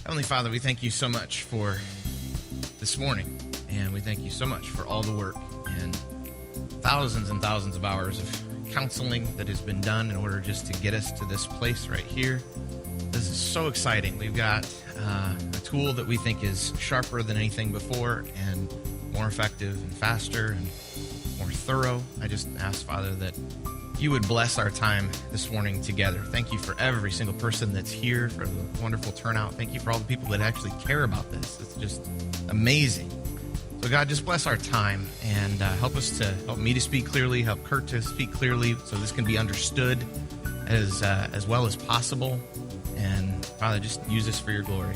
Heavenly Father, we thank you so much for this morning, and we thank you so much for all the work and thousands of hours of counseling that has been done in order just to get us to this place right here. This is so exciting. We've got a tool that we think is sharper than anything before and more effective and faster and more thorough. I just ask, Father, that you would bless our time this morning together. Thank you for every single person that's here, for the wonderful turnout. Thank you for all the people that actually care about this. It's just amazing. So God, just bless our time and help me to speak clearly, help Kurt to speak clearly so this can be understood as well as possible. And Father, just use this for your glory.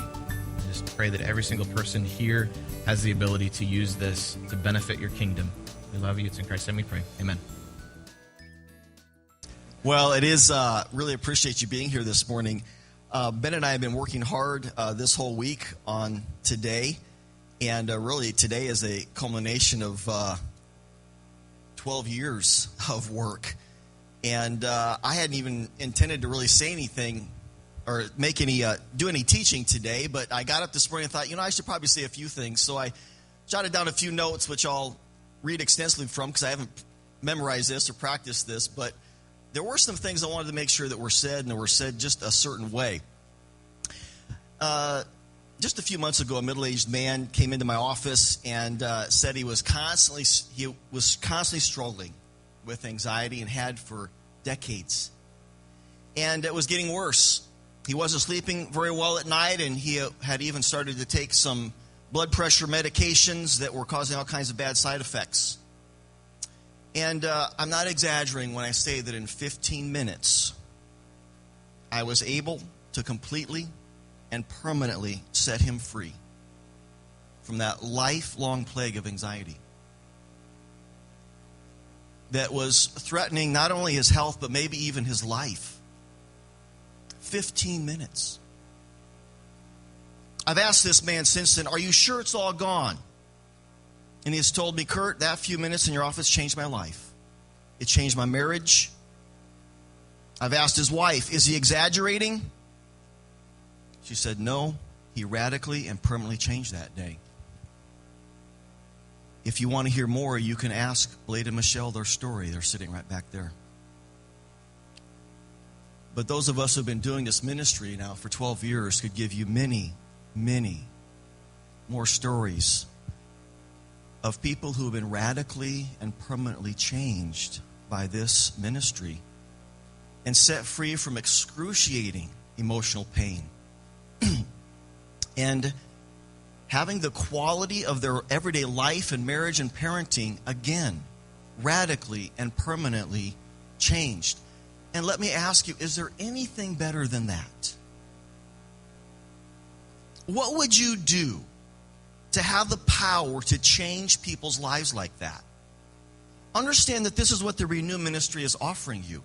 Just pray that every single person here has the ability to use this to benefit your kingdom. We love you. It's in Christ's name we pray. Amen. Well, it is really appreciate you being here this morning. Ben and I have been working hard this whole week on today, and really today is a culmination of 12 years of work. And I hadn't even intended to really say anything or do any teaching today, but I got up this morning and thought, I should probably say a few things. So I jotted down a few notes, which I'll read extensively from because I haven't memorized this or practiced this, but there were some things I wanted to make sure that were said, and they were said just a certain way. Just a few months ago, a middle-aged man came into my office and said he was constantly struggling with anxiety and had for decades. And it was getting worse. He wasn't sleeping very well at night, and he had even started to take some blood pressure medications that were causing all kinds of bad side effects. And I'm not exaggerating when I say that in 15 minutes, I was able to completely and permanently set him free from that lifelong plague of anxiety that was threatening not only his health, but maybe even his life. 15 minutes. I've asked this man since then, are you sure it's all gone? And he has told me, Kurt, that few minutes in your office changed my life. It changed my marriage. I've asked his wife, is he exaggerating? She said, no, he radically and permanently changed that day. If you want to hear more, you can ask Blade and Michelle their story. They're sitting right back there. But those of us who have been doing this ministry now for 12 years could give you many, many more stories of people who have been radically and permanently changed by this ministry and set free from excruciating emotional pain and having the quality of their everyday life and marriage and parenting again radically and permanently changed. And let me ask you, is there anything better than that? What would you do to have the power to change people's lives like that? Understand that this is what the Renew Ministry is offering you.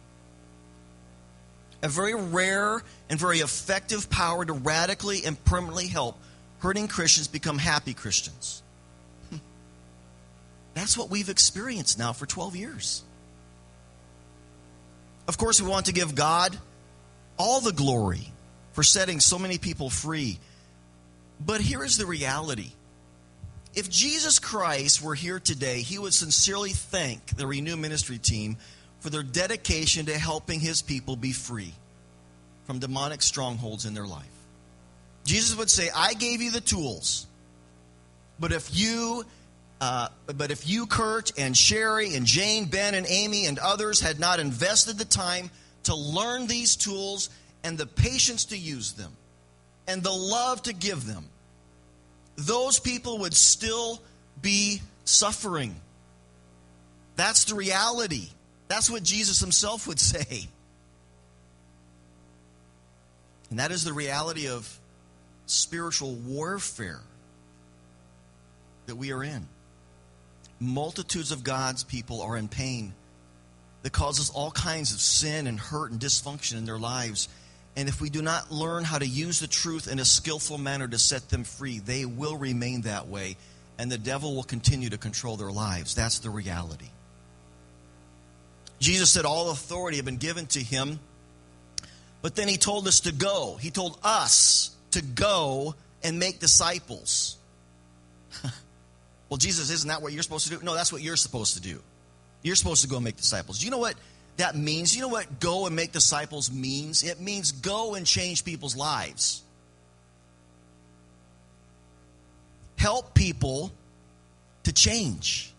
A very rare and very effective power to radically and permanently help hurting Christians become happy Christians. That's what we've experienced now for 12 years. Of course, we want to give God all the glory for setting so many people free. But here is the reality. If Jesus Christ were here today, he would sincerely thank the Renew Ministry team for their dedication to helping his people be free from demonic strongholds in their life. Jesus would say, I gave you the tools, but if you, Kurt and Sherry and Jane, Ben and Amy and others had not invested the time to learn these tools and the patience to use them and the love to give them, those people would still be suffering. That's the reality. That's what Jesus himself would say. And that is the reality of spiritual warfare that we are in. Multitudes of God's people are in pain that causes all kinds of sin and hurt and dysfunction in their lives. And if we do not learn how to use the truth in a skillful manner to set them free, they will remain that way, and the devil will continue to control their lives. That's the reality. Jesus said all authority had been given to him, but then he told us to go. He told us to go and make disciples. Well, Jesus, isn't that what you're supposed to do? No, that's what you're supposed to do. You're supposed to go and make disciples. Do you know what that means? You know what go and make disciples means? It means go and change people's lives. Help people to change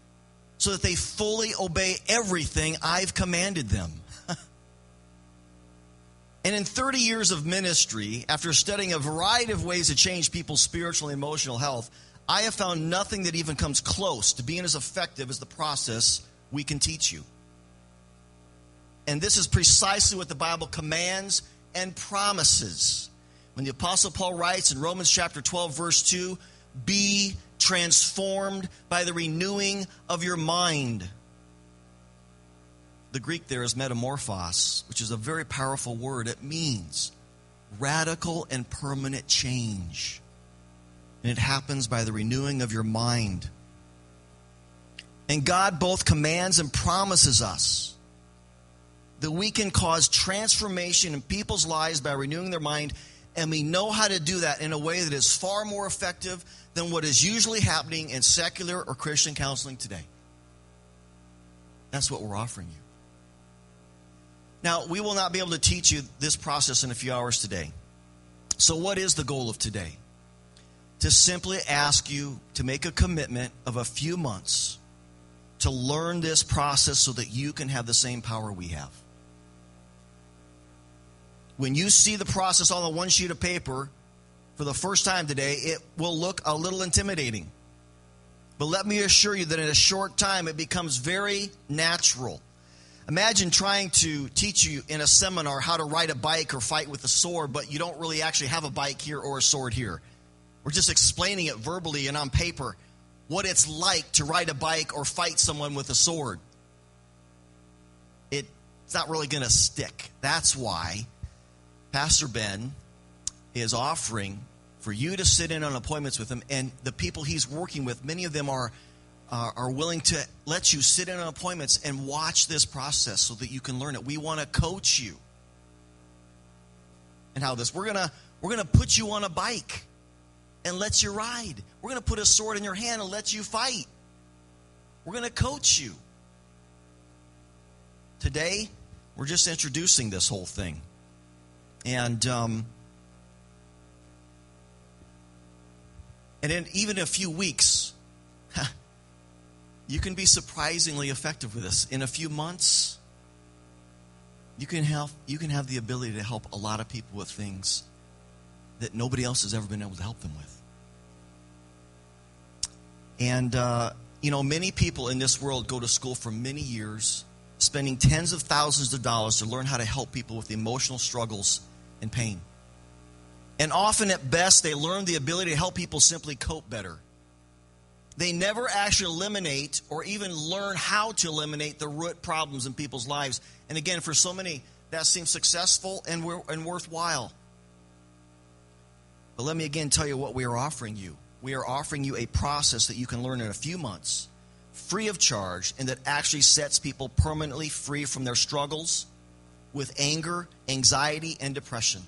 so that they fully obey everything I've commanded them. And in 30 years of ministry, after studying a variety of ways to change people's spiritual and emotional health, I have found nothing that even comes close to being as effective as the process we can teach you. And this is precisely what the Bible commands and promises. When the Apostle Paul writes in Romans chapter 12, verse 2, be transformed by the renewing of your mind. The Greek there is metamorphos, which is a very powerful word. It means radical and permanent change. And it happens by the renewing of your mind. And God both commands and promises us that we can cause transformation in people's lives by renewing their mind, and we know how to do that in a way that is far more effective than what is usually happening in secular or Christian counseling today. That's what we're offering you. Now, we will not be able to teach you this process in a few hours today. So what is the goal of today? To simply ask you to make a commitment of a few months to learn this process so that you can have the same power we have. When you see the process on the one sheet of paper for the first time today, it will look a little intimidating. But let me assure you that in a short time, it becomes very natural. Imagine trying to teach you in a seminar how to ride a bike or fight with a sword, but you don't really actually have a bike here or a sword here. We're just explaining it verbally and on paper what it's like to ride a bike or fight someone with a sword. It's not really going to stick. That's why Pastor Ben is offering for you to sit in on appointments with him, and the people he's working with, many of them are willing to let you sit in on appointments and watch this process so that you can learn it. We want to coach you. And how this, we're gonna put you on a bike and let you ride. We're gonna put a sword in your hand and let you fight. We're gonna coach you. Today, we're just introducing this whole thing. And even in a few weeks, you can be surprisingly effective with this. In a few months, you can have the ability to help a lot of people with things that nobody else has ever been able to help them with. And, many people in this world go to school for many years, spending tens of thousands of dollars to learn how to help people with emotional struggles and pain. And often at best, they learn the ability to help people simply cope better. They never actually eliminate or even learn how to eliminate the root problems in people's lives. And again, for so many, that seems successful and worthwhile. But let me again tell you what we are offering you. We are offering you a process that you can learn in a few months, free of charge, and that actually sets people permanently free from their struggles with anger, anxiety, and depression.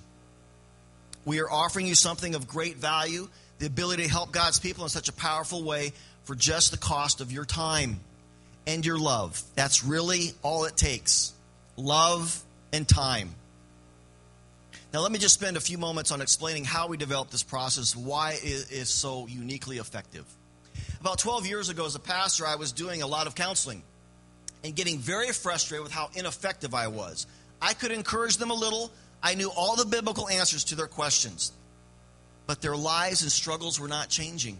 We are offering you something of great value, the ability to help God's people in such a powerful way for just the cost of your time and your love. That's really all it takes. Love and time. Now let me just spend a few moments on explaining how we developed this process, why it is so uniquely effective. About 12 years ago as a pastor, I was doing a lot of counseling and getting very frustrated with how ineffective I was. I could encourage them a little. I knew all the biblical answers to their questions, but their lives and struggles were not changing.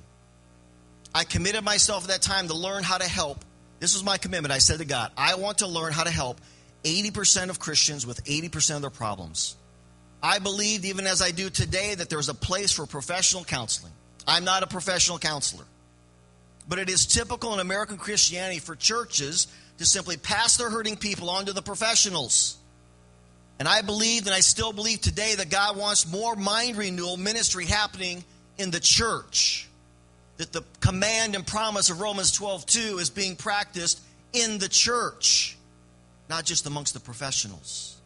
I committed myself at that time to learn how to help. This was my commitment. I said to God, I want to learn how to help 80% of Christians with 80% of their problems. I believed, even as I do today, that there's a place for professional counseling. I'm not a professional counselor. But it is typical in American Christianity for churches to simply pass their hurting people on to the professionals. And I believed, and I still believe today, that God wants more mind renewal ministry happening in the church. That the command and promise of Romans 12:2 is being practiced in the church, not just amongst the professionals.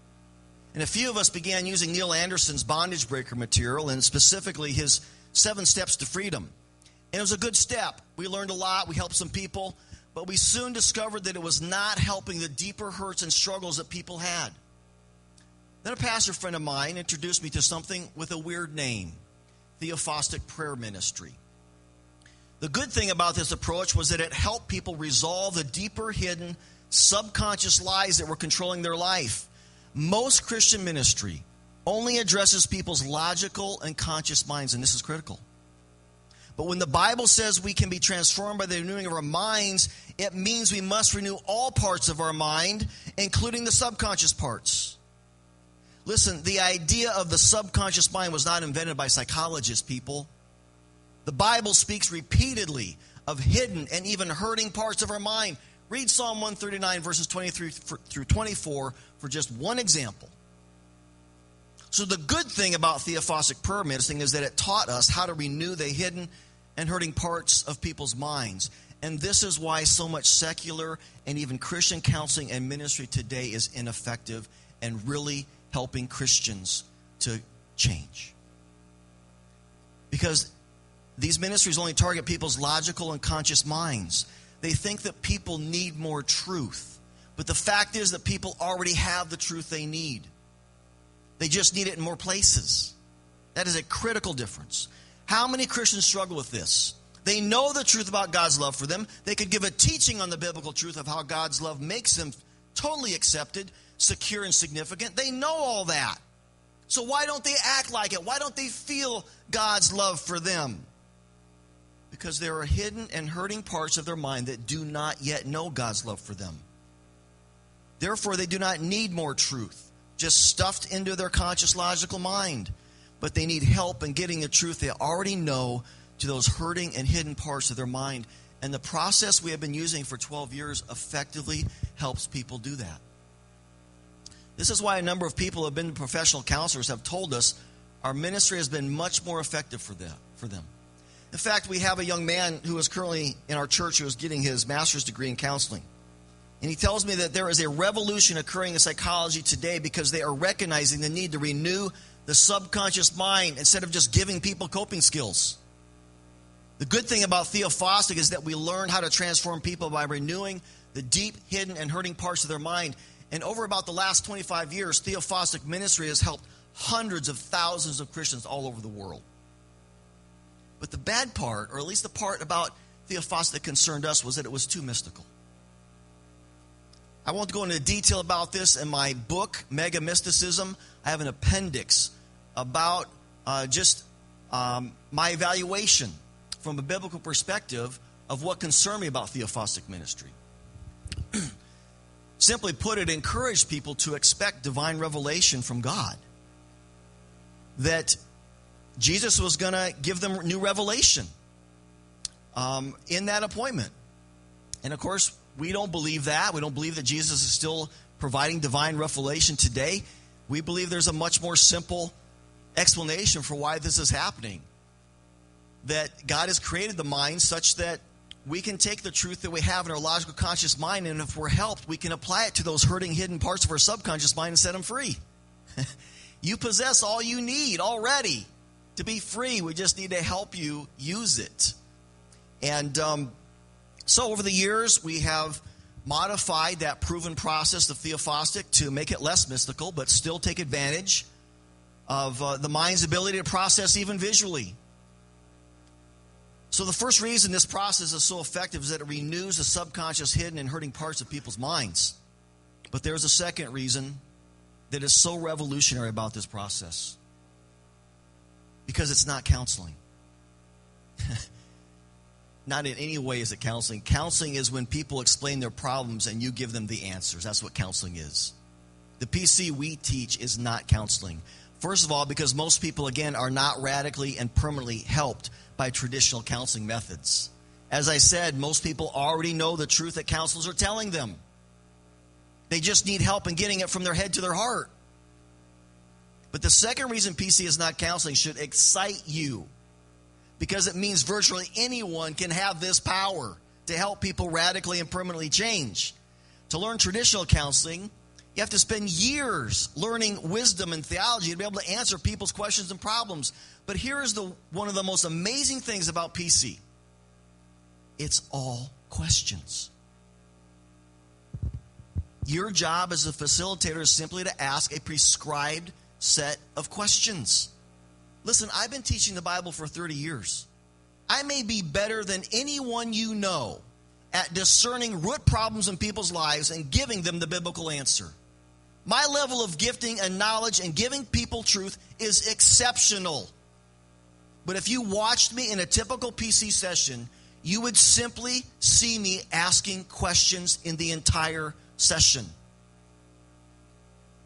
And a few of us began using Neil Anderson's bondage breaker material, and specifically his 7 Steps to Freedom. And it was a good step. We learned a lot. We helped some people. But we soon discovered that it was not helping the deeper hurts and struggles that people had. Then a pastor friend of mine introduced me to something with a weird name, Theophostic Prayer Ministry. The good thing about this approach was that it helped people resolve the deeper hidden subconscious lies that were controlling their life. Most Christian ministry only addresses people's logical and conscious minds, and this is critical. But when the Bible says we can be transformed by the renewing of our minds, it means we must renew all parts of our mind, including the subconscious parts. Listen, the idea of the subconscious mind was not invented by psychologists, people. The Bible speaks repeatedly of hidden and even hurting parts of our mind. Read Psalm 139, verses 23 through 24 for just one example. So the good thing about Theophostic prayer medicine is that it taught us how to renew the hidden and hurting parts of people's minds. And this is why so much secular and even Christian counseling and ministry today is ineffective and really helping Christians to change. Because these ministries only target people's logical and conscious minds. They think that people need more truth. But the fact is that people already have the truth they need. They just need it in more places. That is a critical difference. How many Christians struggle with this? They know the truth about God's love for them. They could give a teaching on the biblical truth of how God's love makes them totally accepted, secure, and significant. They know all that. So why don't they act like it? Why don't they feel God's love for them? Because there are hidden and hurting parts of their mind that do not yet know God's love for them. Therefore, they do not need more truth, just stuffed into their conscious, logical mind. But they need help in getting the truth they already know to those hurting and hidden parts of their mind. And the process we have been using for 12 years effectively helps people do that. This is why a number of people who have been professional counselors have told us our ministry has been much more effective for them. In fact, we have a young man who is currently in our church who is getting his master's degree in counseling. And he tells me that there is a revolution occurring in psychology today because they are recognizing the need to renew the subconscious mind instead of just giving people coping skills. The good thing about Theophostic is that we learn how to transform people by renewing the deep, hidden, and hurting parts of their mind. And over about the last 25 years, Theophostic ministry has helped hundreds of thousands of Christians all over the world. But the bad part, or at least the part about Theophostic that concerned us, was that it was too mystical. I won't go into detail about this. In my book, Mega Mysticism, I have an appendix about my evaluation from a biblical perspective of what concerned me about Theophostic ministry. Simply put, it encouraged people to expect divine revelation from God. That Jesus was going to give them new revelation in that appointment. And of course, we don't believe that. We don't believe that Jesus is still providing divine revelation today. We believe there's a much more simple explanation for why this is happening. That God has created the mind such that we can take the truth that we have in our logical conscious mind, and if we're helped, we can apply it to those hurting, hidden parts of our subconscious mind and set them free. You possess all you need already to be free. We just need to help you use it. And so over the years, we have modified that proven process of Theophostic to make it less mystical, but still take advantage of the mind's ability to process even visually. So the first reason this process is so effective is that it renews the subconscious, hidden, and hurting parts of people's minds. But there's a second reason that is so revolutionary about this process. Because it's not counseling. Not in any way is it counseling. Counseling is when people explain their problems and you give them the answers. That's what counseling is. The PC we teach is not counseling. First of all, because most people, again, are not radically and permanently helped by traditional counseling methods. As I said, most people already know the truth that counselors are telling them. They just need help in getting it from their head to their heart. But the second reason PC is not counseling should excite you, because it means virtually anyone can have this power to help people radically and permanently change. To learn traditional counseling, you You have to spend years learning wisdom and theology to be able to answer people's questions and problems. But here is one of the most amazing things about PC. It's all questions. Your job as a facilitator is simply to ask a prescribed set of questions. Listen, I've been teaching the Bible for 30 years. I may be better than anyone you know at discerning root problems in people's lives and giving them the biblical answer. My level of gifting and knowledge and giving people truth is exceptional. But if you watched me in a typical PC session, you would simply see me asking questions in the entire session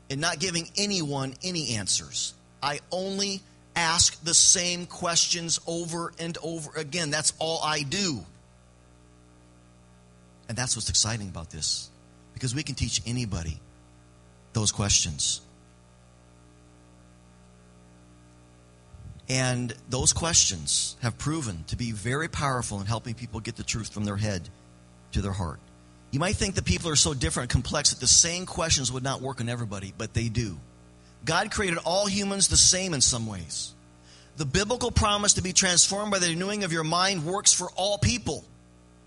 and not giving anyone any answers. I only ask the same questions over and over again. That's all I do. And that's what's exciting about this, because we can teach anybody those questions. And those questions have proven to be very powerful in helping people get the truth from their head to their heart. You might think that people are so different and complex that the same questions would not work on everybody, but they do. God created all humans the same in some ways. The biblical promise to be transformed by the renewing of your mind works for all people.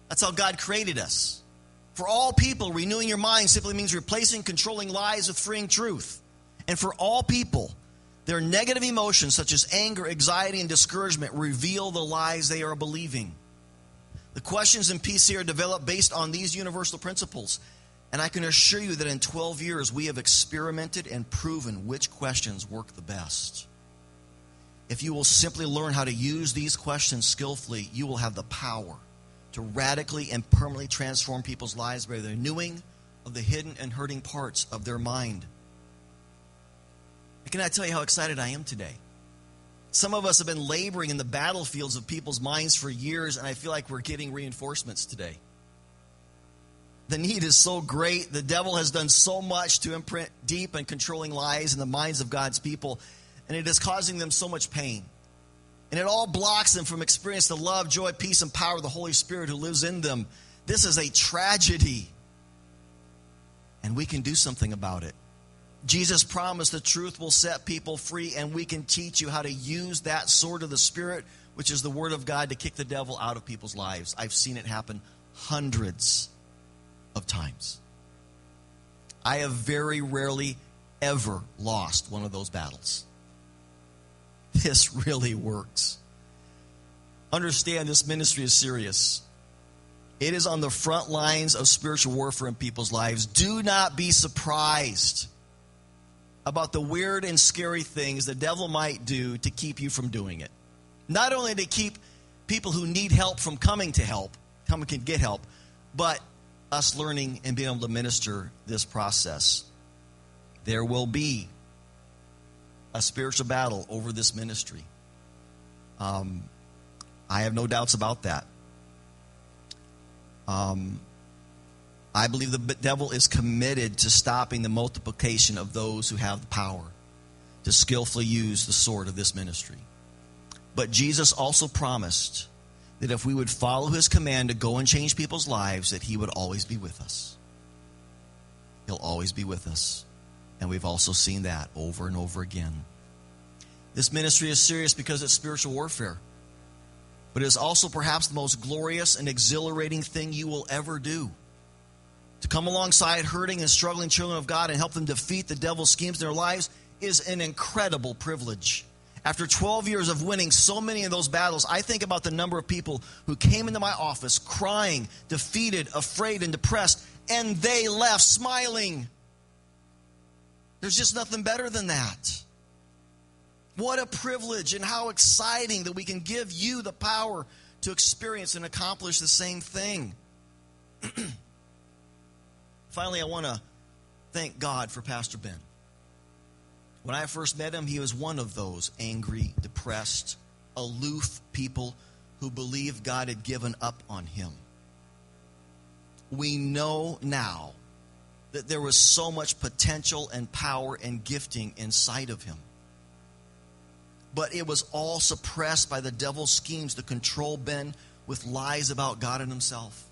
That's how God created us. For all people, renewing your mind simply means replacing controlling lies with freeing truth. And for all people, their negative emotions such as anger, anxiety, and discouragement reveal the lies they are believing. The questions in PC are developed based on these universal principles. And I can assure you that in 12 years, we have experimented and proven which questions work the best. If you will simply learn how to use these questions skillfully, you will have the power to radically and permanently transform people's lives by the renewing of the hidden and hurting parts of their mind. Can I tell you how excited I am today? Some of us have been laboring in the battlefields of people's minds for years, and I feel like we're getting reinforcements today. The need is so great. The devil has done so much to imprint deep and controlling lies in the minds of God's people, and it is causing them so much pain. And it all blocks them from experiencing the love, joy, peace, and power of the Holy Spirit who lives in them. This is a tragedy, and we can do something about it. Jesus promised the truth will set people free, and we can teach you how to use that sword of the Spirit, which is the Word of God, to kick the devil out of people's lives. I've seen it happen hundreds of times. I have very rarely ever lost one of those battles. This really works. Understand, this ministry is serious. It is on the front lines of spiritual warfare in people's lives. Do not be surprised about the weird and scary things the devil might do to keep you from doing it. Not only to keep people who need help from coming can get help, but us learning and being able to minister this process. There will be a spiritual battle over this ministry. I have no doubts about that. I believe the devil is committed to stopping the multiplication of those who have the power to skillfully use the sword of this ministry. But Jesus also promised that if we would follow his command to go and change people's lives, that he would always be with us. He'll always be with us. And we've also seen that over and over again. This ministry is serious because it's spiritual warfare. But it is also perhaps the most glorious and exhilarating thing you will ever do. To come alongside hurting and struggling children of God and help them defeat the devil's schemes in their lives is an incredible privilege. After 12 years of winning so many of those battles, I think about the number of people who came into my office crying, defeated, afraid, and depressed, and they left smiling. There's just nothing better than that. What a privilege, and how exciting that we can give you the power to experience and accomplish the same thing. Finally, I want to thank God for Pastor Ben. When I first met him, he was one of those angry, depressed, aloof people who believed God had given up on him. We know now that there was so much potential and power and gifting inside of him. But it was all suppressed by the devil's schemes to control Ben with lies about God and himself.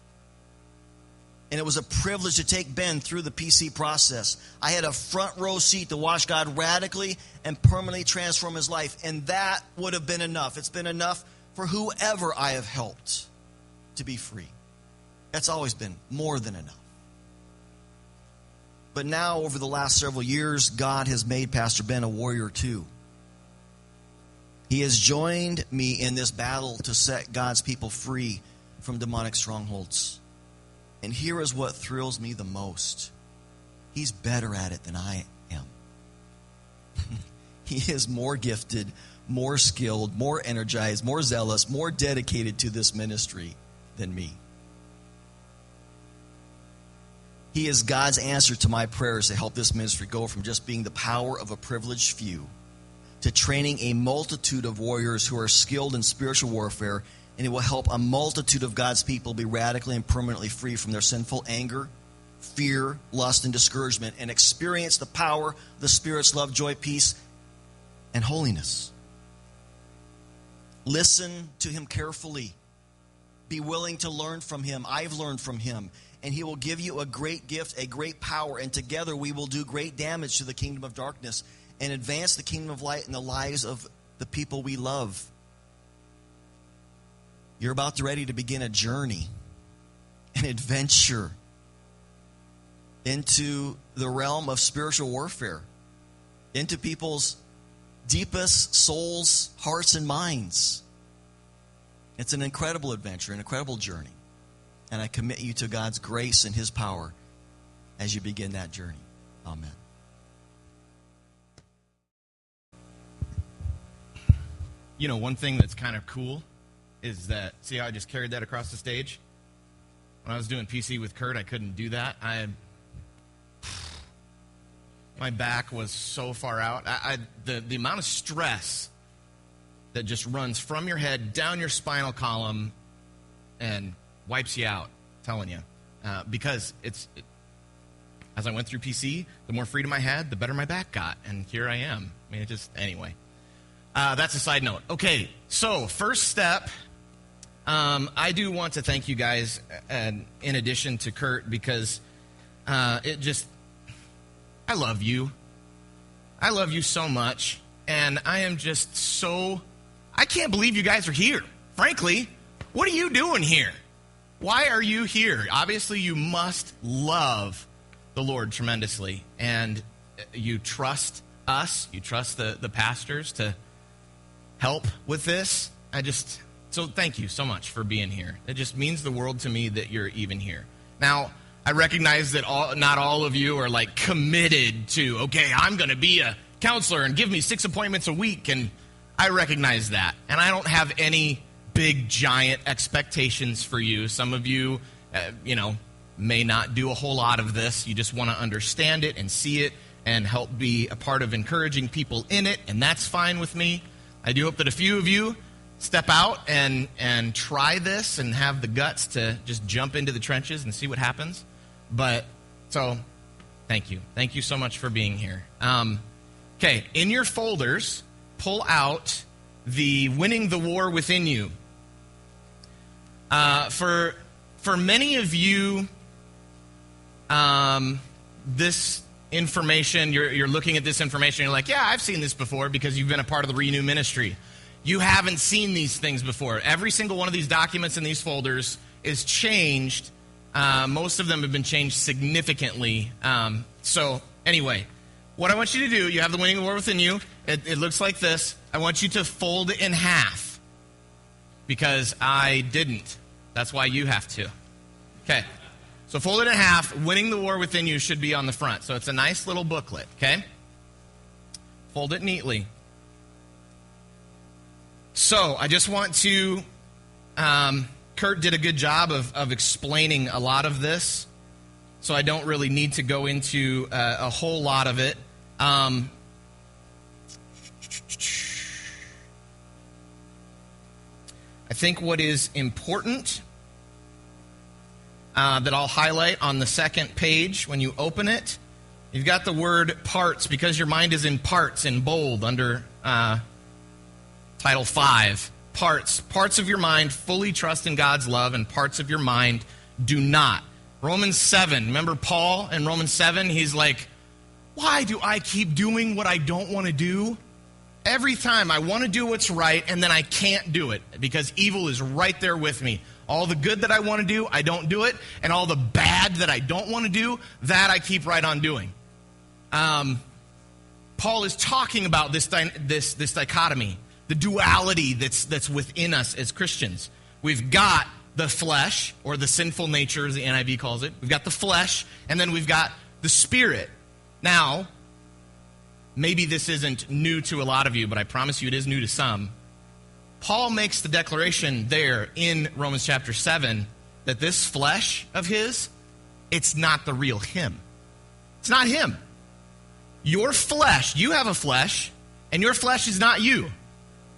And it was a privilege to take Ben through the PC process. I had a front row seat to watch God radically and permanently transform his life. And that would have been enough. It's been enough for whoever I have helped to be free. That's always been more than enough. But now, over the last several years, God has made Pastor Ben a warrior too. He has joined me in this battle to set God's people free from demonic strongholds. And here is what thrills me the most. He's better at it than I am. He is more gifted, more skilled, more energized, more zealous, more dedicated to this ministry than me. He is God's answer to my prayers to help this ministry go from just being the power of a privileged few to training a multitude of warriors who are skilled in spiritual warfare, and it will help a multitude of God's people be radically and permanently free from their sinful anger, fear, lust, and discouragement, and experience the power of the Spirit's love, joy, peace, and holiness. Listen to him carefully. Be willing to learn from him. I've learned from him. And he will give you a great gift, a great power, and together we will do great damage to the kingdom of darkness and advance the kingdom of light in the lives of the people we love. You're about to ready to begin a journey, an adventure into the realm of spiritual warfare, into people's deepest souls, hearts, and minds. It's an incredible adventure, an incredible journey. And I commit you to God's grace and his power as you begin that journey. Amen. You know, one thing that's kind of cool is that, see how I just carried that across the stage? When I was doing PC with Kurt, I couldn't do that. My back was so far out. The amount of stress that just runs from your head down your spinal column and wipes you out, I'm telling you. Because as I went through PC, the more freedom I had, the better my back got. And here I am. I mean, anyway. That's a side note. Okay, so first step, I do want to thank you guys, in addition to Kurt, because I love you. I love you so much, and I am just I can't believe you guys are here. Frankly, what are you doing here? Why are you here? Obviously, you must love the Lord tremendously, and you trust us, you trust the pastors to help with this. So thank you so much for being here. It just means the world to me that you're even here. Now, I recognize that not all of you are like committed to, okay, I'm going to be a counselor and give me 6 appointments a week, and I recognize that. And I don't have any big, giant expectations for you. Some of you, may not do a whole lot of this. You just want to understand it and see it and help be a part of encouraging people in it, and that's fine with me. I do hope that a few of you step out and try this and have the guts to just jump into the trenches and see what happens. So thank you. Thank you so much for being here. Okay, in your folders, pull out the Winning the War Within You. For many of you, this information, you're looking at this information, you're like, yeah, I've seen this before because you've been a part of the Renew ministry. You haven't seen these things before. Every single one of these documents in these folders is changed. Most of them have been changed significantly. So anyway, what I want you to do, you have the Winning the War Within You. It looks like this. I want you to fold it in half because I didn't. That's why you have to. Okay. So fold it in half. Winning the War Within You should be on the front. So it's a nice little booklet, okay? Fold it neatly. So I just want to, Kurt did a good job of explaining a lot of this, so I don't really need to go into a whole lot of it. I think what is important that I'll highlight on the second page when you open it, you've got the word parts, because your mind is in parts in bold under Title 5. Parts of your mind fully trust in God's love, and parts of your mind do not. Romans 7. Remember Paul in Romans 7? He's like, why do I keep doing what I don't want to do? Every time I want to do what's right, and then I can't do it because evil is right there with me. All the good that I want to do, I don't do it. And all the bad that I don't want to do, that I keep right on doing. Paul is talking about this dichotomy, the duality that's within us as Christians. We've got the flesh, or the sinful nature, as the NIV calls it. We've got the flesh, and then we've got the spirit. Now, maybe this isn't new to a lot of you, but I promise you it is new to some. Paul makes the declaration there in Romans chapter 7 that this flesh of his, it's not the real him. It's not him. Your flesh, you have a flesh, and your flesh is not you.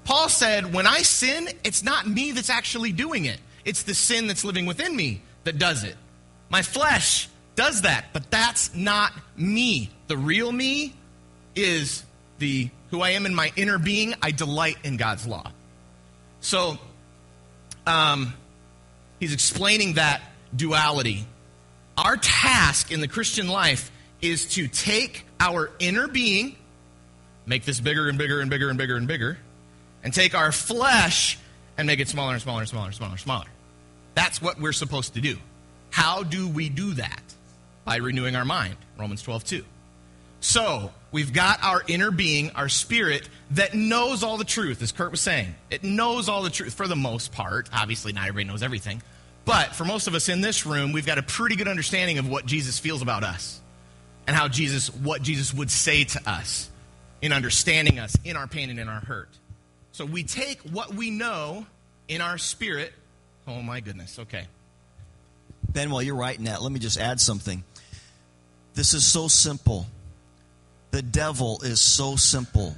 Paul said, when I sin, it's not me that's actually doing it. It's the sin that's living within me that does it. My flesh does that, but that's not me. The real me is who I am in my inner being. I delight in God's law. So, he's explaining that duality. Our task in the Christian life is to take our inner being, make this bigger and bigger and bigger and bigger and bigger, and take our flesh and make it smaller and smaller and smaller and smaller and smaller. That's what we're supposed to do. How do we do that? By renewing our mind, Romans 12:2. So, we've got our inner being, our spirit, that knows all the truth, as Kurt was saying. It knows all the truth for the most part. Obviously, not everybody knows everything. But for most of us in this room, we've got a pretty good understanding of what Jesus feels about us and what Jesus would say to us in understanding us, in our pain and in our hurt. So we take what we know in our spirit. Oh, my goodness. Okay. Ben, while you're writing that, let me just add something. This is so simple. The devil is so simple.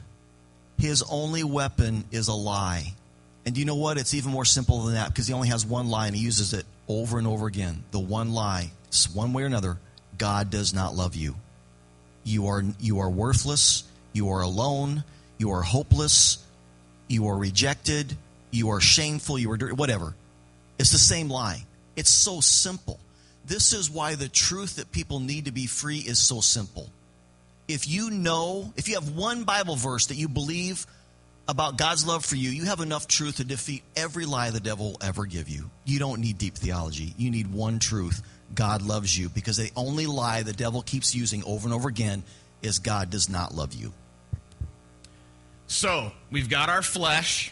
His only weapon is a lie. And you know what? It's even more simple than that because he only has one lie and he uses it over and over again. The one lie, one way or another, God does not love you. You are worthless. You are alone. You are hopeless. You are rejected. You are shameful. You are dirty, whatever. It's the same lie. It's so simple. This is why the truth that people need to be free is so simple. If you have one Bible verse that you believe about God's love for you, you have enough truth to defeat every lie the devil will ever give you. You don't need deep theology. You need one truth. God loves you, because the only lie the devil keeps using over and over again is God does not love you. So, we've got our flesh.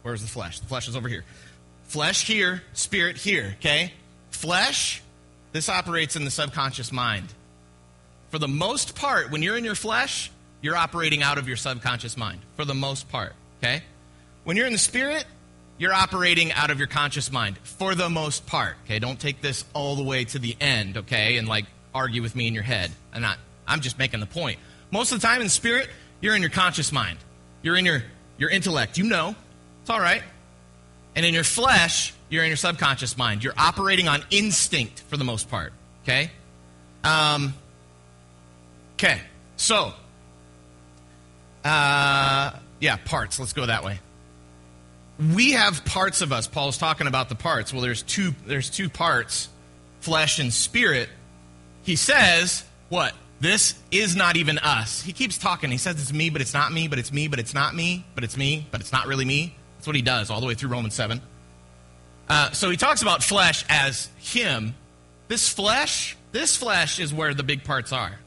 Where's the flesh? The flesh is over here. Flesh here, spirit here, okay? Flesh, this operates in the subconscious mind. For the most part, when you're in your flesh, you're operating out of your subconscious mind. For the most part, okay? When you're in the spirit, you're operating out of your conscious mind. For the most part, okay? Don't take this all the way to the end, okay? And argue with me in your head. I'm just making the point. Most of the time in the spirit, you're in your conscious mind. You're in your intellect. You know. It's all right. And in your flesh, you're in your subconscious mind. You're operating on instinct for the most part. Okay? Okay. So, parts. Let's go that way. We have parts of us. Paul's talking about the parts. Well, there's two parts, flesh and spirit. He says, what? This is not even us. He keeps talking. He says it's me, but it's not me, but it's me, but it's not me, but it's me, but it's not really me. That's what he does all the way through Romans 7. So he talks about flesh as him. This flesh is where the big parts are.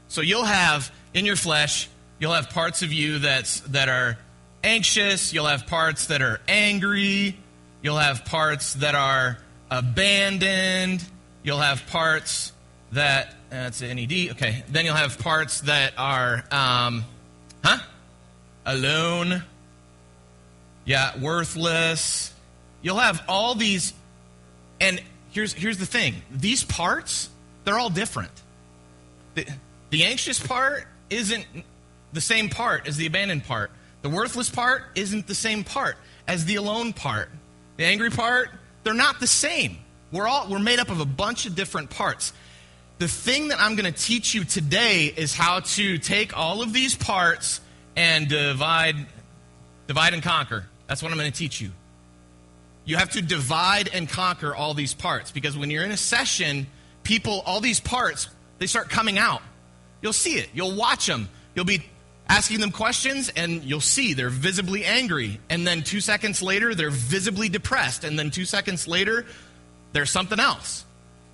So you'll have, in your flesh, you'll have parts of you that are anxious. You'll have parts that are angry. You'll have parts that are abandoned. You'll have parts that, that's an NED. Okay. Then you'll have parts that are, alone. Yeah, worthless. You'll have all these, and here's the thing. These parts, they're all different. The anxious part isn't the same part as the abandoned part. The worthless part isn't the same part as the alone part. The angry part, they're not the same. We're made up of a bunch of different parts. The thing that I'm going to teach you today is how to take all of these parts and divide and conquer. That's what I'm going to teach you. You have to divide and conquer all these parts, because when you're in a session, people, all these parts, they start coming out. You'll see it. You'll watch them. You'll be asking them questions, and you'll see they're visibly angry. And then 2 seconds later, they're visibly depressed. And then 2 seconds later, there's something else.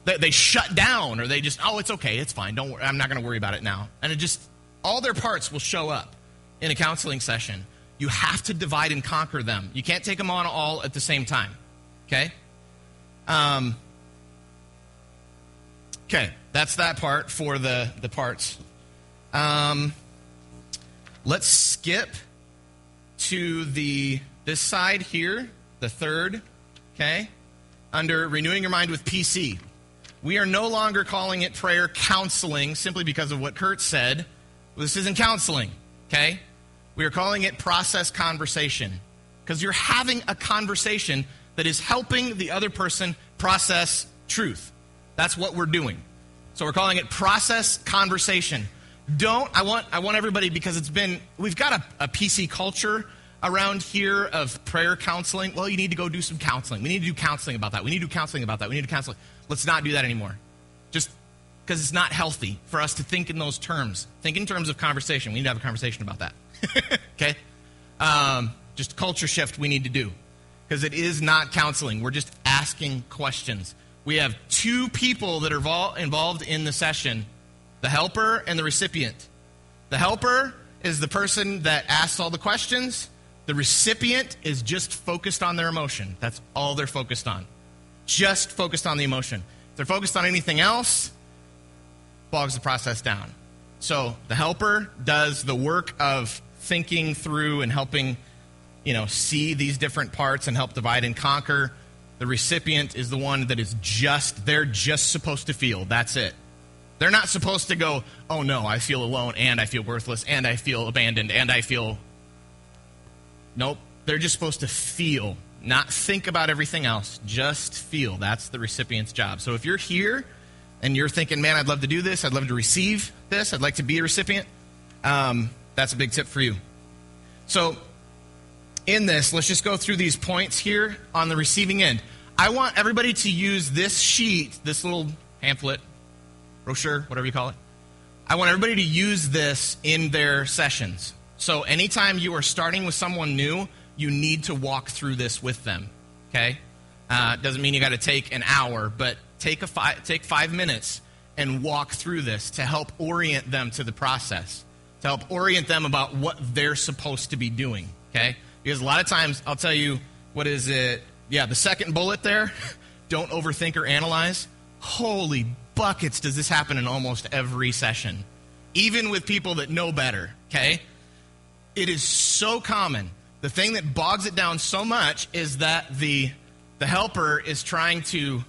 They shut down, or they just, oh, it's okay, it's fine. Don't worry, I'm not going to worry about it now. And it just, all their parts will show up in a counseling session. You have to divide and conquer them. You can't take them on all at the same time. Okay? Okay, that's that part for the parts. Let's skip to this side here, the third, okay? Under renewing your mind with PC. We are no longer calling it prayer counseling simply because of what Kurt said. This isn't counseling, okay? We are calling it process conversation because you're having a conversation that is helping the other person process truth. That's what we're doing. So we're calling it process conversation. I want everybody, because we've got a PC culture around here of prayer counseling. Well, you need to go do some counseling. We need to do counseling about that. We need to do counseling about that. We need to do counseling. Let's not do that anymore. Just because it's not healthy for us to think in those terms. Think in terms of conversation. We need to have a conversation about that. Okay? Just a culture shift we need to do. Because it is not counseling. We're just asking questions. We have two people that are involved in the session, the helper and the recipient. The helper is the person that asks all the questions. The recipient is just focused on their emotion. That's all they're focused on. Just focused on the emotion. If they're focused on anything else, bogs the process down. So the helper does the work of thinking through and helping, see these different parts and help divide and conquer. The recipient is the one that they're just supposed to feel. That's it. They're not supposed to go, oh no, I feel alone, and I feel worthless, and I feel abandoned, and I feel... Nope. They're just supposed to feel, not think about everything else. Just feel. That's the recipient's job. So if you're here and you're thinking, man, I'd love to do this, I'd love to receive this, I'd like to be a recipient, that's a big tip for you. So in this, let's just go through these points here on the receiving end. I want everybody to use this sheet, this little pamphlet, brochure, whatever you call it. I want everybody to use this in their sessions. So anytime you are starting with someone new, you need to walk through this with them, okay? Doesn't mean you got to take an hour, but take 5 minutes and walk through this to help orient them to the process, to help orient them about what they're supposed to be doing, okay? Because a lot of times, I'll tell you, what is it? Yeah, the second bullet there, don't overthink or analyze. Holy buckets, does this happen in almost every session, even with people that know better, okay? It is so common. The thing that bogs it down so much is that the helper is trying to,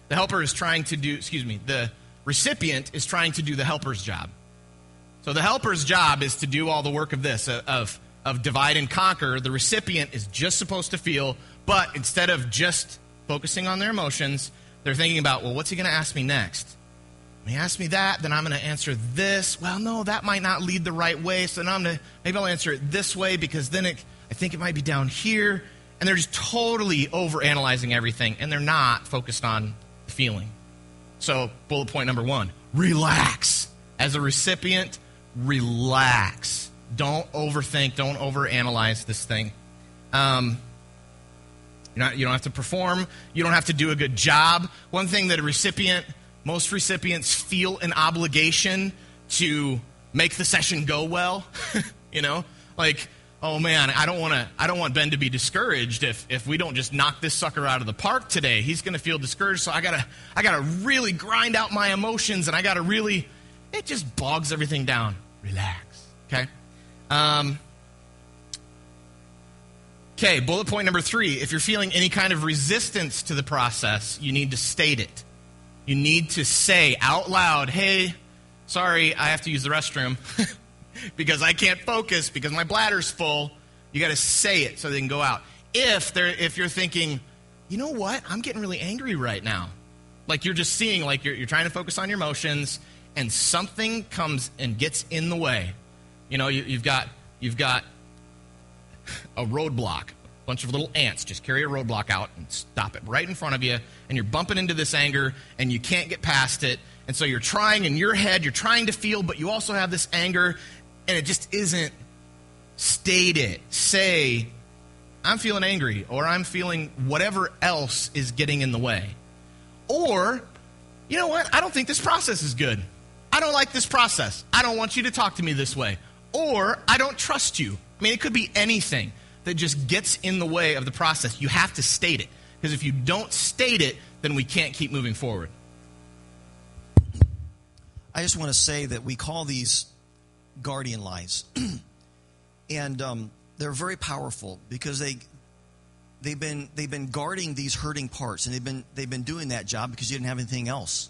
the recipient is trying to do the helper's job. So the helper's job is to do all the work of this, of divide and conquer. The recipient is just supposed to feel, but instead of just focusing on their emotions, they're thinking about, well, what's he going to ask me next? When he asks me that, then I'm going to answer this. Well, no, that might not lead the right way, so now maybe I'll answer it this way because then I think it might be down here. And they're just totally overanalyzing everything, and they're not focused on the feeling. So bullet point number 1, relax. As a recipient, relax. Don't overthink. Don't overanalyze this thing. You don't have to perform. You don't have to do a good job. One thing that most recipients feel an obligation to make the session go well. Like, oh man, I don't want Ben to be discouraged if we don't just knock this sucker out of the park today. He's going to feel discouraged. So I gotta really grind out my emotions, and it just bogs everything down. Relax. Okay. Okay, bullet point number 3. If you're feeling any kind of resistance to the process, you need to state it. You need to say out loud, hey, sorry, I have to use the restroom because I can't focus because my bladder's full. You got to say it so they can go out. If you're thinking, you know what, I'm getting really angry right now. Like you're just seeing, like you're trying to focus on your emotions and something comes and gets in the way. You've got a roadblock. bunch of little ants just carry a roadblock out and stop it right in front of you, and you're bumping into this anger, and you can't get past it, and so you're trying in your head, you're trying to feel, but you also have this anger, and it just isn't. State it. Say, I'm feeling angry, or I'm feeling whatever else is getting in the way. Or, you know what? I don't think this process is good. I don't like this process. I don't want you to talk to me this way. Or, I don't trust you. I mean, it could be anything that just gets in the way of the process. You have to state it. Because if you don't state it, then we can't keep moving forward. I just want to say that we call these guardian lies. And they're very powerful because they've been guarding these hurting parts, and they've been doing that job because you didn't have anything else.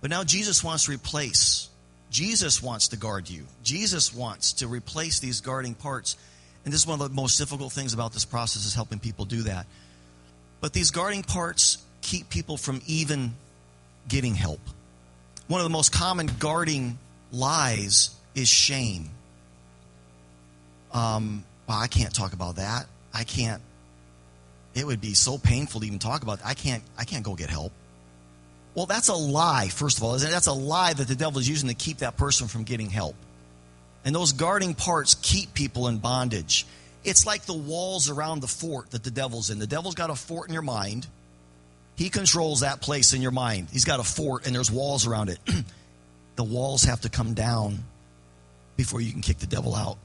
But now Jesus wants to replace. Jesus wants to guard you. Jesus wants to replace these guarding parts. And this is one of the most difficult things about this process, is helping people do that. But these guarding parts keep people from even getting help. One of the most common guarding lies is shame. Well, I can't talk about that. I can't. It would be so painful to even talk about that. I can't go get help. Well, that's a lie, first of all. That's a lie that the devil is using to keep that person from getting help. And those guarding parts keep people in bondage. It's like the walls around the fort that the devil's in. The devil's got a fort in your mind. He controls that place in your mind. He's got a fort, and there's walls around it. The walls have to come down before you can kick the devil out.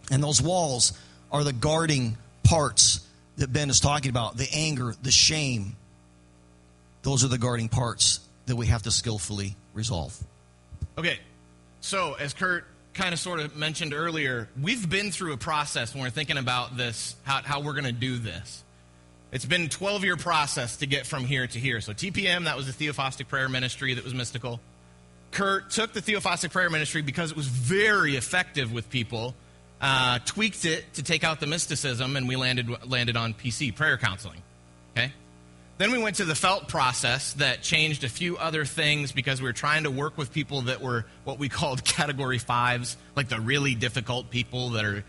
And those walls are the guarding parts that Ben is talking about. The anger, the shame. Those are the guarding parts that we have to skillfully resolve. Okay, so as Kurt kind of sort of mentioned earlier, we've been through a process when we're thinking about this, how we're going to do this. It's been a 12-year process to get from here to here. So TPM, that was the Theophostic Prayer Ministry that was mystical. Kurt took the Theophostic Prayer Ministry because it was very effective with people, tweaked it to take out the mysticism, and we landed on PC, prayer counseling. Okay? Then we went to the felt process that changed a few other things because we were trying to work with people that were what we called category 5s, like the really difficult people that are,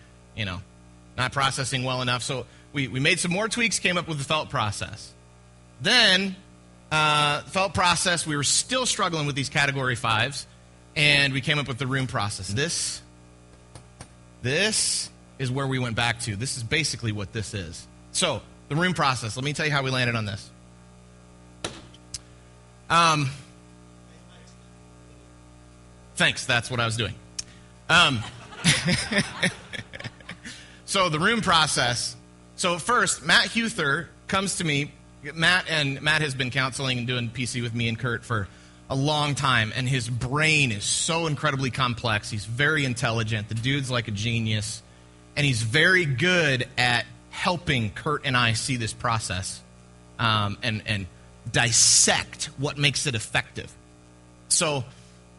not processing well enough. So we made some more tweaks, came up with the felt process. Then, felt process, we were still struggling with these category 5s, and we came up with the room process. This is where we went back to. This is basically what this is. So, the room process. Let me tell you how we landed on this. Thanks, that's what I was doing. So, the room process. So, first, Matt Huther comes to me. Matt has been counseling and doing PC with me and Kurt for a long time, and his brain is so incredibly complex. He's very intelligent. The dude's like a genius, and he's very good at helping Kurt and I see this process and dissect what makes it effective. So,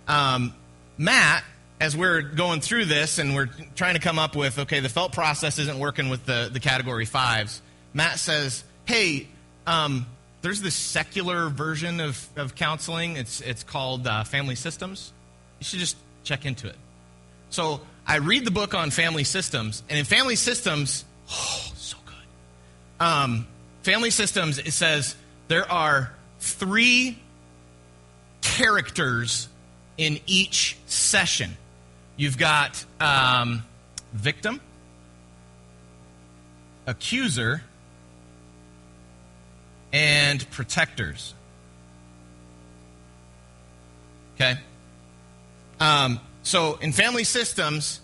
Matt, as we're going through this and we're trying to come up with, okay, the felt process isn't working with the category 5s, Matt says, hey, there's this secular version of counseling. It's called Family Systems. You should just check into it. So I read the book on family systems, and in Family Systems, so good. Family Systems, it says there are 3 characters in each session. You've got victim, accuser, and protectors. Okay? So in Family Systems,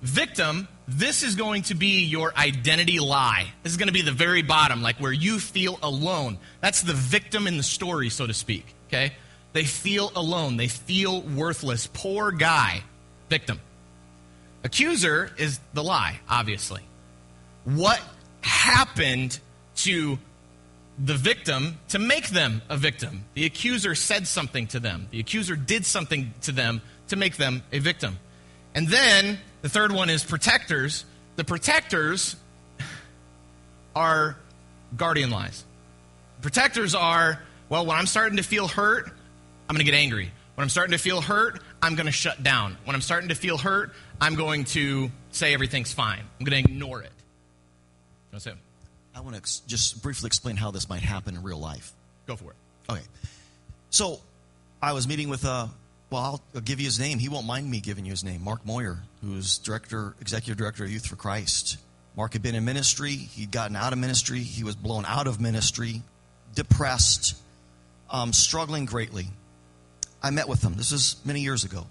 victim, this is going to be your identity lie. This is going to be the very bottom, like where you feel alone. That's the victim in the story, so to speak. Okay? They feel alone. They feel worthless. Poor guy. Victim. Accuser is the lie, obviously. What happened to the victim to make them a victim? The accuser said something to them. The accuser did something to them to make them a victim. And then the third one is protectors. The protectors are guardian lies. Protectors are, well, when I'm starting to feel hurt, I'm going to get angry. When I'm starting to feel hurt, I'm going to shut down. When I'm starting to feel hurt, I'm going to say everything's fine. I'm going to ignore it. That's it. I want to just briefly explain how this might happen in real life. Go for it. Okay. So I was meeting with, I'll give you his name. He won't mind me giving you his name. Mark Moyer, who's executive director of Youth for Christ. Mark had been in ministry. He'd gotten out of ministry. He was blown out of ministry, depressed, struggling greatly. I met with him. This was many years ago.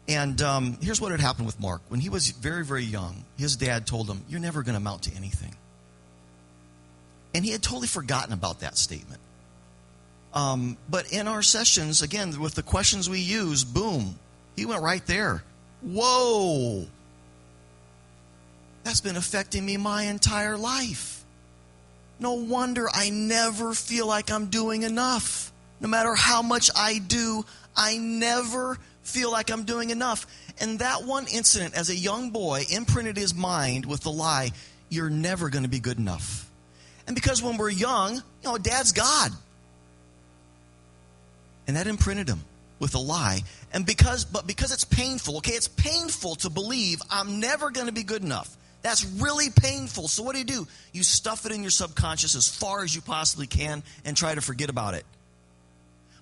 And here's what had happened with Mark. When he was very, very young, his dad told him, "You're never going to amount to anything." And he had totally forgotten about that statement. But in our sessions, again, with the questions we use, boom, he went right there. Whoa! That's been affecting me my entire life. No wonder I never feel like I'm doing enough. No matter how much I do, I never feel like I'm doing enough. And that one incident as a young boy imprinted his mind with the lie, you're never going to be good enough. And because when we're young, Dad's God. And that imprinted him with a lie. And because it's painful, okay, it's painful to believe I'm never going to be good enough. That's really painful. So what do? You stuff it in your subconscious as far as you possibly can and try to forget about it.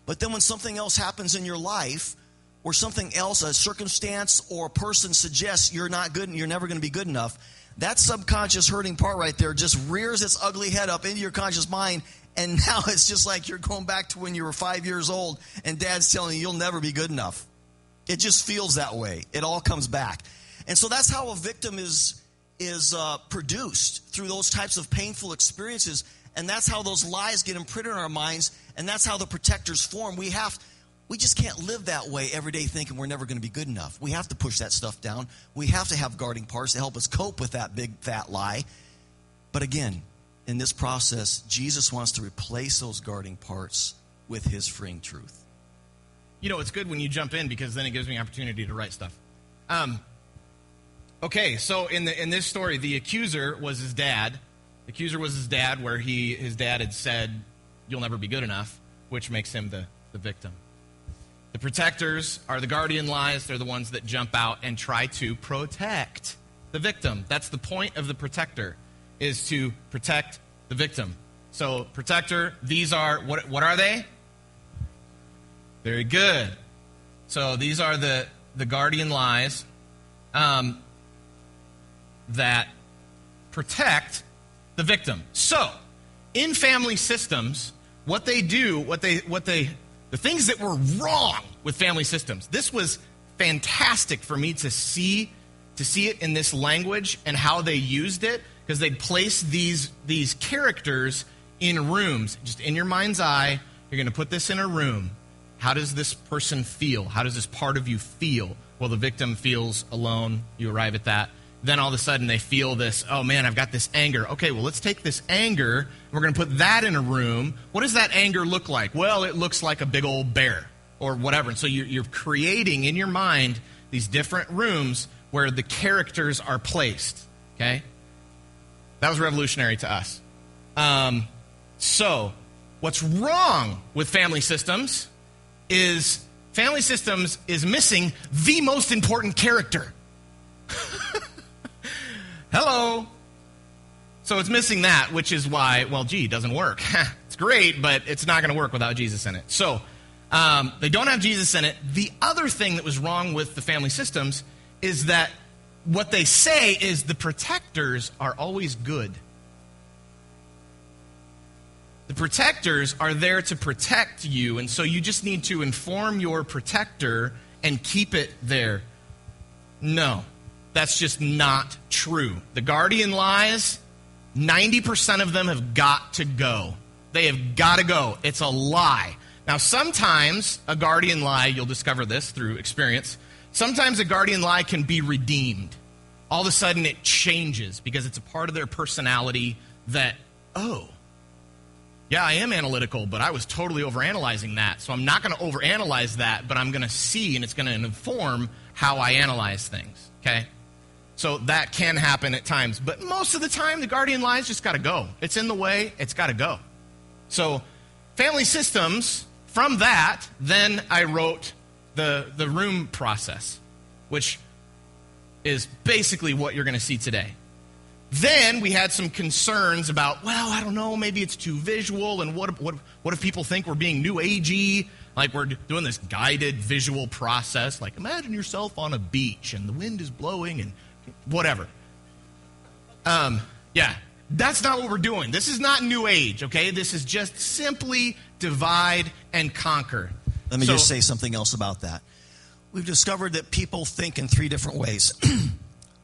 But then when something else happens in your life, or something else, a circumstance or a person suggests you're not good and you're never going to be good enough, that subconscious hurting part right there just rears its ugly head up into your conscious mind, and now it's just like you're going back to when you were 5 years old and Dad's telling you you'll never be good enough. It just feels that way. It all comes back. And so that's how a victim is produced, through those types of painful experiences, and that's how those lies get imprinted in our minds, and that's how the protectors form. We just can't live that way every day thinking we're never going to be good enough. We have to push that stuff down. We have to have guarding parts to help us cope with that big fat lie. But again, in this process, Jesus wants to replace those guarding parts with his freeing truth. It's good when you jump in, because then it gives me an opportunity to write stuff. Okay, so in this story, the accuser was his dad. The accuser was his dad, where his dad had said, "You'll never be good enough," which makes him the victim. The protectors are the guardian lies. They're the ones that jump out and try to protect the victim. That's the point of the protector, is to protect the victim. So, protector, these are, what are they? Very good. So, these are the guardian lies that protect the victim. So, in family systems, what they do, the things that were wrong with family systems. This was fantastic for me to see it in this language and how they used it, because they'd place these characters in rooms. Just in your mind's eye, you're going to put this in a room. How does this person feel? How does this part of you feel? Well, the victim feels alone. You arrive at that. Then all of a sudden they feel this, oh man, I've got this anger. Okay, well, let's take this anger, and we're going to put that in a room. What does that anger look like? Well, it looks like a big old bear or whatever. And so you're creating in your mind these different rooms where the characters are placed, okay? That was revolutionary to us. So what's wrong with family systems is missing the most important character. Hello. So it's missing that, which is why, it doesn't work. It's great, but it's not going to work without Jesus in it. So they don't have Jesus in it. The other thing that was wrong with the family systems is that what they say is the protectors are always good. The protectors are there to protect you, and so you just need to inform your protector and keep it there. No. That's just not true. The guardian lies, 90% of them have got to go. They have got to go. It's a lie. Now, sometimes a guardian lie, you'll discover this through experience, sometimes a guardian lie can be redeemed. All of a sudden it changes because it's a part of their personality that, yeah, I am analytical, but I was totally overanalyzing that. So I'm not going to overanalyze that, but I'm going to see, and it's going to inform how I analyze things, okay? So that can happen at times. But most of the time, the guardian lies just got to go. It's in the way. It's got to go. So family systems, from that, then I wrote the room process, which is basically what you're going to see today. Then we had some concerns about, well, I don't know, maybe it's too visual, and what if people think we're being new agey, like we're doing this guided visual process, like imagine yourself on a beach and the wind is blowing and whatever. Yeah, that's not what we're doing. This is not new age, okay? This is just simply divide and conquer. Let me just say something else about that. We've discovered that people think in three different ways.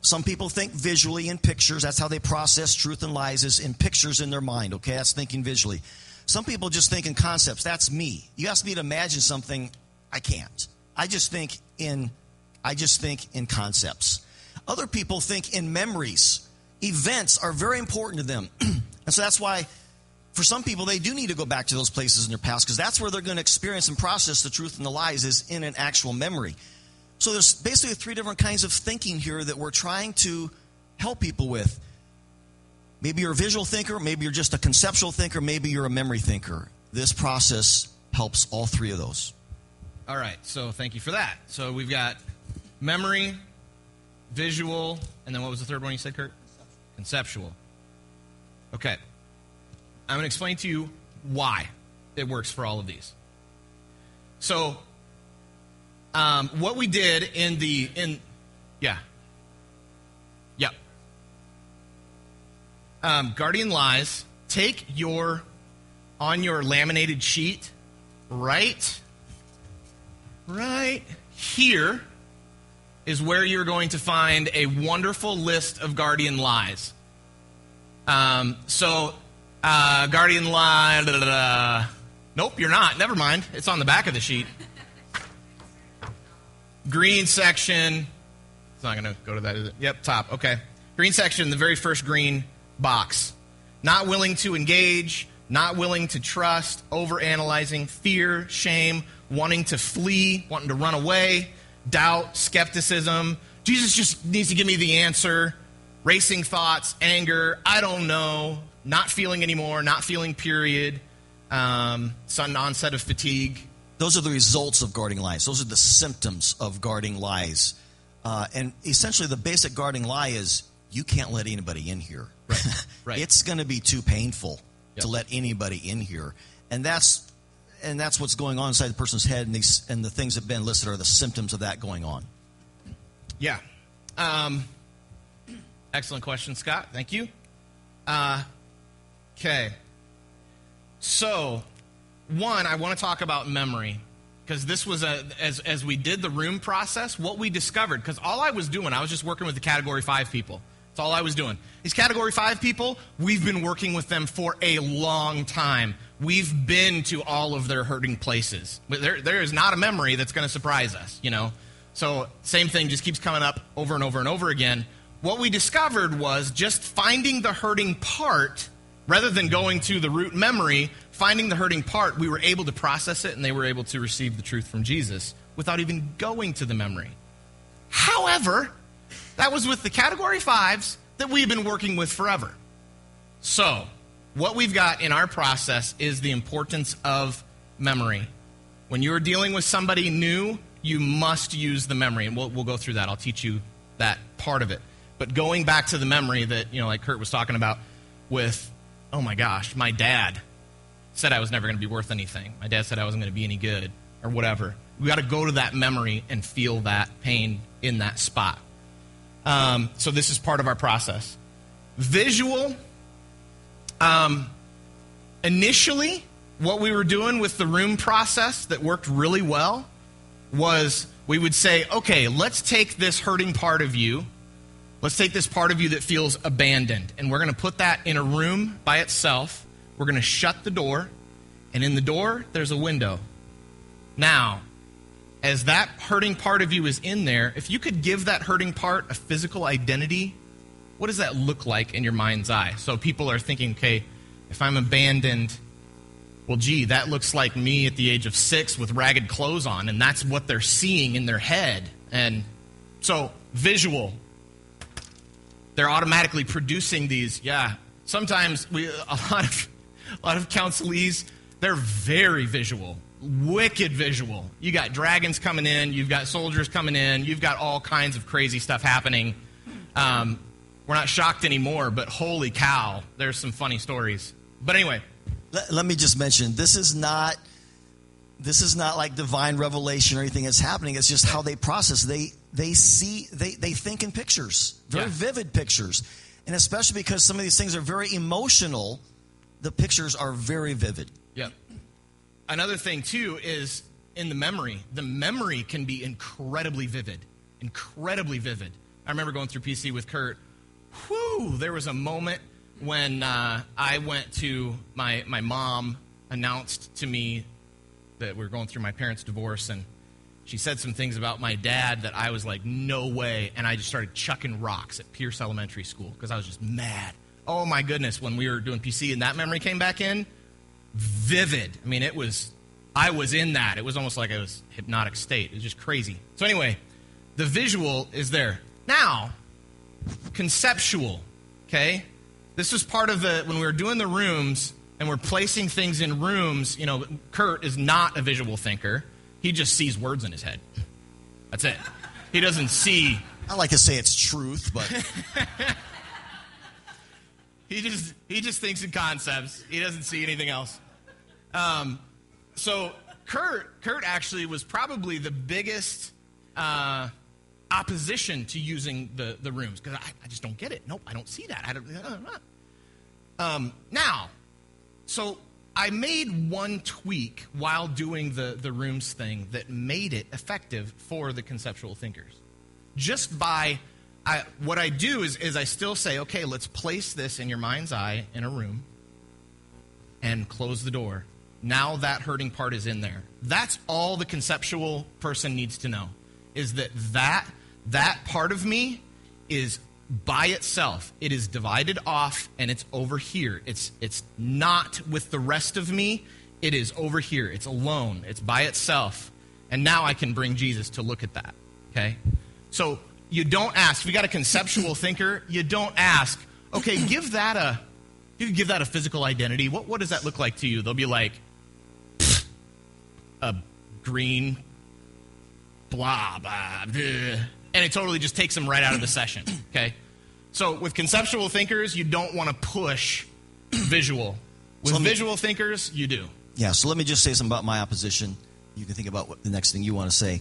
Some people think visually in pictures. That's how they process truth and lies, is in pictures in their mind, okay? That's thinking visually. Some people just think in concepts. That's me. You ask me to imagine something, I can't. I just think in concepts. Other people think in memories. Events are very important to them. And so that's why, for some people, they do need to go back to those places in their past, because that's where they're going to experience and process the truth and the lies, is in an actual memory. So there's basically three different kinds of thinking here that we're trying to help people with. Maybe you're a visual thinker, maybe you're just a conceptual thinker, maybe you're a memory thinker. This process helps all three of those. All right, so thank you for that. So we've got memory, visual, and then what was the third one you said, Kurt? Conceptual. Okay. I'm going to explain to you why it works for all of these. So, what we did Guardian Lies, take on your laminated sheet, right here is where you're going to find a wonderful list of Guardian Lies. Guardian Lie, nope, you're not. Never mind. It's on the back of the sheet. Green section. It's not going to go to that, is it? Yep, top. Okay. Green section, the very first green box. Not willing to engage, not willing to trust, overanalyzing, fear, shame, wanting to flee, wanting to run away, doubt, skepticism. Jesus just needs to give me the answer. Racing thoughts, anger, I don't know, not feeling anymore, not feeling, period, sudden onset of fatigue. Those are the results of guarding lies. Those are the symptoms of guarding lies. And essentially the basic guarding lie is you can't let anybody in here. Right. It's going to be too painful to let anybody in here. And that's what's going on inside the person's head, and the things that have been listed are the symptoms of that going on. Yeah. Excellent question, Scott. Thank you. Okay. So, one, I want to talk about memory, because this was as we did the room process, what we discovered, because all I was doing, I was just working with the Category 5 people. That's all I was doing. These Category 5 people, we've been working with them for a long time. We've been to all of their hurting places. But there is not a memory that's going to surprise us, you know. So, same thing just keeps coming up over and over and over again. What we discovered was just finding the hurting part, rather than going to the root memory, finding the hurting part, we were able to process it, and they were able to receive the truth from Jesus without even going to the memory. However, that was with the Category 5s that we've been working with forever. So, what we've got in our process is the importance of memory. When you're dealing with somebody new, you must use the memory, and we'll go through that. I'll teach you that part of it. But going back to the memory that, like Kurt was talking about with, oh my gosh, my dad said I was never going to be worth anything. My dad said I wasn't going to be any good, or whatever. We got to go to that memory and feel that pain in that spot. So this is part of our process. Visual. Initially, what we were doing with the room process that worked really well was we would say, okay, let's take this hurting part of you. Let's take this part of you that feels abandoned, and we're going to put that in a room by itself. We're going to shut the door, and in the door, there's a window. Now, as that hurting part of you is in there, if you could give that hurting part a physical identity, what does that look like in your mind's eye? So people are thinking, okay, if I'm abandoned, well, gee, that looks like me at the age of 6 with ragged clothes on, and that's what they're seeing in their head. And so, visual. They're automatically producing these. Yeah, sometimes a lot of counselees, they're very visual, wicked visual. You got dragons coming in, you've got soldiers coming in, you've got all kinds of crazy stuff happening. we're not shocked anymore, but holy cow, there's some funny stories. But anyway. Let me just mention, this is not like divine revelation or anything that's happening. It's just how they process. They think in pictures, very vivid pictures. And especially because some of these things are very emotional, the pictures are very vivid. Yep. Another thing, too, is in the memory. The memory can be incredibly vivid. Incredibly vivid. I remember going through PC with Kurt. Whew, there was a moment when I went to my mom announced to me that we were going through my parents' divorce, and she said some things about my dad that I was like, no way, and I just started chucking rocks at Pierce Elementary School because I was just mad. Oh, my goodness, when we were doing PC and that memory came back in, vivid. I mean, I was in that. It was almost like I was hypnotic state. It was just crazy. So anyway, the visual is there. Now, conceptual, okay? This was part of when we were doing the rooms and we're placing things in rooms, Kurt is not a visual thinker. He just sees words in his head. That's it. He doesn't see. I like to say it's truth, but he just thinks in concepts. He doesn't see anything else. So Kurt actually was probably the biggest opposition to using the rooms because I just don't get it. Nope, I don't see that. Now, so I made one tweak while doing the rooms thing that made it effective for the conceptual thinkers. Just by, what I do is I still say, okay, let's place this in your mind's eye in a room and close the door. Now that hurting part is in there. That's all the conceptual person needs to know, is that part of me is by itself. It is divided off, and it's over here. It's not with the rest of me. It is over here. It's alone. It's by itself. And now I can bring Jesus to look at that, okay? So you don't ask. If you got a conceptual thinker, you don't ask, okay, you give that a physical identity. What does that look like to you? They'll be like, a green blah, blah, blah. And it totally just takes them right out of the session, okay? So with conceptual thinkers, you don't want to push visual. With visual thinkers, you do. Yeah, so let me just say something about my opposition. You can think about what the next thing you want to say.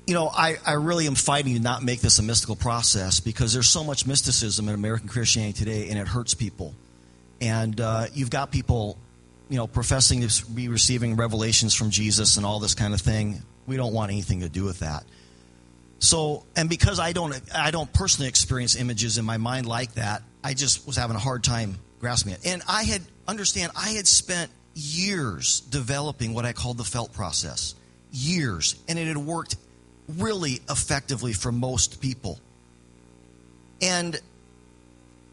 I really am fighting to not make this a mystical process because there's so much mysticism in American Christianity today, and it hurts people. And you've got people, professing to be receiving revelations from Jesus and all this kind of thing. We don't want anything to do with that. So, and because I don't personally experience images in my mind like that, I just was having a hard time grasping it. And I had spent years developing what I called the felt process. Years. And it had worked really effectively for most people. And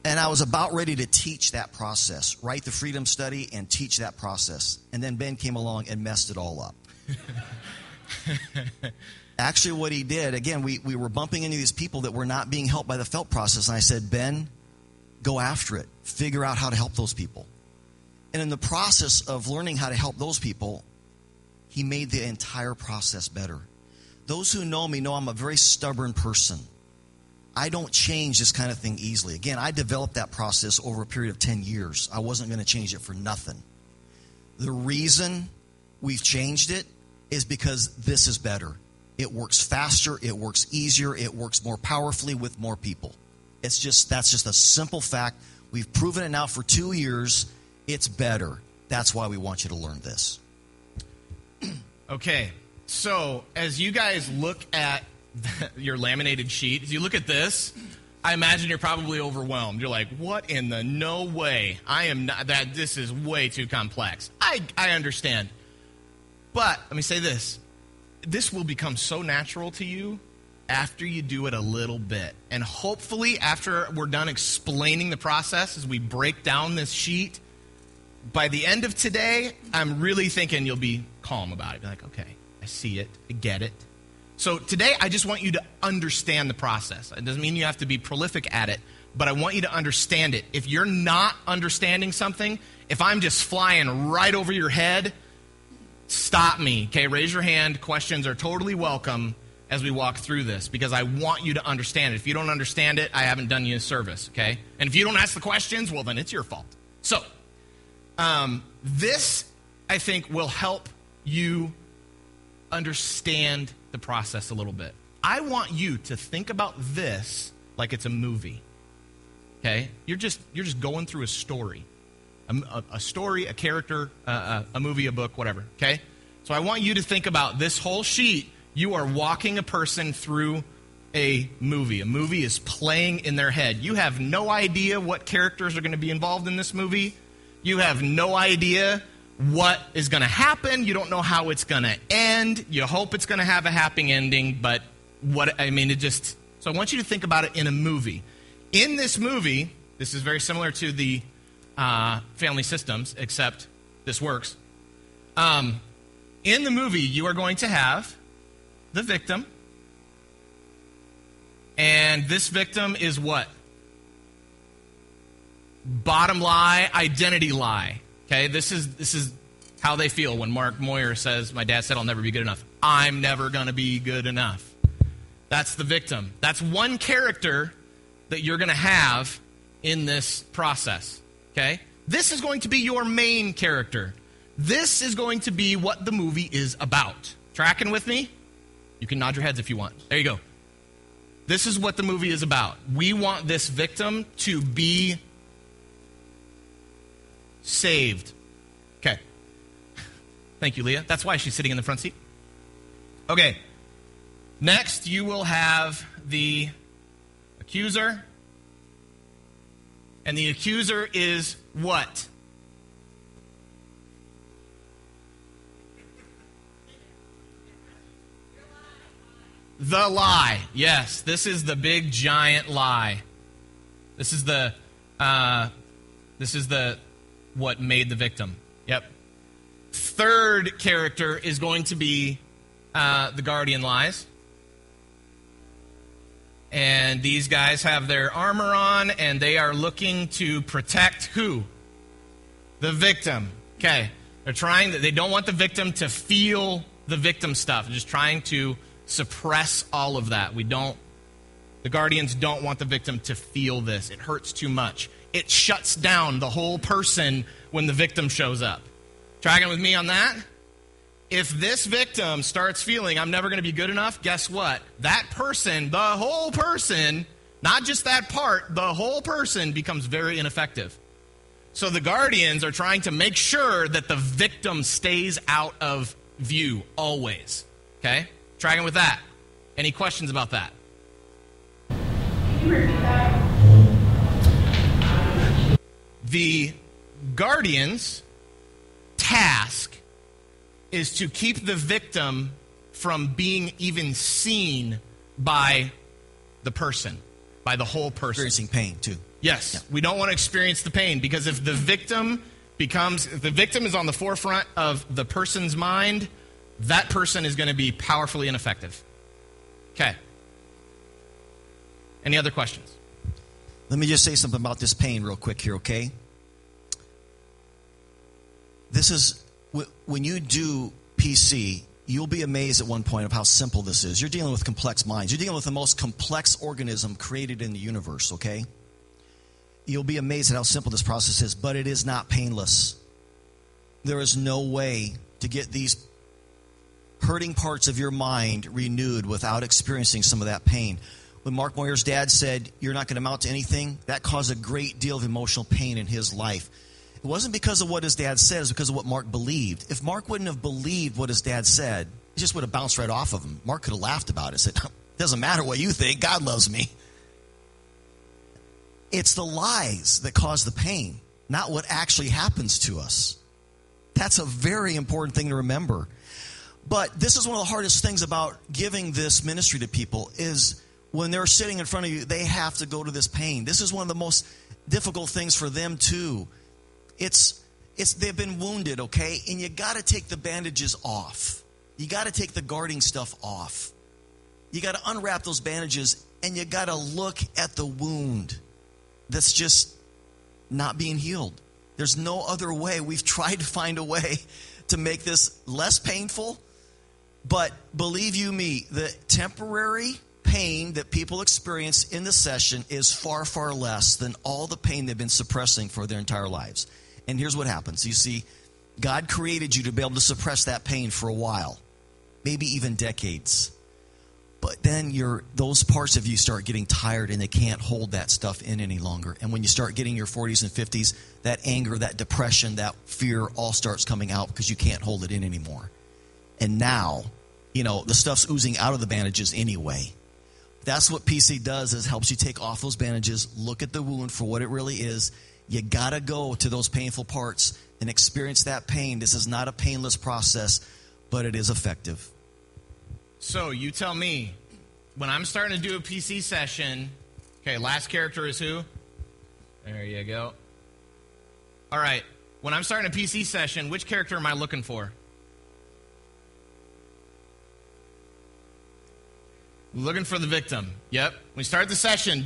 I was about ready to teach that process, write the Freedom Study and teach that process. And then Ben came along and messed it all up. Actually, what he did, again, we were bumping into these people that were not being helped by the felt process. And I said, Ben, go after it. Figure out how to help those people. And in the process of learning how to help those people, he made the entire process better. Those who know me know I'm a very stubborn person. I don't change this kind of thing easily. Again, I developed that process over a period of 10 years. I wasn't going to change it for nothing. The reason we've changed it is because this is better. It works faster, it works easier, it works more powerfully with more people. That's just a simple fact. We've proven it now for 2 years. It's better. That's why we want you to learn this. Okay, so as you guys look at your laminated sheet, as you look at this, I imagine you're probably overwhelmed. You're like, what in the no way? I am not, this is way too complex. I understand. But let me say this. This will become so natural to you after you do it a little bit. And hopefully after we're done explaining the process, as we break down this sheet, by the end of today, I'm really thinking you'll be calm about it. Be like, okay, I see it, I get it. So today, I just want you to understand the process. It doesn't mean you have to be prolific at it, but I want you to understand it. If you're not understanding something, if I'm just flying right over your head, stop me, okay? Raise your hand. Questions are totally welcome. as we walk through this, because I want you to understand it. If you don't understand it, I haven't done you a service, okay? And if you don't ask the questions, well, then it's your fault. So, this, I think, will help you understand the process a little bit. I want you to think about this like it's a movie, okay? You're just going through a story. A story, a character, a movie, a book, whatever, okay? So I want you to think about this whole sheet. You are walking a person through a movie. A movie is playing in their head. You have no idea what characters are going to be involved in this movie. You have no idea what is going to happen. You don't know how it's going to end. You hope it's going to have a happy ending, but so I want you to think about it in a movie. In this movie, this is very similar to the family systems, except this works. In the movie, you are going to have the victim, and this victim is what? Bottom lie, identity lie. Okay, this is how they feel when Mark Moyer says, "My dad said I'll never be good enough. I'm never going to be good enough." That's the victim. That's one character that you're going to have in this process. Okay? This is going to be your main character. This is going to be what the movie is about. Tracking with me? You can nod your heads if you want. There you go. This is what the movie is about. We want this victim to be saved. Okay. Thank you, Leah. That's why she's sitting in the front seat. Okay. Next, you will have the accuser. And the accuser is what? The lie. Yes, this is the big giant lie. This is the what made the victim. Yep. Third character is going to be the guardian lies. And these guys have their armor on, and they are looking to protect who? The victim. Okay. They don't want the victim to feel the victim stuff. They're just trying to suppress all of that. The guardians don't want the victim to feel this. It hurts too much. It shuts down the whole person when the victim shows up. Tracking with me on that? If this victim starts feeling, I'm never going to be good enough, guess what? That person, the whole person, not just that part, the whole person becomes very ineffective. So the guardians are trying to make sure that the victim stays out of view always. Okay? Tracking with that. Any questions about that? Can you repeat that? The guardian's task is to keep the victim from being even seen by the person, by the whole person. Experiencing pain, too. Yes, yeah. We don't want to experience the pain, because if the victim is on the forefront of the person's mind, that person is going to be powerfully ineffective. Okay. Any other questions? Let me just say something about this pain real quick here, okay? This is, when you do PC, you'll be amazed at one point of how simple this is. You're dealing with complex minds. You're dealing with the most complex organism created in the universe, okay? You'll be amazed at how simple this process is, but it is not painless. There is no way to get these hurting parts of your mind renewed without experiencing some of that pain. When Mark Moyer's dad said, "You're not going to amount to anything," that caused a great deal of emotional pain in his life. It wasn't because of what his dad said, it was because of what Mark believed. If Mark wouldn't have believed what his dad said, it just would have bounced right off of him. Mark could have laughed about it, said, "It doesn't matter what you think, God loves me." It's the lies that cause the pain, not what actually happens to us. That's a very important thing to remember. But this is one of the hardest things about giving this ministry to people is when they're sitting in front of you, they have to go to this pain. This is one of the most difficult things for them too. They've been wounded, okay? And you got to take the bandages off. You got to take the guarding stuff off. You got to unwrap those bandages, and you got to look at the wound that's just not being healed. There's no other way. We've tried to find a way to make this less painful, But believe you me, the temporary pain that people experience in the session is far, far less than all the pain they've been suppressing for their entire lives. And here's what happens. You see, God created you to be able to suppress that pain for a while, maybe even decades. But then those parts of you start getting tired and they can't hold that stuff in any longer. And when you start getting your 40s and 50s, that anger, that depression, that fear all starts coming out because you can't hold it in anymore. And now, the stuff's oozing out of the bandages anyway. That's what PC does, is helps you take off those bandages, look at the wound for what it really is. You got to go to those painful parts and experience that pain. This is not a painless process, but it is effective. So you tell me, when I'm starting to do a PC session, okay, last character is who? There you go. All right, when I'm starting a PC session, which character am I looking for? Looking for the victim. Yep. When we start the session,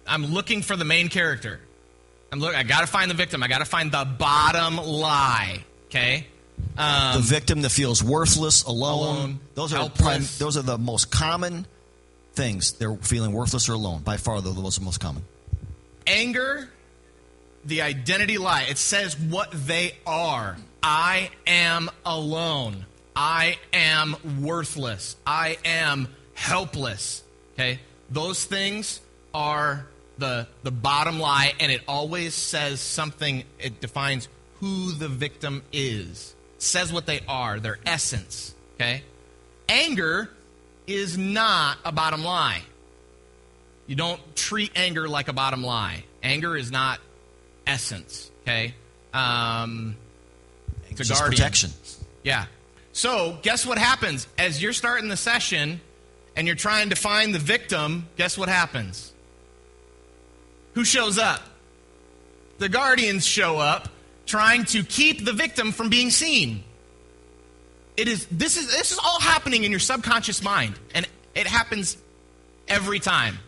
I'm looking for the main character. I got to find the victim. I got to find the bottom lie. Okay? The victim that feels worthless, alone. Those are the most common things. They're feeling worthless or alone. By far, they're the most common. Anger, the identity lie. It says what they are. I am alone. I am worthless. I am helpless. Okay? Those things are the bottom lie, and it always says something. It defines who the victim is. It says what they are, their essence. Okay? Anger is not a bottom lie. You don't treat anger like a bottom lie. Anger is not essence. Okay? It's a just guardian. Protection. Yeah. So guess what happens? As you're starting the session and you're trying to find the victim, guess what happens? Who shows up? The guardians show up trying to keep the victim from being seen. This is all happening in your subconscious mind, and it happens every time.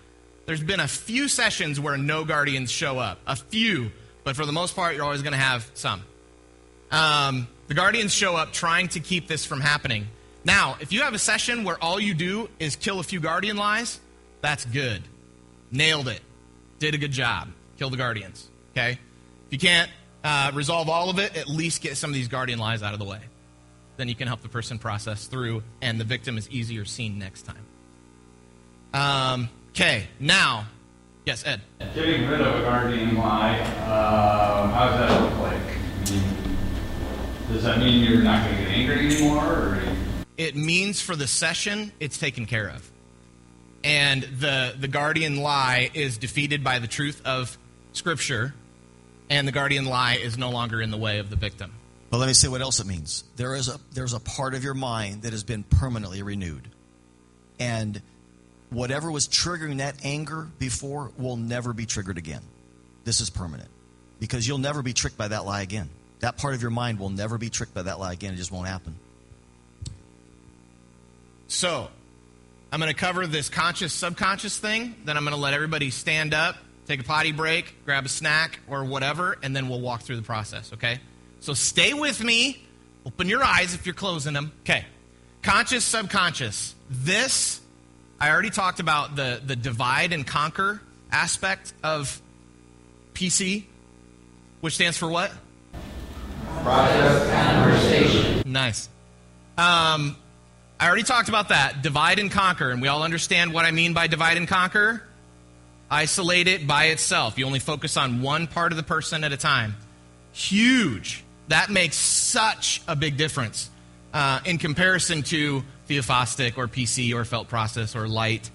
There's been a few sessions where no guardians show up. A few, but for the most part, you're always going to have some. The guardians show up trying to keep this from happening. Now, if you have a session where all you do is kill a few guardian lies, that's good. Nailed it. Did a good job. Kill the guardians. Okay? If you can't resolve all of it, at least get some of these guardian lies out of the way. Then you can help the person process through, and the victim is easier seen next time. Okay, now, yes, Ed. Getting rid of a guardian lie, how does that look like? Does that mean you're not going to get angry anymore? Or? It means for the session, it's taken care of. And the guardian lie is defeated by the truth of Scripture, and the guardian lie is no longer in the way of the victim. But let me say what else it means. There's a part of your mind that has been permanently renewed. And whatever was triggering that anger before will never be triggered again. This is permanent. Because you'll never be tricked by that lie again. That part of your mind will never be tricked by that lie again. It just won't happen. So, I'm going to cover this conscious, subconscious thing. Then I'm going to let everybody stand up, take a potty break, grab a snack or whatever, and then we'll walk through the process, okay? So stay with me. Open your eyes if you're closing them. Okay. Conscious, subconscious. This, I already talked about the divide and conquer aspect of PC, which stands for what? Process conversation. Nice. I already talked about that. Divide and conquer. And we all understand what I mean by divide and conquer. Isolate it by itself. You only focus on one part of the person at a time. Huge. That makes such a big difference in comparison to theophostic or PC or felt process or light.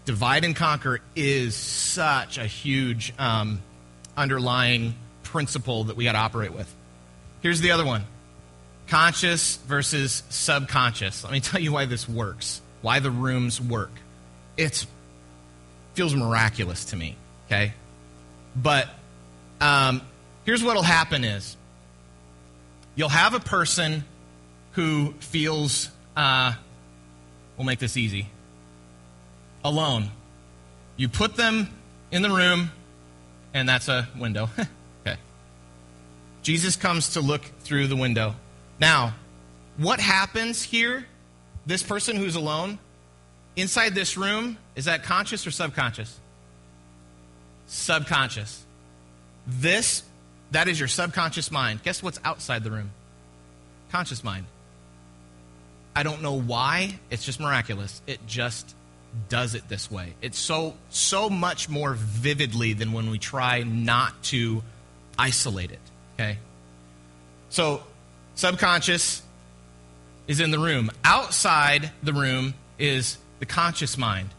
Divide and conquer is such a huge underlying principle that we got to operate with. Here's the other one. Conscious versus subconscious. Let me tell you why this works. Why the rooms work. It feels miraculous to me, okay? But here's what'll happen is you'll have a person who feels, we'll make this easy, alone. You put them in the room, and that's a window. Okay. Jesus comes to look through the window. Now, what happens here this person who's alone, inside this room, is that conscious or subconscious? Subconscious. That is your subconscious mind. Guess what's outside the room? Conscious mind. I don't know why. It's just miraculous. It just does it this way. It's so much more vividly than when we try not to isolate it. Okay? So, subconscious is in the room. Outside the room is the conscious mind.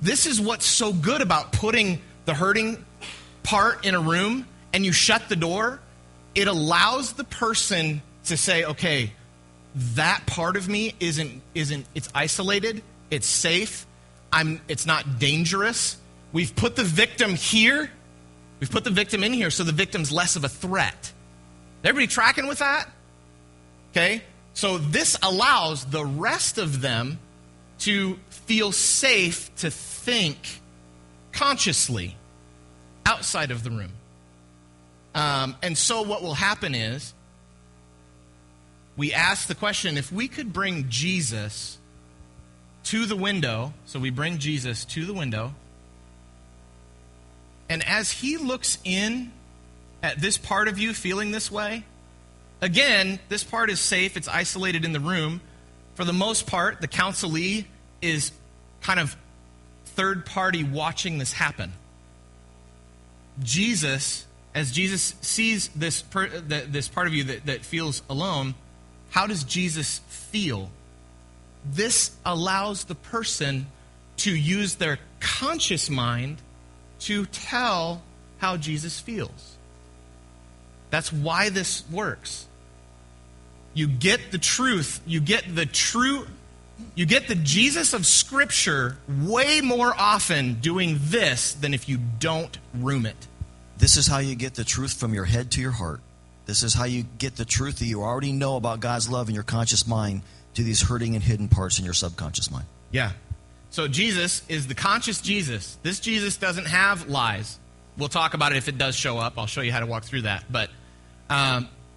This is what's so good about putting the hurting part in a room and you shut the door. It allows the person to say, okay, that part of me isn't it's isolated, it's safe, it's not dangerous. We've put the victim here. We've put the victim in here so the victim's less of a threat. Everybody tracking with that? Okay? So this allows the rest of them to feel safe to think consciously outside of the room. And so what will happen is we ask the question, if we could bring Jesus to the window, so we bring Jesus to the window, and as he looks in at this part of you feeling this way, again, this part is safe, it's isolated in the room. For the most part, the counselee is kind of third party watching this happen. Jesus, as Jesus sees this part of you that feels alone, how does Jesus feel? This allows the person to use their conscious mind to tell how Jesus feels. That's why this works. You get the truth. You get the Jesus of Scripture way more often doing this than if you don't room it. This is how you get the truth from your head to your heart. This is how you get the truth that you already know about God's love in your conscious mind to these hurting and hidden parts in your subconscious mind. Yeah. So Jesus is the conscious Jesus. This Jesus doesn't have lies. We'll talk about it if it does show up. I'll show you how to walk through that. But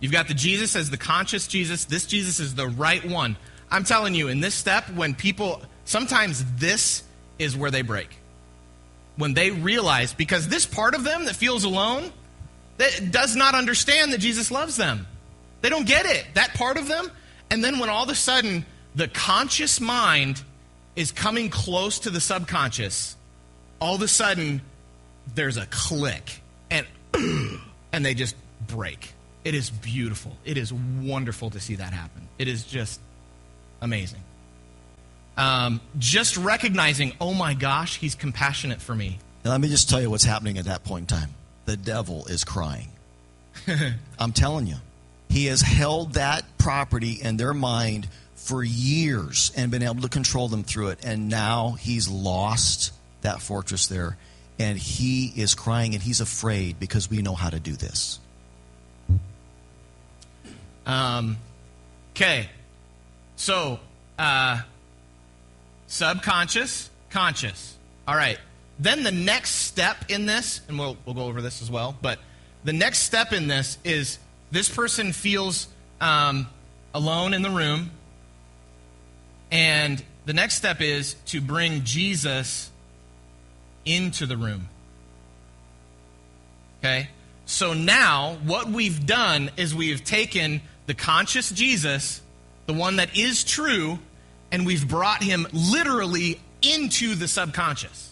you've got the Jesus as the conscious Jesus. This Jesus is the right one. I'm telling you, in this step, when people, sometimes this is where they break. When they realize, because this part of them that feels alone, that does not understand that Jesus loves them. They don't get it, that part of them. And then when all of a sudden, the conscious mind is coming close to the subconscious, all of a sudden, there's a click, and they just break. It is beautiful. It is wonderful to see that happen. It is just amazing. Just recognizing, oh my gosh, he's compassionate for me. Now, let me just tell you what's happening at that point in time. The devil is crying. I'm telling you. He has held that property in their mind for years and been able to control them through it. And now he's lost that fortress there. And he is crying and he's afraid because we know how to do this. Okay. So, subconscious, conscious. All right. Then the next step in this, and we'll go over this as well, but the next step in this is this person feels alone in the room, and the next step is to bring Jesus into the room. Okay? So now, what we've done is we have taken the conscious Jesus, the one that is true, and we've brought him literally into the subconscious.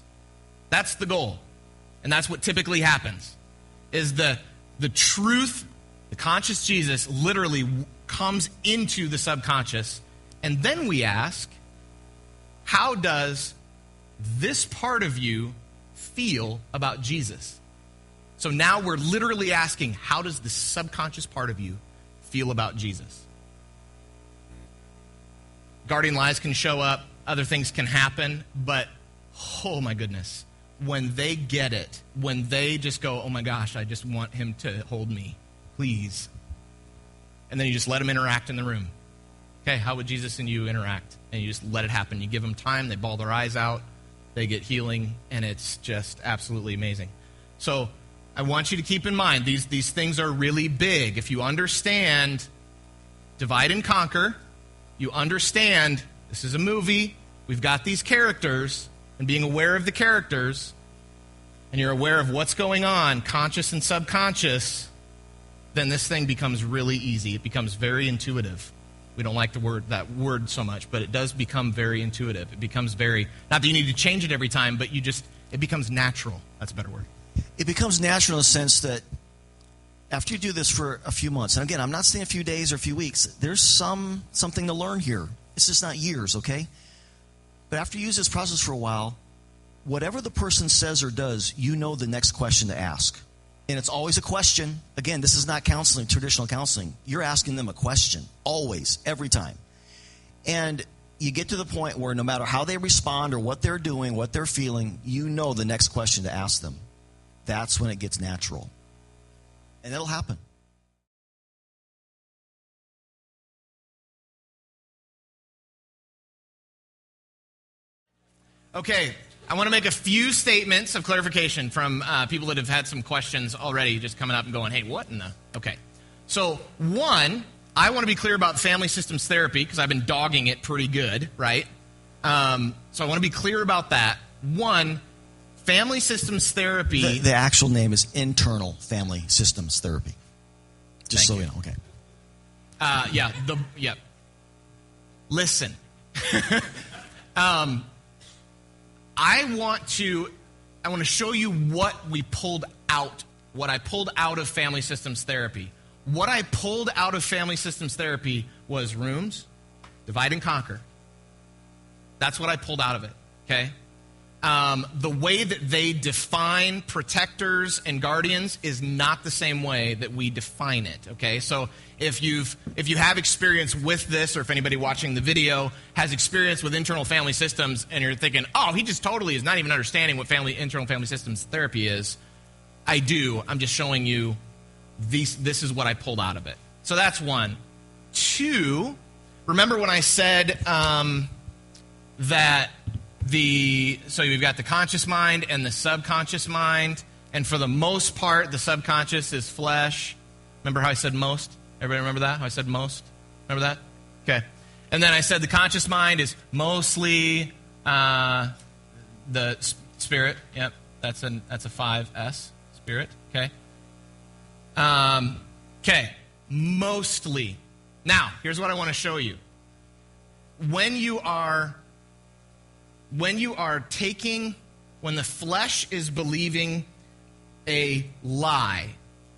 That's the goal. And that's what typically happens, is the truth, the conscious Jesus literally comes into the subconscious. And then we ask, how does this part of you feel about Jesus? So now we're literally asking, how does the subconscious part of you feel about Jesus? Guardian lies can show up, other things can happen, but oh my goodness, when they get it, when they just go, oh my gosh, I just want him to hold me, please. And then you just let him interact in the room. Okay, how would Jesus and you interact? And you just let it happen. You give them time, they bawl their eyes out, they get healing, and it's just absolutely amazing. So I want you to keep in mind, these things are really big. If you understand divide and conquer, you understand this is a movie, we've got these characters, and being aware of the characters, and you're aware of what's going on, conscious and subconscious, then this thing becomes really easy. It becomes very intuitive. We don't like that word so much, but it does become very intuitive. It becomes very, not that you need to change it every time, but it becomes natural. That's a better word. It becomes natural in the sense that after you do this for a few months, and again, I'm not saying a few days or a few weeks, there's something to learn here. It's just not years, okay? But after you use this process for a while, whatever the person says or does, you know the next question to ask. And it's always a question. Again, this is not counseling, traditional counseling. You're asking them a question, always, every time. And you get to the point where no matter how they respond or what they're doing, what they're feeling, you know the next question to ask them. That's when it gets natural. And it'll happen. Okay, I want to make a few statements of clarification from people that have had some questions already just coming up and going, hey, what in the... Okay, so one, I want to be clear about family systems therapy because I've been dogging it pretty good, right? So I want to be clear about that. One, family systems therapy... The actual name is internal family systems therapy. Just so you know, okay. Listen. I want to show you what I pulled out of family systems therapy. What I pulled out of family systems therapy was rooms, divide and conquer. That's what I pulled out of it, okay? The way that they define protectors and guardians is not the same way that we define it, okay? So if you have experience with this, or if anybody watching the video has experience with internal family systems and you're thinking, oh, he just totally is not even understanding what internal family systems therapy is, I do. I'm just showing you this is what I pulled out of it. So that's one. Two, remember when I said that so we've got the conscious mind and the subconscious mind, and for the most part, the subconscious is flesh. Remember how I said most? Everybody remember that? How I said most? Remember that? Okay. And then I said the conscious mind is mostly the spirit. Yep, that's a 5S, spirit. Okay. Okay, mostly. Now, here's what I want to show you. When the flesh is believing a lie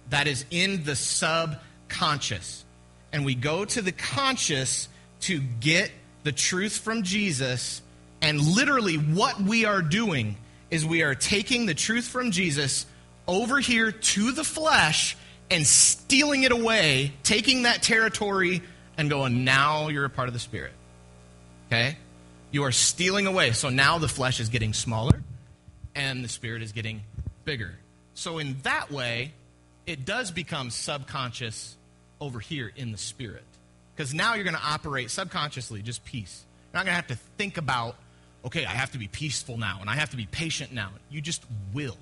that is in the subconscious, and we go to the conscious to get the truth from Jesus, and literally what we are doing is we are taking the truth from Jesus over here to the flesh and stealing it away, taking that territory and going, now you're a part of the spirit. Okay? You are stealing away. So now the flesh is getting smaller and the spirit is getting bigger. So in that way, it does become subconscious over here in the spirit. Because now you're going to operate subconsciously, just peace. You're not going to have to think about, okay, I have to be peaceful now and I have to be patient now. You just will.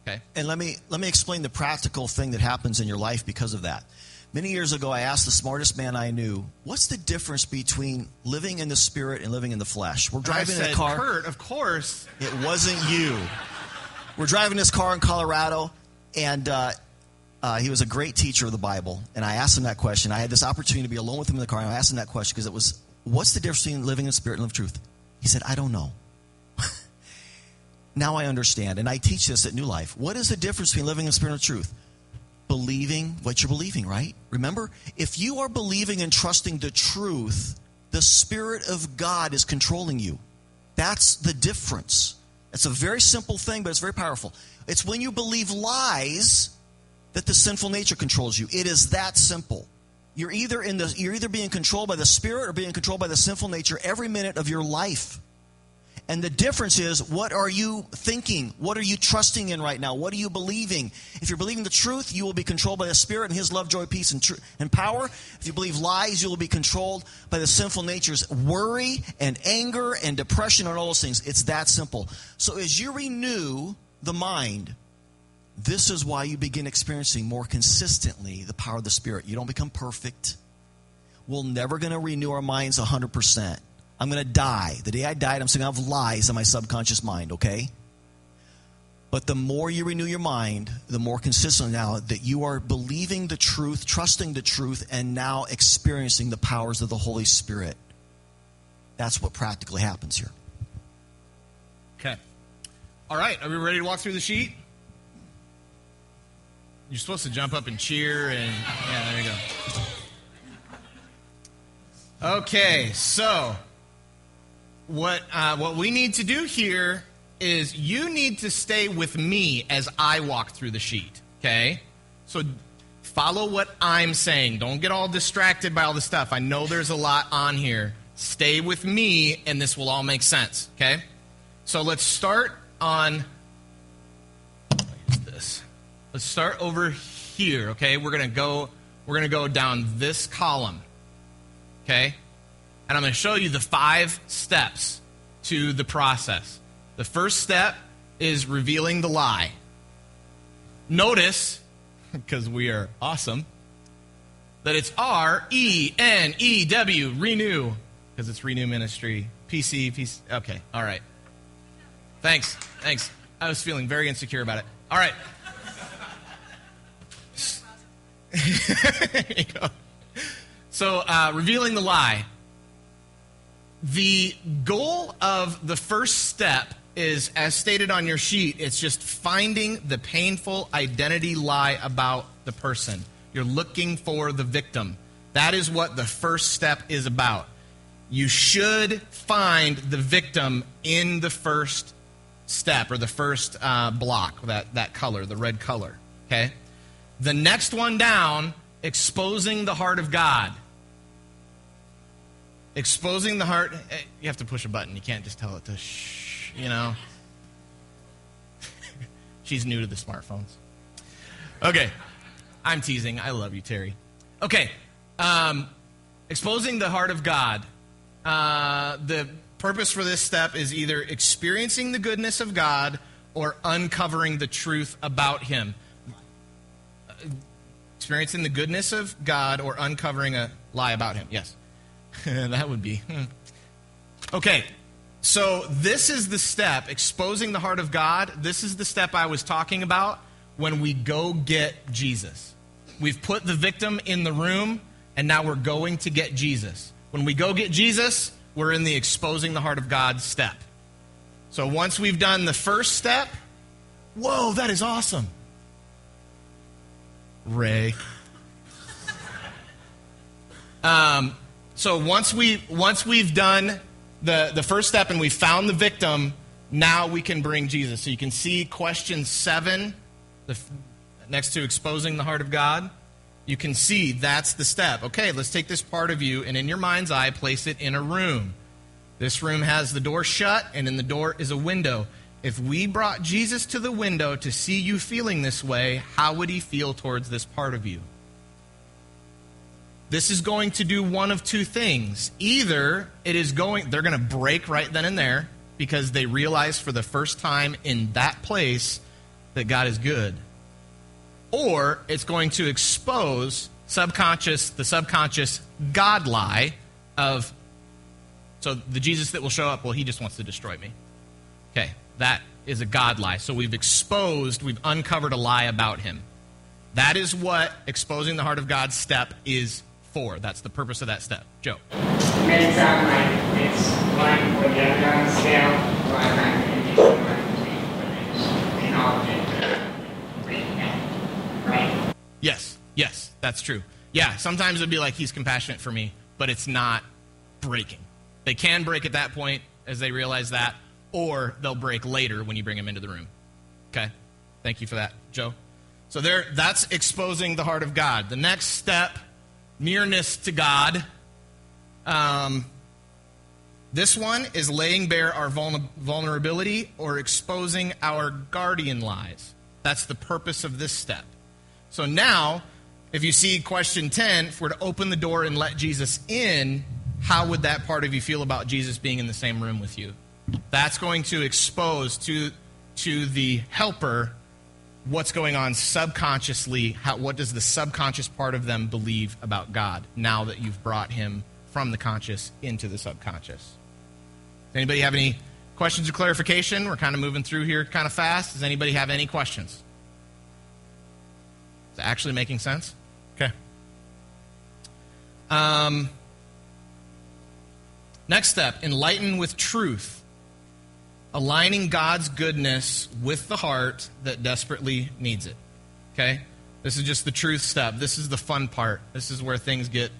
Okay? And let me explain the practical thing that happens in your life because of that. Many years ago, I asked the smartest man I knew, what's the difference between living in the spirit and living in the flesh? We're driving in a car. Kurt, of course. It wasn't you. We're driving this car in Colorado, and he was a great teacher of the Bible. And I asked him that question. I had this opportunity to be alone with him in the car, and I asked him that question because it was, what's the difference between living in the spirit and living truth? He said, I don't know. Now I understand, and I teach this at New Life. What is the difference between living in the spirit and the truth? Believing what you're believing, right? Remember, if you are believing and trusting the truth, the Spirit of God is controlling you. That's the difference. It's a very simple thing, but it's very powerful. It's when you believe lies that the sinful nature controls you. It is that simple. You're either being controlled by the Spirit or being controlled by the sinful nature every minute of your life. And the difference is, what are you thinking? What are you trusting in right now? What are you believing? If you're believing the truth, you will be controlled by the Spirit and His love, joy, peace, and power. If you believe lies, you will be controlled by the sinful nature's worry and anger and depression and all those things. It's that simple. So as you renew the mind, this is why you begin experiencing more consistently the power of the Spirit. You don't become perfect. We're never going to renew our minds 100%. I'm going to die. The day I died, I'm still going to have lies in my subconscious mind, okay? But the more you renew your mind, the more consistent now that you are believing the truth, trusting the truth, and now experiencing the powers of the Holy Spirit. That's what practically happens here. Okay. All right. Are we ready to walk through the sheet? You're supposed to jump up and cheer and, yeah, there you go. Okay, so what we need to do here is you need to stay with me as I walk through the sheet, okay? So follow what I'm saying. Don't get all distracted by all the stuff. I know there's a lot on here. Stay with me, and this will all make sense, okay? So let's start on, what is this? Let's start over here, okay? We're gonna go down this column, okay? And I'm gonna show you the 5 steps to the process. The first step is revealing the lie. Notice, because we are awesome, that it's R-E-N-E-W, renew, because it's Renew Ministry, PC, okay, all right. Thanks. I was feeling very insecure about it. All right. There you go. So, revealing the lie. The goal of the first step is, as stated on your sheet, it's just finding the painful identity lie about the person. You're looking for the victim. That is what the first step is about. You should find the victim in the first step, or the first block, that color, the red color, okay? The next one down, exposing the heart of God. Exposing the heart, you have to push a button. You can't just tell it to shh, you know. She's new to the smartphones. Okay, I'm teasing. I love you, Terry. Okay, exposing the heart of God. The purpose for this step is either experiencing the goodness of God or uncovering the truth about Him. Experiencing the goodness of God or uncovering a lie about Him. Yes. That would be. Okay, so this is the step, exposing the heart of God. This is the step I was talking about when we go get Jesus. We've put the victim in the room, and now we're going to get Jesus. When we go get Jesus, we're in the exposing the heart of God step. So once we've done the first step, whoa, that is awesome. Ray. So once we've done the first step and we've found the victim, now we can bring Jesus. So you can see question 7, next to exposing the heart of God. You can see that's the step. Okay, let's take this part of you and in your mind's eye, place it in a room. This room has the door shut, and in the door is a window. If we brought Jesus to the window to see you feeling this way, how would He feel towards this part of you? This is going to do one of two things. Either they're going to break right then and there because they realize for the first time in that place that God is good. Or it's going to expose the subconscious God lie of, so the Jesus that will show up, well, He just wants to destroy me. Okay, that is a God lie. So we've uncovered a lie about Him. That is what exposing the heart of God step is for. That's the purpose of that step. Joe. It may sound like it's like what you have done on the scale, but right? Yes, that's true. Yeah, sometimes it'd be like He's compassionate for me, but it's not breaking. They can break at that point as they realize that, or they'll break later when you bring Him into the room. Okay? Thank you for that, Joe. So that's exposing the heart of God. The next step, nearness to God. This one is laying bare our vulnerability or exposing our guardian lies. That's the purpose of this step. So now, if you see question 10, if we're to open the door and let Jesus in, how would that part of you feel about Jesus being in the same room with you? That's going to expose to the helper what's going on subconsciously. What does the subconscious part of them believe about God now that you've brought Him from the conscious into the subconscious? Anybody have any questions or clarification? We're kind of moving through here kind of fast. Does anybody have any questions? Is it actually making sense? Okay. Next step, enlighten with truth. Aligning God's goodness with the heart that desperately needs it. Okay? This is just the truth step. This is the fun part. This is where things get,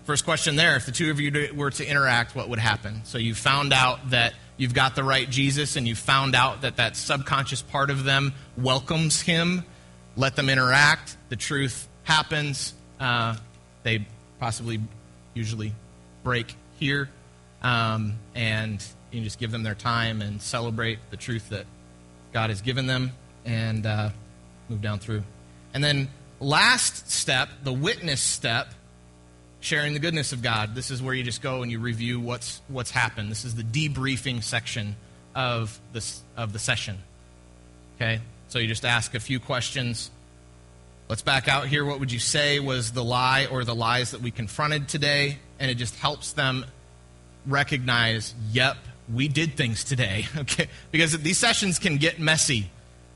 first question there. If the two of you were to interact, what would happen? So you found out that you've got the right Jesus, and you found out that that subconscious part of them welcomes him. Let them interact. The truth happens. They possibly usually break here. And you can just give them their time and celebrate the truth that God has given them and move down through. And then last step, the witness step, sharing the goodness of God. This is where you just go and you review what's happened. This is the debriefing section of the session. Okay? So you just ask a few questions. Let's back out here. What would you say was the lie or the lies that we confronted today? And it just helps them recognize, yep, we did things today. Okay? Because these sessions can get messy.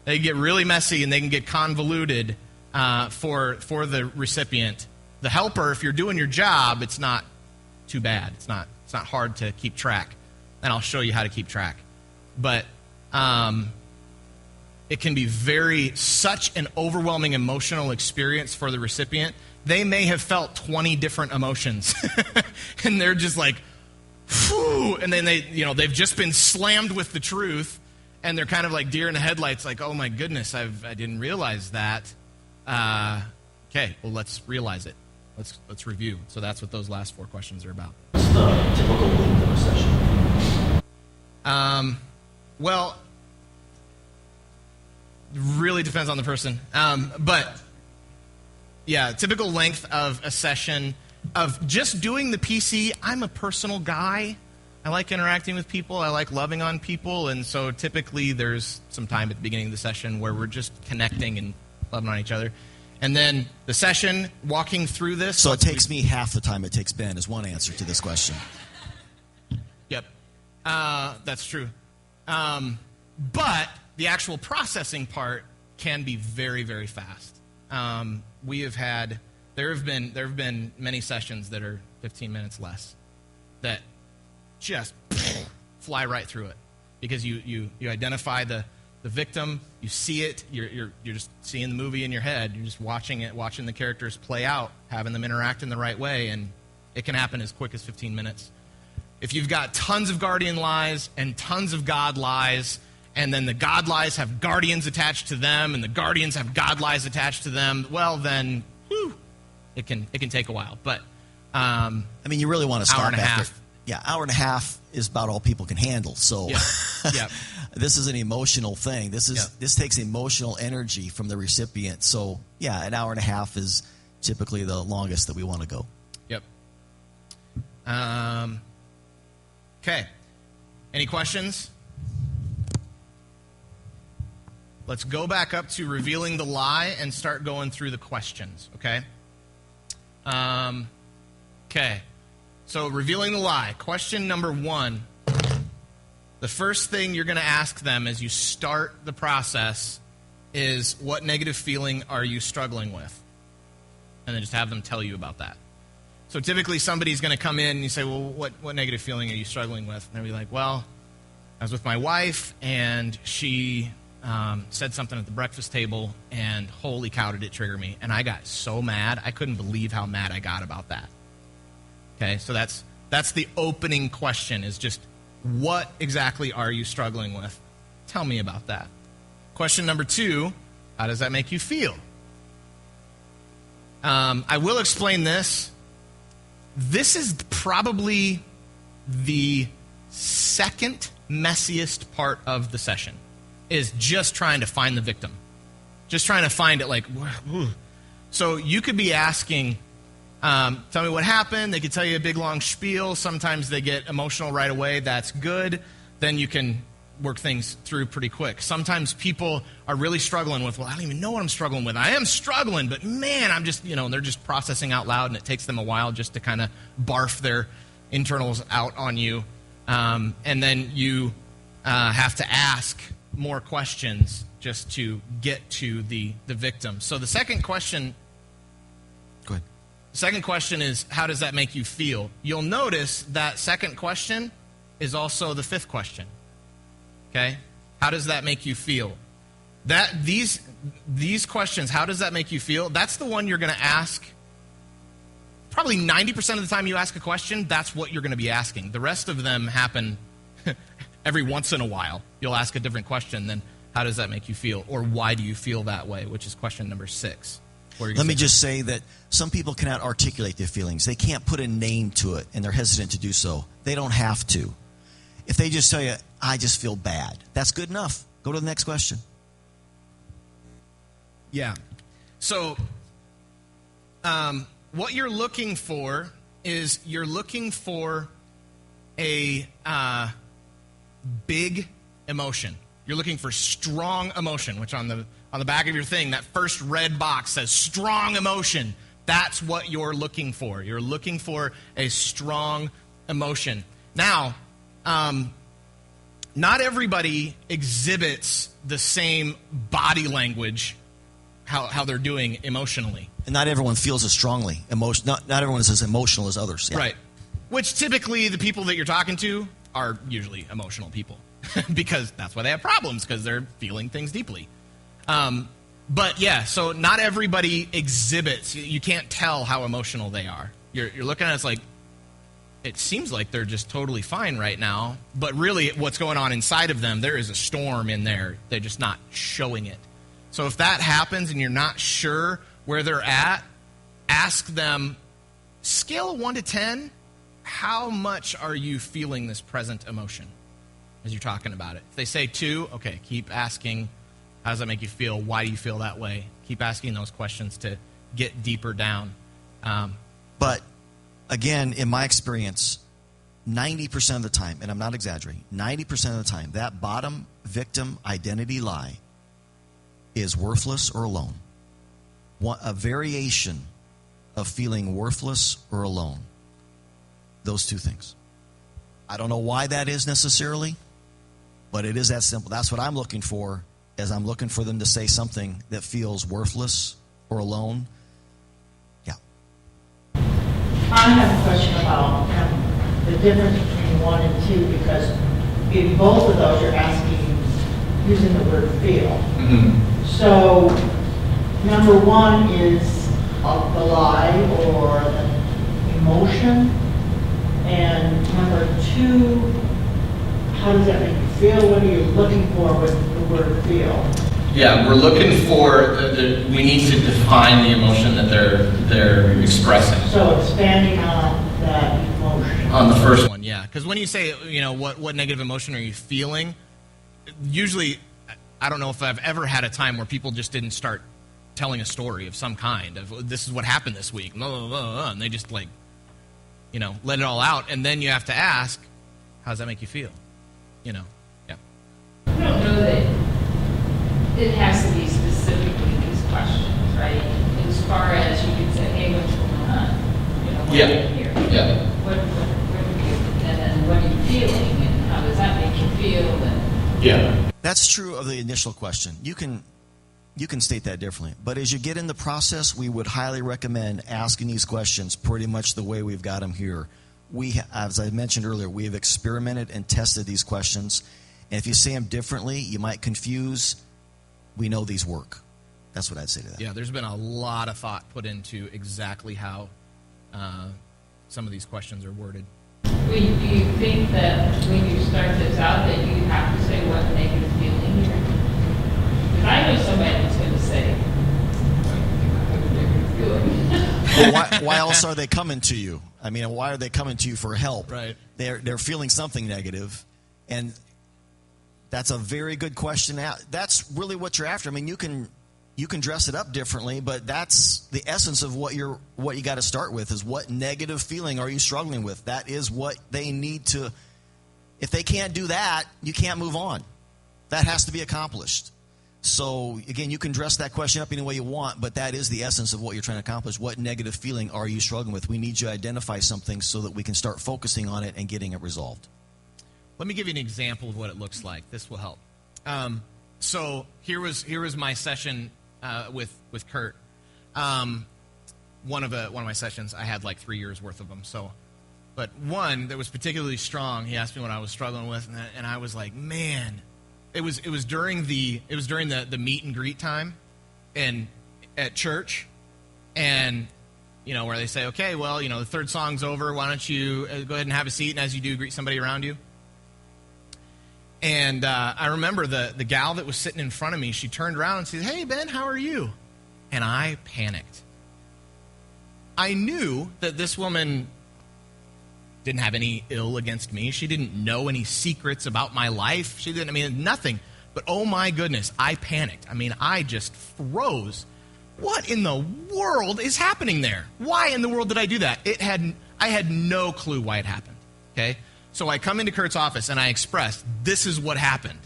They get really messy and they can get convoluted for the recipient. The helper, if you're doing your job, it's not too bad. It's not hard to keep track. And I'll show you how to keep track. But it can be such an overwhelming emotional experience for the recipient. They may have felt 20 different emotions. And they're just like, whew, and then they've just been slammed with the truth, and they're kind of like deer in the headlights, like, oh my goodness, I didn't realize that. Okay, well, let's realize it. Let's review. So that's what those last 4 questions are about. What's the typical length of a session? Well, really depends on the person. But yeah, typical length of a session of just doing the PC. I'm a personal guy. I like interacting with people. I like loving on people. And so typically there's some time at the beginning of the session where we're just connecting and loving on each other. And then the session, walking through this. So it takes me half the time it takes Ben is one answer to this question. Yep. That's true. But the actual processing part can be very, very fast. There have been many sessions that are 15 minutes less that just fly right through it because you identify the victim, you see it, you're just seeing the movie in your head, you're just watching the characters play out, having them interact in the right way, and it can happen as quick as 15 minutes. If you've got tons of guardian lies and tons of God lies, and then the God lies have guardians attached to them, and the guardians have God lies attached to them, well then, it can take a while. But you really want to stop hour and a after. half. Yeah, hour and a half is about all people can handle. So yeah. This is an emotional thing. This takes emotional energy from the recipient. So yeah, an hour and a half is typically the longest that we want to go. Yep. Okay. Any questions? Let's go back up to revealing the lie and start going through the questions, okay? Okay. So revealing the lie. Question number 1. The first thing you're going to ask them as you start the process is, what negative feeling are you struggling with? And then just have them tell you about that. So typically somebody's going to come in and you say, well, what negative feeling are you struggling with? And they'll be like, well, I was with my wife and she said something at the breakfast table and holy cow did it trigger me. And I got so mad, I couldn't believe how mad I got about that. Okay, so that's the opening question, is just, what exactly are you struggling with? Tell me about that. Question number 2, how does that make you feel? I will explain this. This is probably the second messiest part of the session, is just trying to find the victim. Just trying to find it like, so you could be asking, tell me what happened. They could tell you a big long spiel. Sometimes they get emotional right away. That's good. Then you can work things through pretty quick. Sometimes people are really struggling with, well, I don't even know what I'm struggling with. I am struggling, but man, I'm just, they're just processing out loud, and it takes them a while just to kind of barf their internals out on you, and then you have to ask more questions just to get to the victim. So the second question. Go ahead. The second question is, how does that make you feel? You'll notice that second question is also the fifth question. Okay? How does that make you feel? These questions, how does that make you feel? That's the one you're going to ask. Probably 90% of the time you ask a question, that's what you're going to be asking. The rest of them happen every once in a while. You'll ask a different question, then how does that make you feel? Or why do you feel that way, which is question number 6. Let me just say that some people cannot articulate their feelings. They can't put a name to it, and they're hesitant to do so. They don't have to. If they just tell you, I just feel bad, that's good enough. Go to the next question. Yeah. So what you're looking for is you're looking for a big emotion. You're looking for strong emotion, which on the back of your thing, that first red box says strong emotion. That's what you're looking for. You're looking for a strong emotion. Now, not everybody exhibits the same body language, how they're doing emotionally. And not everyone feels as strongly. Not everyone is as emotional as others. Yeah. Right. Which typically the people that you're talking to are usually emotional people. Because that's why they have problems, because they're feeling things deeply. But yeah, so not everybody exhibits. You can't tell how emotional they are. You're looking at it, it's like, it seems like they're just totally fine right now, but really what's going on inside of them, there is a storm in there. They're just not showing it. So if that happens and you're not sure where they're at, ask them, scale of 1 to 10, how much are you feeling this present emotion as you're talking about it? If they say 2, okay, keep asking, how does that make you feel? Why do you feel that way? Keep asking those questions to get deeper down. But again, in my experience, 90% of the time, and I'm not exaggerating, 90% of the time, that bottom victim identity lie is worthless or alone. A variation of feeling worthless or alone. Those two things. I don't know why that is necessarily, but it is that simple. That's what I'm looking for, as I'm looking for them to say something that feels worthless or alone. Yeah. I have a question about the difference between 1 and 2, because in both of those you're asking using the word feel. Mm-hmm. So number 1 is the lie or the emotion, and number 2, how does that make you feel? What are you looking for with the word feel? Yeah, we're looking for, we need to define the emotion that they're expressing. So expanding on that emotion. On the first one, yeah. Because when you say, what negative emotion are you feeling, usually, I don't know if I've ever had a time where people just didn't start telling a story of some kind of, this is what happened this week, blah, blah, blah, blah, and they just let it all out. And then you have to ask, how does that make you feel? Yeah. I don't know that it has to be specifically these questions, right? As far as you can say, hey, what's going on? What Yeah. are you here? Yeah. What are you, and then what are you feeling, and how does that make you feel? And Yeah. That's true of the initial question. You can state that differently. But as you get in the process, we would highly recommend asking these questions pretty much the way we've got them here. As I mentioned earlier, we have experimented and tested these questions. And if you say them differently, you might confuse. We know these work. That's what I'd say to that. Yeah, there's been a lot of thought put into exactly how some of these questions are worded. do you think that when you start this out that you have to say what negative feeling you're? Because I know somebody that's going to say, Well, why else are they coming to you? I mean, why are they coming to you for help? Right. They're feeling something negative, and that's a very good question. That's really what you're after. I mean, you can dress it up differently, but that's the essence of what you got to start with is what negative feeling are you struggling with? That is what they need to. If they can't do that, you can't move on. That has to be accomplished. So, again, you can dress that question up any way you want, but that is the essence of what you're trying to accomplish. What negative feeling are you struggling with? We need you to identify something so that we can start focusing on it and getting it resolved. Let me give you an example of what it looks like. This will help. So here was my session with Kurt. One of my sessions, I had like 3 years worth of them. But one that was particularly strong. He asked me what I was struggling with, and I was like, man. It was during the meet and greet time, and at church, and where they say, okay, well, the third song's over. Why don't you go ahead and have a seat, and as you do, greet somebody around you. And I remember the gal that was sitting in front of me. She turned around and said, "Hey Ben, how are you?" And I panicked. I knew that this woman didn't have any ill against me. She didn't know any secrets about my life. She didn't, nothing. But oh my goodness, I panicked. I just froze. What in the world is happening there? Why in the world did I do that? I had no clue why it happened, okay? So I come into Kurt's office and I expressed, this is what happened.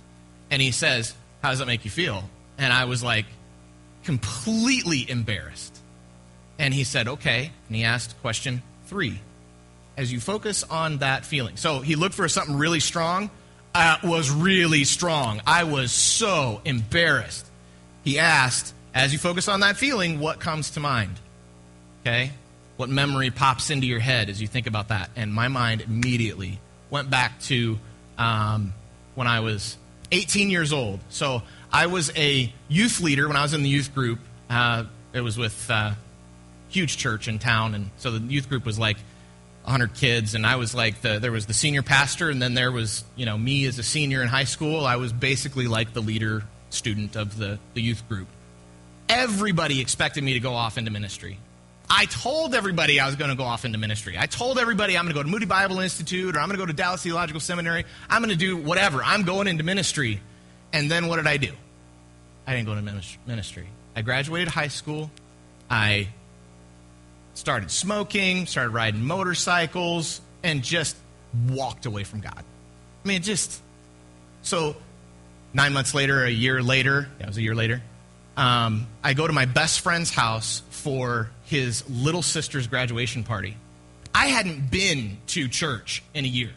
And he says, how does that make you feel? And I was like, completely embarrassed. And he said, okay. And he asked question 3. As you focus on that feeling. So he looked for something really strong. Was really strong. I was so embarrassed. He asked, as you focus on that feeling, what comes to mind? Okay? What memory pops into your head as you think about that? And my mind immediately went back to when I was 18 years old. So I was a youth leader when I was in the youth group. It was with a huge church in town. And so the youth group was like 100 kids, and I was like there was the senior pastor, and then there was me as a senior in high school. I was basically like the leader student of the youth group. Everybody expected me to go off into ministry. I told everybody I was going to go off into ministry. I told everybody I'm going to go to Moody Bible Institute, or I'm going to go to Dallas Theological Seminary. I'm going to do whatever. I'm going into ministry. And then what did I do? I didn't go into ministry. I graduated high school. I started smoking, started riding motorcycles, and just walked away from God. So 9 months later, a year later, it was a year later, I go to my best friend's house for his little sister's graduation party. I hadn't been to church in a year.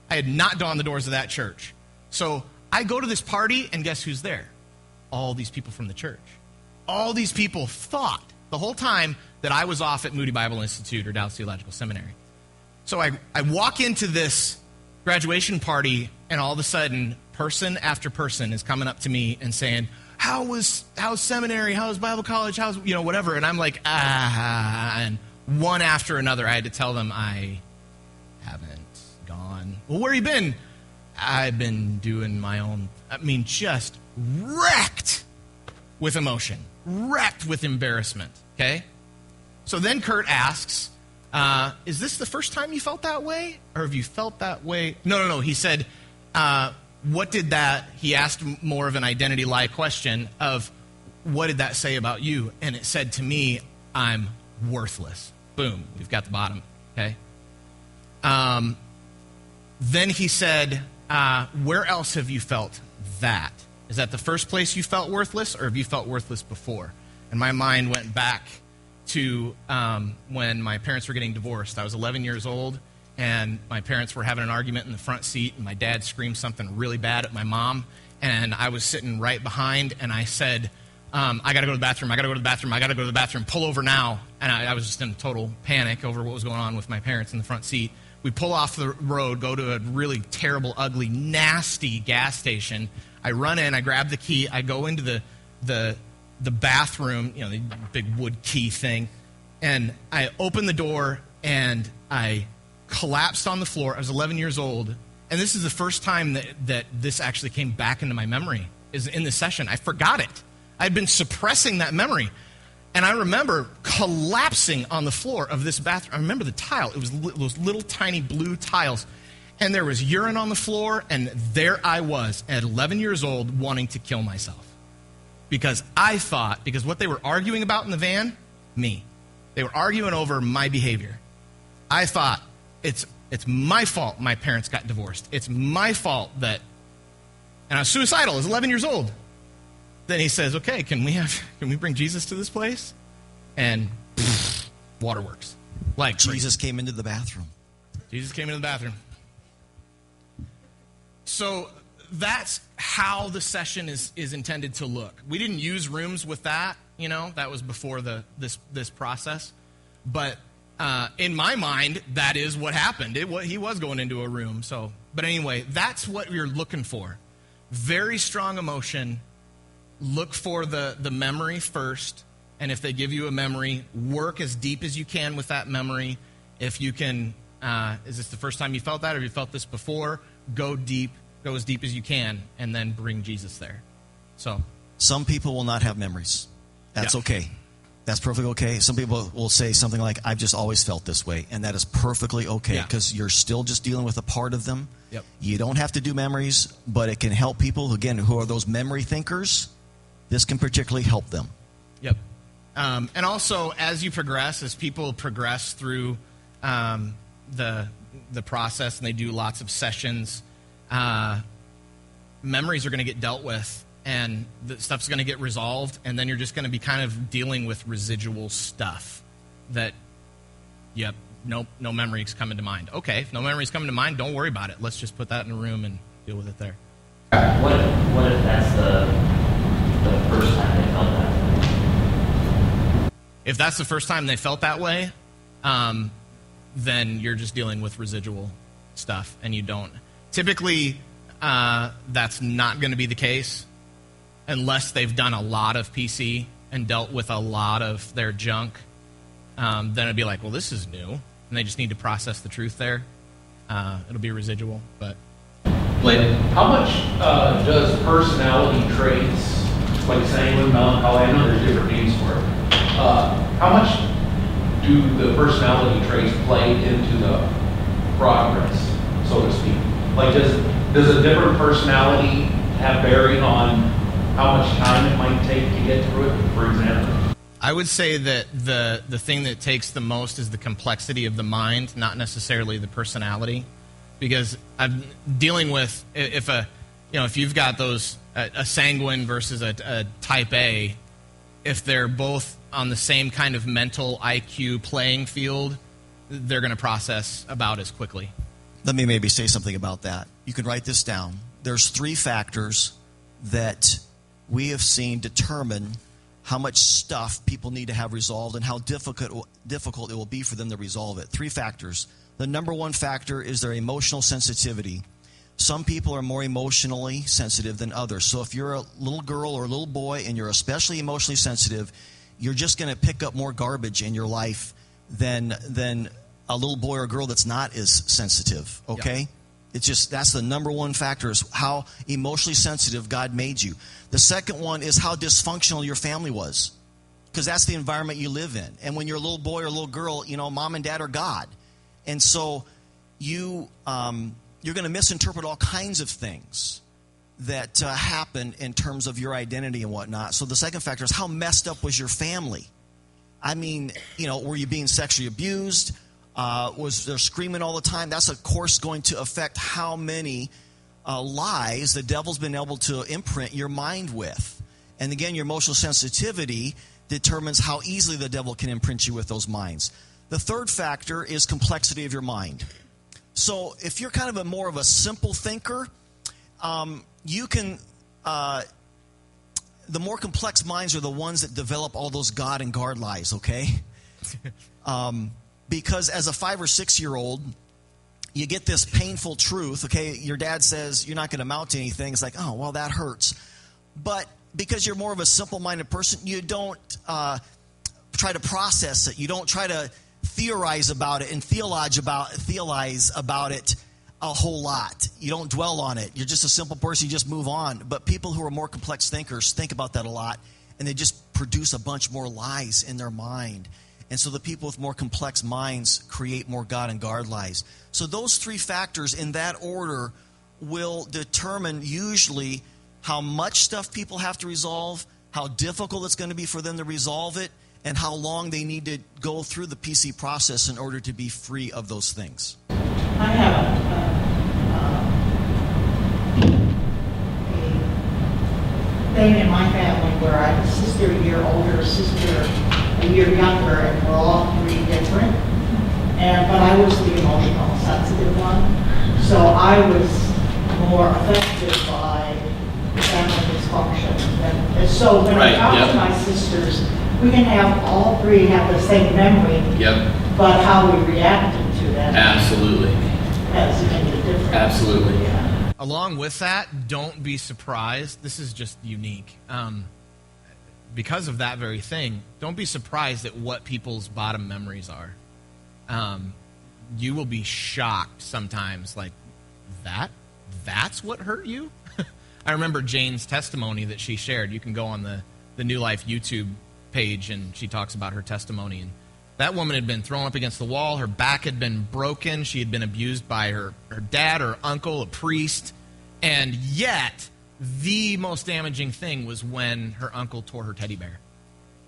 I had not dawned the doors of that church. So I go to this party, and guess who's there? All these people from the church. All these people thought the whole time that I was off at Moody Bible Institute or Dallas Theological Seminary. So I walk into this graduation party, and all of a sudden, person after person is coming up to me and saying, how's seminary, how's Bible college, how's, whatever. And I'm like, and one after another, I had to tell them I haven't gone. Well, where you been? I've been doing my own, just wrecked with emotion, wrecked with embarrassment, okay? So then Kurt asks, is this the first time you felt that way? Or have you felt that way? No. He said, what did that, he asked more of an identity lie question of, what did that say about you? And it said to me, I'm worthless. Boom, we've got the bottom, okay? Then he said, where else have you felt that? Is that the first place you felt worthless, or have you felt worthless before? And my mind went back to when my parents were getting divorced. I was 11 years old, and my parents were having an argument in the front seat, and my dad screamed something really bad at my mom, and I was sitting right behind, and I said, I got to go to the bathroom, I got to go to the bathroom, I got to go to the bathroom, pull over now. And I was just in total panic over what was going on with my parents in the front seat. We pull off the road, go to a really terrible, ugly, nasty gas station. I run in, I grab the key, I go into the bathroom, the big wood key thing, and I open the door, and I collapsed on the floor. I was 11 years old, and this is the first time that this actually came back into my memory, is in this session. I forgot it. I'd been suppressing that memory, and I remember collapsing on the floor of this bathroom. I remember the tile. It was those little tiny blue tiles, and there was urine on the floor, and there I was at 11 years old wanting to kill myself. Because I thought, because what they were arguing about in the van, me. They were arguing over my behavior. I thought, it's my fault my parents got divorced. It's my fault that, and I was suicidal. I was 11 years old. then he says, okay, can we bring Jesus to this place? And waterworks. Like Jesus came into the bathroom. Jesus came into the bathroom. So that's how the session is intended to look. We didn't use rooms with that, that was before this process. But in my mind, that is what happened. He was going into a room. But anyway, that's what you're looking for. Very strong emotion. Look for the memory first. And if they give you a memory, work as deep as you can with that memory. If you can, is this the first time you felt that, or have you felt this before? Go deep, go as deep as you can, and then bring Jesus there. So, some people will not have memories. That's okay. That's perfectly okay. Some people will say something like, I've just always felt this way, and that is perfectly okay, because you're still just dealing with a part of them. Yep. You don't have to do memories, but it can help people, again, who are those memory thinkers. This can particularly help them. Yep. And also, as you progress, as people progress through the process, and they do lots of sessions, memories are going to get dealt with, and the stuff's going to get resolved, and then you're just going to be kind of dealing with residual stuff that, no memories coming to mind. Okay, if no memories coming to mind, don't worry about it. Let's just put that in a room and deal with it there. What if that's the first time they felt that way? If that's the first time they felt that way, then you're just dealing with residual stuff, and you don't. Typically, that's not going to be the case unless they've done a lot of PC and dealt with a lot of their junk. Then it'd be like, well, this is new, and they just need to process the truth there. It'll be residual, but... How much does personality traits, like sanguine, melancholy, I know there's different names for it, how much do the personality traits play into the progress, so to speak? Like, does a different personality have bearing on how much time it might take to get through it, for example? I would say that the thing that takes the most is the complexity of the mind, not necessarily the personality. Because I'm dealing with, if you've got those, a sanguine versus a type A, if they're both on the same kind of mental IQ playing field, they're going to process about as quickly. Let me maybe say something about that. You can write this down. There's 3 factors that we have seen determine how much stuff people need to have resolved and how difficult it will be for them to resolve it. 3 factors. The number 1 factor is their emotional sensitivity. Some people are more emotionally sensitive than others. So if you're a little girl or a little boy and you're especially emotionally sensitive, you're just going to pick up more garbage in your life than a little boy or girl that's not as sensitive, okay? Yep. It's just, that's the number 1 factor, is how emotionally sensitive God made you. The second one is how dysfunctional your family was, because that's the environment you live in. And when you're a little boy or a little girl, mom and dad are God. And so you're going to misinterpret all kinds of things that happen in terms of your identity and whatnot. So the second factor is how messed up was your family? I mean, were you being sexually abused? Was there screaming all the time? That's, of course, going to affect how many lies the devil's been able to imprint your mind with. And again, your emotional sensitivity determines how easily the devil can imprint you with those minds. The third factor is complexity of your mind. So if you're kind of more of a simple thinker, you can, the more complex minds are the ones that develop all those God and guard lies, okay? Because as a 5 or 6 year old, you get this painful truth, okay? Your dad says you're not going to amount to anything. It's like, oh, well, that hurts. But because you're more of a simple-minded person, you don't try to process it. You don't try to theorize about it and theologize about it a whole lot. You don't dwell on it. You're just a simple person. You just move on. But people who are more complex thinkers think about that a lot, and they just produce a bunch more lies in their mind. And so the people with more complex minds create more God and guard lies. So those 3 factors in that order will determine usually how much stuff people have to resolve, how difficult it's going to be for them to resolve it, and how long they need to go through the PC process in order to be free of those things. I have thing in my family where I have a sister a year older, a sister a year younger, and we're all three different. But I was the emotional, sensitive one. So I was more affected by family dysfunction. And so when I Right, talk yep. to my sisters, we can have all three have the same memory, Yep, but how we reacted to that absolutely, has made a difference. absolutely. Yeah. Along with that, don't be surprised. This is just unique. Because of that very thing, don't be surprised at what people's bottom memories are. You will be shocked sometimes, like, that's what hurt you? I remember Jane's testimony that she shared. You can go on the New Life YouTube page, and she talks about her testimony. And that woman had been thrown up against the wall. Her back had been broken. She had been abused by her dad, her uncle, a priest. And yet, the most damaging thing was when her uncle tore her teddy bear.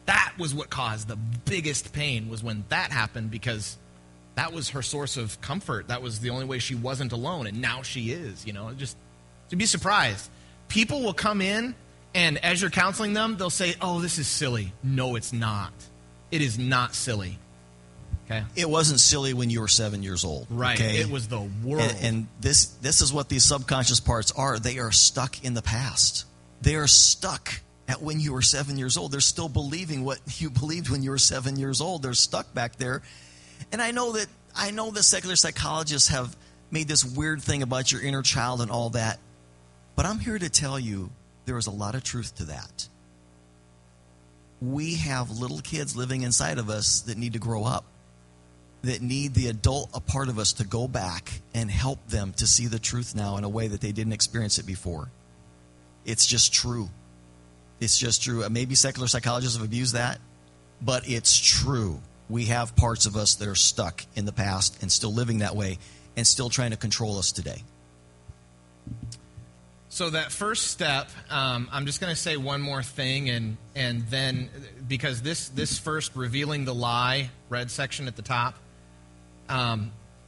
That was what caused the biggest pain, was when that happened, because that was her source of comfort. That was the only way she wasn't alone, and now she is, just to be surprised. People will come in, and as you're counseling them, they'll say, oh, this is silly. No, it's not. It is not silly. Okay? It wasn't silly when you were 7 years old. Right. Okay? It was the world. And this is what these subconscious parts are. They are stuck in the past. They are stuck at when you were 7 years old. They're still believing what you believed when you were 7 years old. They're stuck back there. And I know that secular psychologists have made this weird thing about your inner child and all that. But I'm here to tell you there is a lot of truth to that. We have little kids living inside of us that need to grow up, that need the adult, a part of us, to go back and help them to see the truth now in a way that they didn't experience it before. It's just true. It's just true. Maybe secular psychologists have abused that, but it's true. We have parts of us that are stuck in the past and still living that way and still trying to control us today. So that first step, I'm just going to say one more thing, and then, because this first revealing the lie, red section at the top,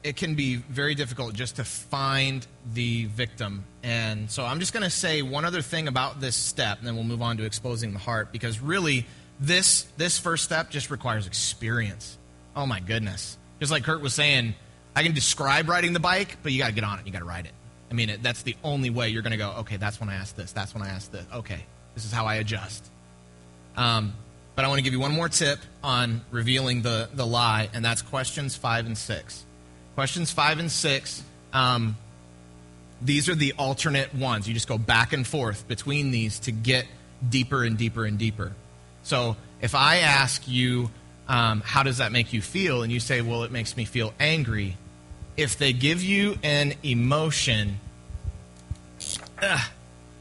it can be very difficult just to find the victim. And so I'm just going to say one other thing about this step, and then we'll move on to exposing the heart, because really this first step just requires experience. Oh my goodness. Just like Kurt was saying, I can describe riding the bike, but you got to get on it. You got to ride it. I mean, that's the only way you're going to go, okay, that's when I ask this. That's when I ask this. Okay, this is how I adjust. But I want to give you one more tip on revealing the lie, and that's questions 5 and 6. Questions 5 and 6, these are the alternate ones. You just go back and forth between these to get deeper and deeper and deeper. So if I ask you, how does that make you feel? And you say, well, it makes me feel angry. If they give you an emotion,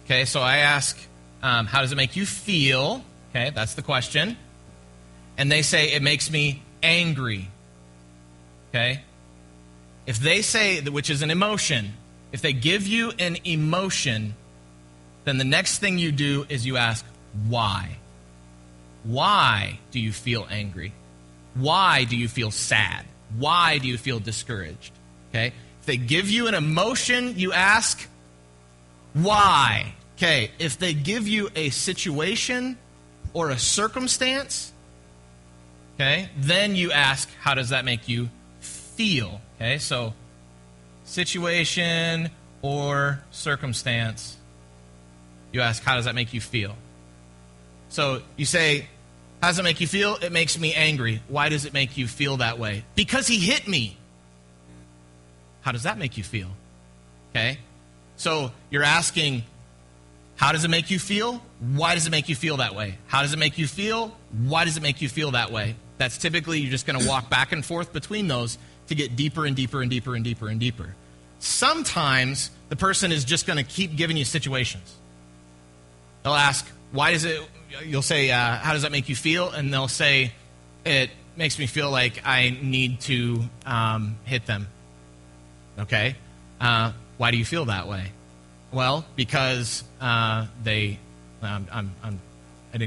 okay, so I ask, how does it make you feel? Okay, that's the question. And they say, it makes me angry. Okay? If they say, which is an emotion, if they give you an emotion, then the next thing you do is you ask, why? Why do you feel angry? Why do you feel sad? Why do you feel discouraged? Okay? If they give you an emotion, you ask, why? Okay, if they give you a situation or a circumstance, okay, then you ask, how does that make you feel? Okay, so situation or circumstance, you ask, how does that make you feel? So you say, how does it make you feel? It makes me angry. Why does it make you feel that way? Because he hit me. How does that make you feel? Okay? So you're asking, how does it make you feel? Why does it make you feel that way? How does it make you feel? Why does it make you feel that way? That's typically, you're just going to walk back and forth between those to get deeper and deeper and deeper and deeper and deeper. Sometimes the person is just going to keep giving you situations. They'll ask, why does it, you'll say, how does that make you feel? And they'll say, it makes me feel like I need to hit them. Okay? Why do you feel that way? Well, because I didn't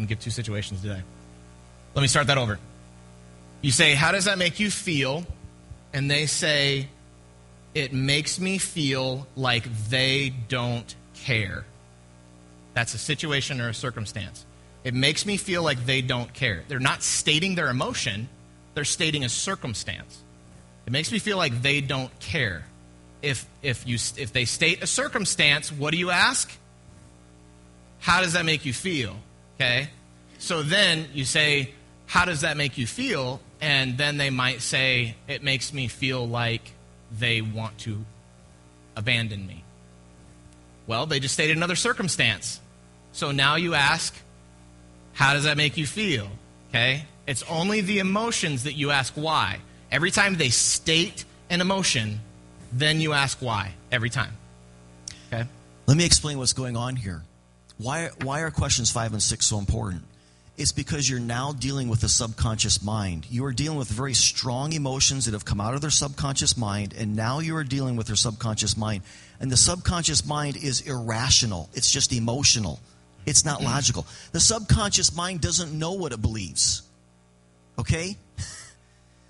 give two situations today. Let me start that over. You say, how does that make you feel? And they say, it makes me feel like they don't care. That's a situation or a circumstance. It makes me feel like they don't care. They're not stating their emotion. They're stating a circumstance. It makes me feel like they don't care. If they state a circumstance, what do you ask? How does that make you feel? Okay? So then you say, how does that make you feel? And then they might say, it makes me feel like they want to abandon me. Well, they just stated another circumstance. So now you ask, how does that make you feel? Okay? It's only the emotions that you ask why. Every time they state an emotion, then you ask why. Every time. Okay? Let me explain what's going on here. Why are questions 5 and 6 so important? It's because you're now dealing with the subconscious mind. You are dealing with very strong emotions that have come out of their subconscious mind, and now you are dealing with their subconscious mind. And the subconscious mind is irrational. It's just emotional. It's not logical. The subconscious mind doesn't know what it believes. Okay?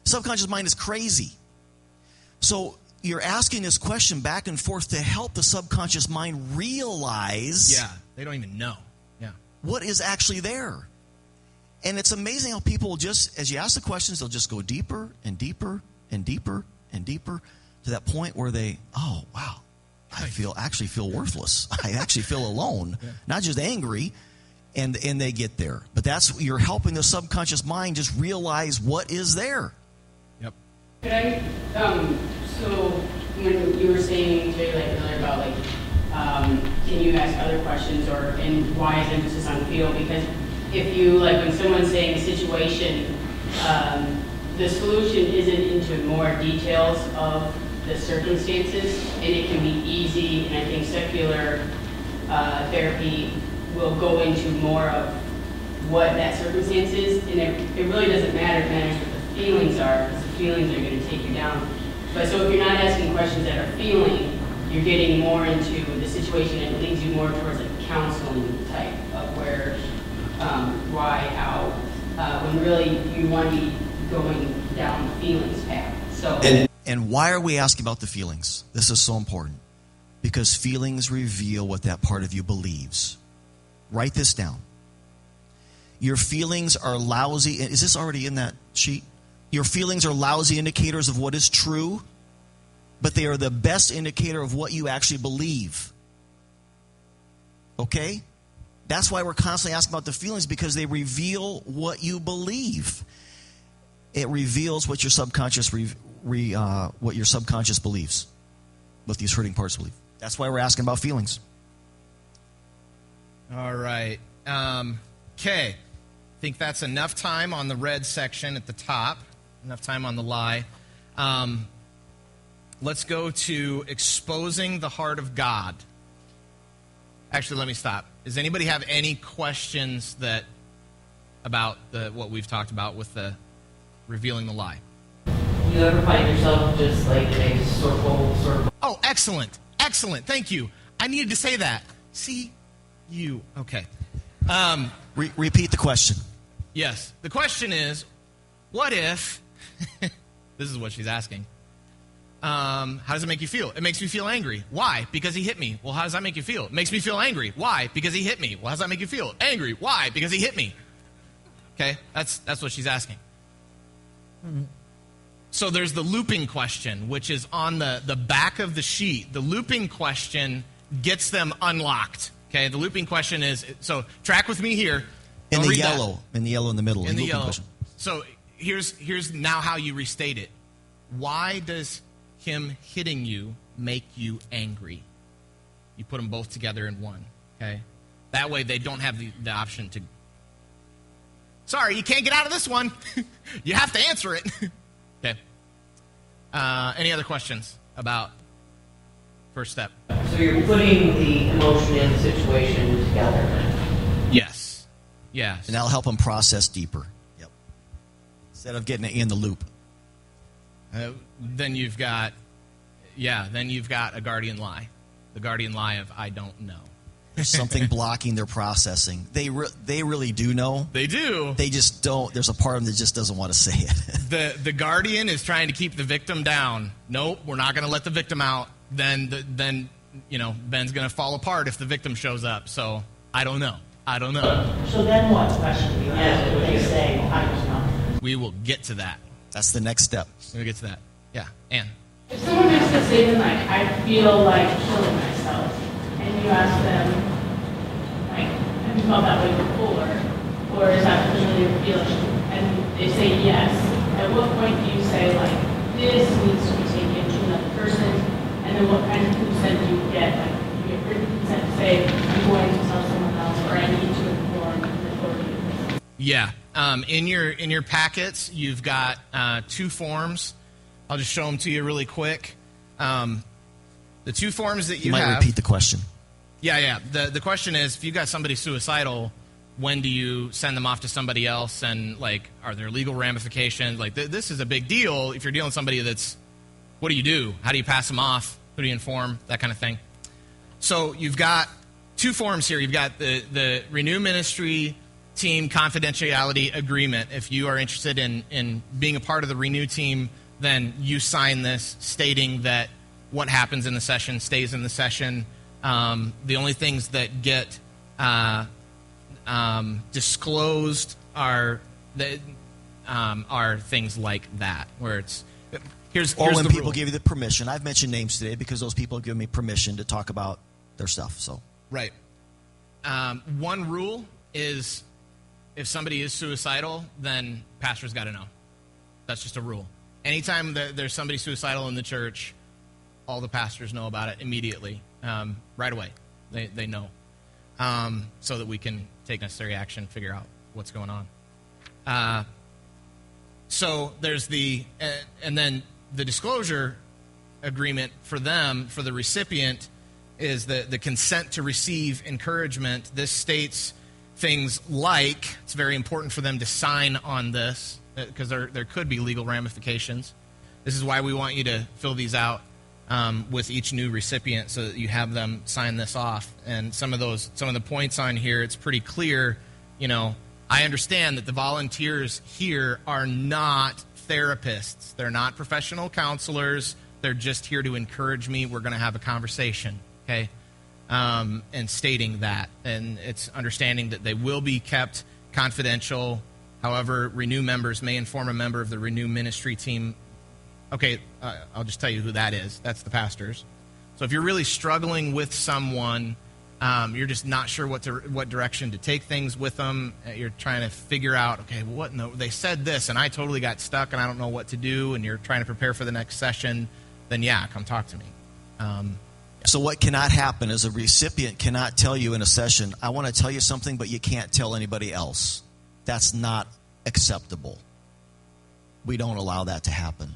Subconscious mind is crazy. So you're asking this question back and forth to help the subconscious mind realize they don't even know. Yeah. What is actually there. And it's amazing how people just, as you ask the questions, they'll just go deeper and deeper and deeper and deeper to that point where they, oh, wow, I actually feel worthless. I actually feel alone, not just angry, and they get there. But you're helping the subconscious mind just realize what is there. Yep. Could I, so when you were saying, Jay, like earlier about like, can you ask other questions, and why is emphasis on feel? Because if you, like when someone's saying a situation, the solution isn't into more details of the circumstances, and it can be easy, and I think secular therapy will go into more of what that circumstance is, and it really doesn't matter. It matters what the feelings are, because the feelings are going to take you down. But so if you're not asking questions that are feeling, you're getting more into the situation, and it leads you more towards a counseling type of where, why, how, when really you want to be going down the feelings path. So. And why are we asking about the feelings? This is so important. Because feelings reveal what that part of you believes. Write this down. Your feelings are lousy. Is this already in that sheet? Your feelings are lousy indicators of what is true, but they are the best indicator of what you actually believe. Okay? That's why we're constantly asking about the feelings, because they reveal what you believe. It reveals what your subconscious believes, what these hurting parts believe. That's why we're asking about feelings. All right. Okay. I think that's enough time on the red section at the top. Enough time on the lie. Let's go to exposing the heart of God. Actually, let me stop. Does anybody have any questions about what we've talked about with the revealing the lie? You ever find yourself just like in a circle? Oh, excellent. Excellent. Thank you. I needed to say that. See? You. Okay. Repeat the question. Yes. The question is, what if, this is what she's asking, how does it make you feel? It makes me feel angry. Why? Because he hit me. Well, how does that make you feel? It makes me feel angry. Why? Because he hit me. Well, how does that make you feel? Angry. Why? Because he hit me. Okay? That's what she's asking. Mm-hmm. So there's the looping question, which is on the back of the sheet. The looping question gets them unlocked. Okay? The looping question is, so track with me here. In the yellow in the middle. In the yellow. So here's now how you restate it. Why does him hitting you make you angry? You put them both together in one. Okay? That way they don't have the option to. Sorry, you can't get out of this one. You have to answer it. Okay. Any other questions about first step? So you're putting the emotion and the situation together. Yes. Yes. And that'll help them process deeper. Yep. Instead of getting it in the loop. Then you've got a guardian lie. The guardian lie of I don't know. There's something blocking their processing. They really do know. They do. They just don't. There's a part of them that just doesn't want to say it. The guardian is trying to keep the victim down. Nope, we're not going to let the victim out. Then Ben's going to fall apart if the victim shows up. So I don't know. So then what question do you ask if they say, I don't know? We will get to that. That's the next step. We'll get to that. Yeah, Ann. If someone makes a statement like, I feel like killing myself, and you ask them, like, have you felt that way before? Or is that really your feeling? And they say yes. At what point do you say, like, this needs to be taken to another person? And then what kind of consent do you get? Like, you get written consent to say, I'm going to tell someone else, or I need to inform the authority. Yeah. In your packets, you've got 2 forms. I'll just show them to you really quick. The 2 forms that you might have. Repeat the question. Yeah. The question is, if you've got somebody suicidal, when do you send them off to somebody else? And, like, are there legal ramifications? Like, this is a big deal if you're dealing with somebody that's, what do you do? How do you pass them off? Who do you inform? That kind of thing. So you've got 2 forms here. You've got the Renew Ministry Team Confidentiality Agreement. If you are interested in being a part of the Renew team, then you sign this stating that what happens in the session stays in the session. The only things that get disclosed are things like that, where it's here's Or when the people rule. give you the permission. I've mentioned names today because those people give me permission to talk about their stuff. So Right. One rule is if somebody is suicidal, then pastor's got to know. That's just a rule. Anytime that there's somebody suicidal in the church, all the pastors know about it immediately, right away. They know, so that we can take necessary action, figure out what's going on. So there's and then the disclosure agreement for them, for the recipient, is the consent to receive encouragement. This states things like, it's very important for them to sign on this, because there could be legal ramifications. This is why we want you to fill these out with each new recipient, so that you have them sign this off. And some of the points on here, it's pretty clear. I understand that the volunteers here are not therapists. They're not professional counselors. They're just here to encourage me. We're going to have a conversation, okay? And stating that. And it's understanding that they will be kept confidential. However, Renew members may inform a member of the Renew ministry team. Okay, I'll just tell you who that is. That's the pastors. So if you're really struggling with someone, you're just not sure what direction to take things with them, you're trying to figure out, okay, they said this, and I totally got stuck, and I don't know what to do, and you're trying to prepare for the next session, then yeah, come talk to me. So what cannot happen is a recipient cannot tell you in a session, I want to tell you something, but you can't tell anybody else. That's not acceptable. We don't allow that to happen.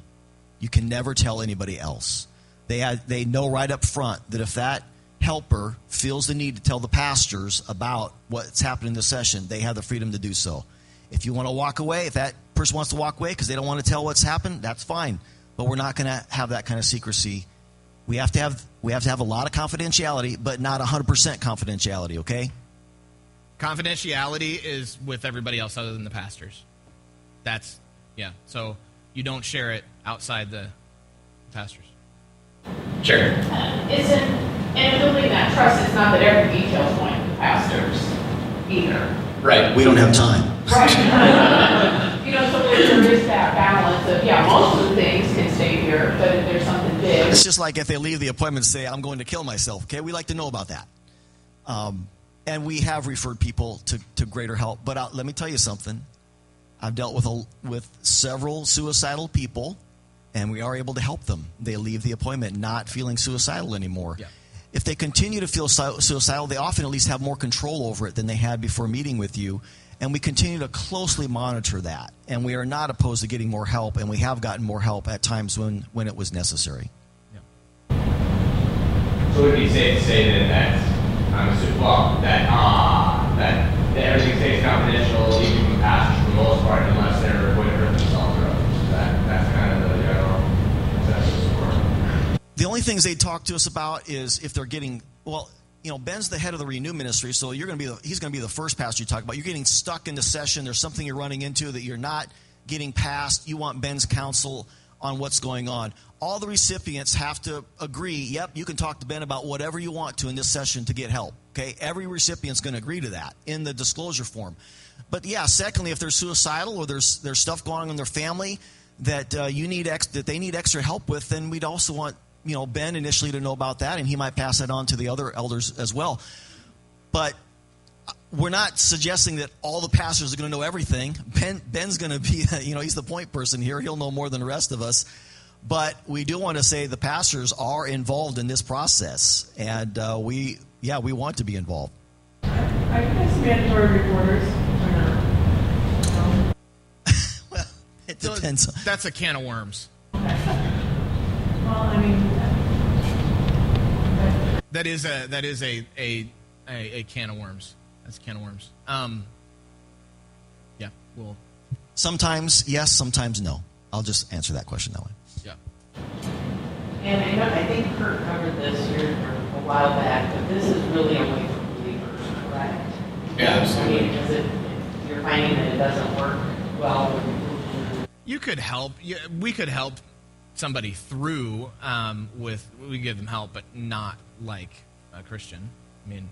You can never tell anybody else. They know right up front that if that helper feels the need to tell the pastors about what's happening in the session, they have the freedom to do so. If you want to walk away, if that person wants to walk away because they don't want to tell what's happened, that's fine. But we're not going to have that kind of secrecy. We have to have a lot of confidentiality, but not 100% confidentiality, okay? Confidentiality is with everybody else other than the pastors. So you don't share it outside the pastors. Sure. And building that trust is not that every detail is going to the pastors either. Right. We don't have time. Right. So there is that balance of, most of the things can stay here, but if there's something big. It's just like if they leave the appointment and say, I'm going to kill myself, okay? We like to know about that. And we have referred people to greater help. But let me tell you something. I've dealt with several suicidal people, and we are able to help them. They leave the appointment not feeling suicidal anymore. Yeah. If they continue to feel suicidal, they often at least have more control over it than they had before meeting with you. And we continue to closely monitor that. And we are not opposed to getting more help, and we have gotten more help at times when it was necessary. Yeah. So would it be safe to say that everything stays confidential, even from pastors for the most part, unless they're going to hurt themselves or others? That's kind of the general consensus for. The only things they talk to us about is if they're getting, Ben's the head of the Renew ministry, so he's going to be the first pastor you talk about. You're getting stuck in the session. There's something you're running into that you're not getting past. You want Ben's counsel on what's going on. All the recipients have to agree, yep, you can talk to Ben about whatever you want to in this session to get help. Okay, every recipient's going to agree to that in the disclosure form. But yeah, secondly, if they're suicidal or there's stuff going on in their family that that they need extra help with, then we'd also want Ben initially to know about that, and he might pass that on to the other elders as well. But we're not suggesting that all the pastors are going to know everything. Ben's going to be, he's the point person here. He'll know more than the rest of us. But we do want to say the pastors are involved in this process, and we want to be involved. Are you guys mandatory reporters or not? No? Well, it depends. That's a can of worms. Okay. Well, I mean, That is a can of worms. That's a can of worms. Yeah, well, Sometimes yes, sometimes no. I'll just answer that question that way. yeah. And I think Kurt covered this here a while back, but this is really only for believers, correct? Yeah, absolutely. I mean, because you're finding that it doesn't work well with You could help. We could help somebody through we give them help, but not like a Christian. I mean,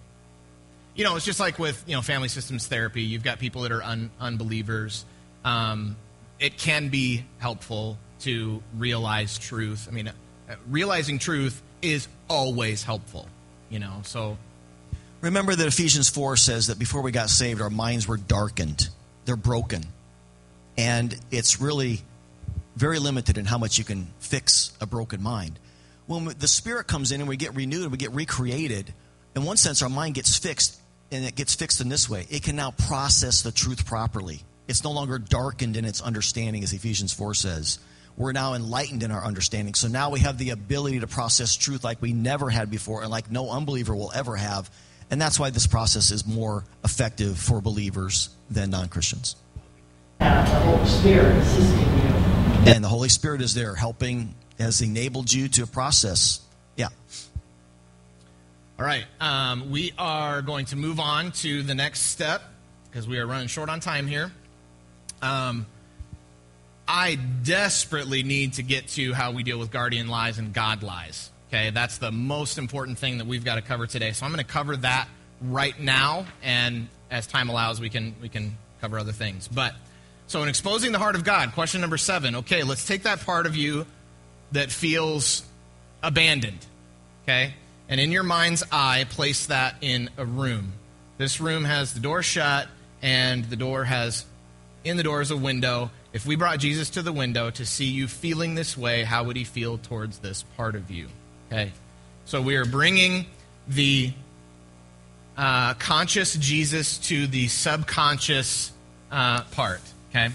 it's just like with family systems therapy. You've got people that are unbelievers. It can be helpful to realize truth. I mean, realizing truth is always helpful. So Remember that Ephesians 4 says that before we got saved, our minds were darkened. They're broken. And it's really very limited in how much you can fix a broken mind. When the Spirit comes in and we get renewed, we get recreated, in one sense our mind gets fixed, and it gets fixed in this way. It can now process the truth properly. It's no longer darkened in its understanding, as Ephesians 4 says. We're now enlightened in our understanding. So now we have the ability to process truth like we never had before and like no unbeliever will ever have. And that's why this process is more effective for believers than non-Christians. The Holy Spirit assisting you. And the Holy Spirit is there helping, has enabled you to process. Yeah. all right, we are going to move on to the next step because we are running short on time here. I desperately need to get to how we deal with guardian lies and God lies. Okay, that's the most important thing that we've got to cover today. So I'm going to cover that right now, and as time allows, we can cover other things. But so in exposing the heart of God, question number 7. Okay, let's take that part of you that feels abandoned. Okay, and in your mind's eye, place that in a room. This room has the door shut, and the door is a window. If we brought Jesus to the window to see you feeling this way, how would he feel towards this part of you? Okay, so we are bringing the conscious Jesus to the subconscious part, okay?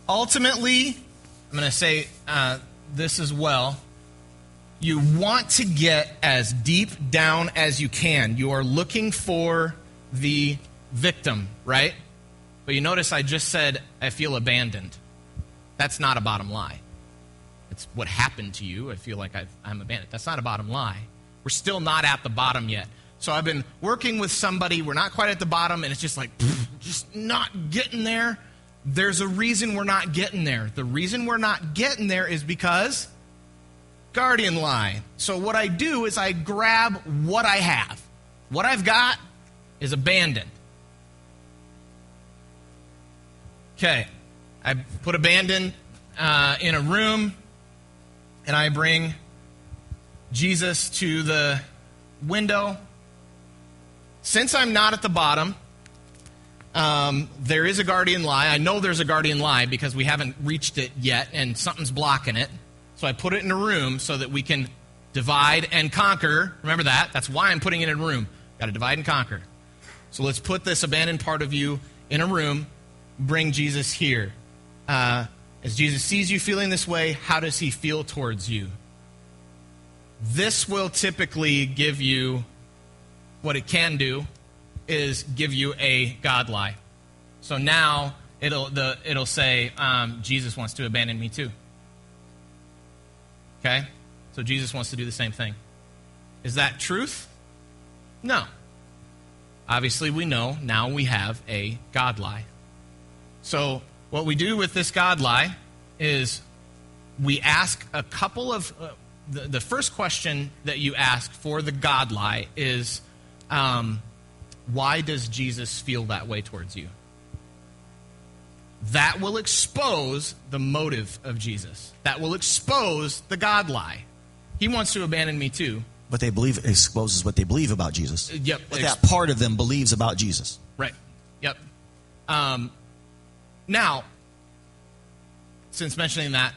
Ultimately, I'm going to say this as well. You want to get as deep down as you can. You are looking for the victim, right? But you notice I just said, I feel abandoned. That's not a bottom lie. It's what happened to you. I feel like I'm abandoned. That's not a bottom lie. We're still not at the bottom yet. So I've been working with somebody. We're not quite at the bottom, and it's just like, just not getting there. There's a reason we're not getting there. The reason we're not getting there is because guardian lie. So what I do is I grab what I have. What I've got is abandoned. Okay, I put abandoned in a room, and I bring Jesus to the window. Since I'm not at the bottom, there is a guardian lie. I know there's a guardian lie because we haven't reached it yet, and something's blocking it. So I put it in a room so that we can divide and conquer. Remember that? That's why I'm putting it in a room. Got to divide and conquer. So let's put this abandoned part of you in a room. Bring Jesus here. As Jesus sees you feeling this way, how does he feel towards you? This will typically give you, what it can do is give you a God lie. So now it'll say, Jesus wants to abandon me too. Okay? So Jesus wants to do the same thing. Is that truth? No. Obviously we know now we have a God lie. So what we do with this God lie is we ask a couple of... the first question that you ask for the God lie is, why does Jesus feel that way towards you? That will expose the motive of Jesus. That will expose the God lie. He wants to abandon me too. What they believe exposes what they believe about Jesus. Yep. What that part of them believes about Jesus. Right. Yep. Now, since mentioning that,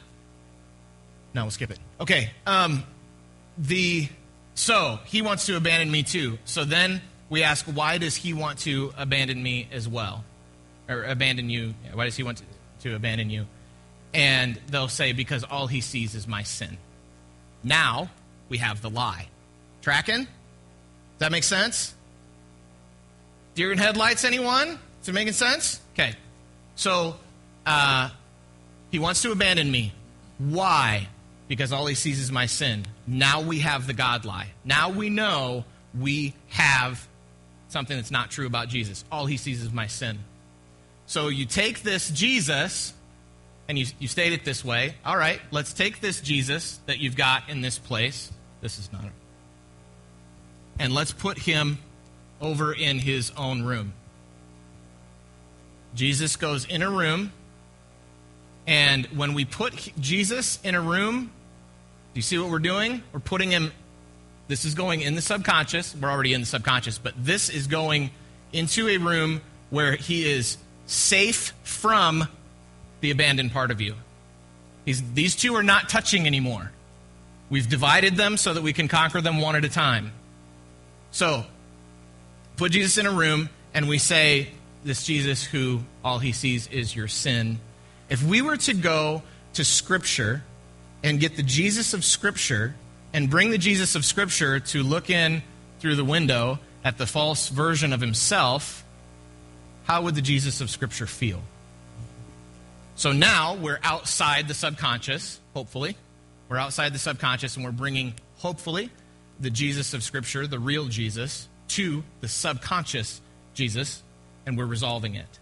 no, we'll skip it. Okay. So he wants to abandon me too. So then we ask, why does he want to abandon me as well? Or abandon you? Why does he want to abandon you? And they'll say, because all he sees is my sin. Now we have the lie. Tracking? Does that make sense? Deer in headlights, anyone? Is it making sense? Okay. So he wants to abandon me. Why? Because all he sees is my sin. Now we have the God lie. Now we know we have something that's not true about Jesus. All he sees is my sin. So you take this Jesus, and you state it this way. All right, let's take this Jesus that you've got in this place. This is not it. And let's put him over in his own room. Jesus goes in a room, and when we put Jesus in a room, do you see what we're doing? We're putting him, this is going in the subconscious. We're already in the subconscious, but this is going into a room where he is safe from the abandoned part of you. These two are not touching anymore. We've divided them so that we can conquer them one at a time. So, put Jesus in a room, and we say, this Jesus who all he sees is your sin. If we were to go to Scripture and get the Jesus of Scripture and bring the Jesus of Scripture to look in through the window at the false version of himself, how would the Jesus of Scripture feel? So now we're outside the subconscious, hopefully. We're outside the subconscious, and we're bringing, hopefully, the Jesus of Scripture, the real Jesus, to the subconscious Jesus, and we're resolving it.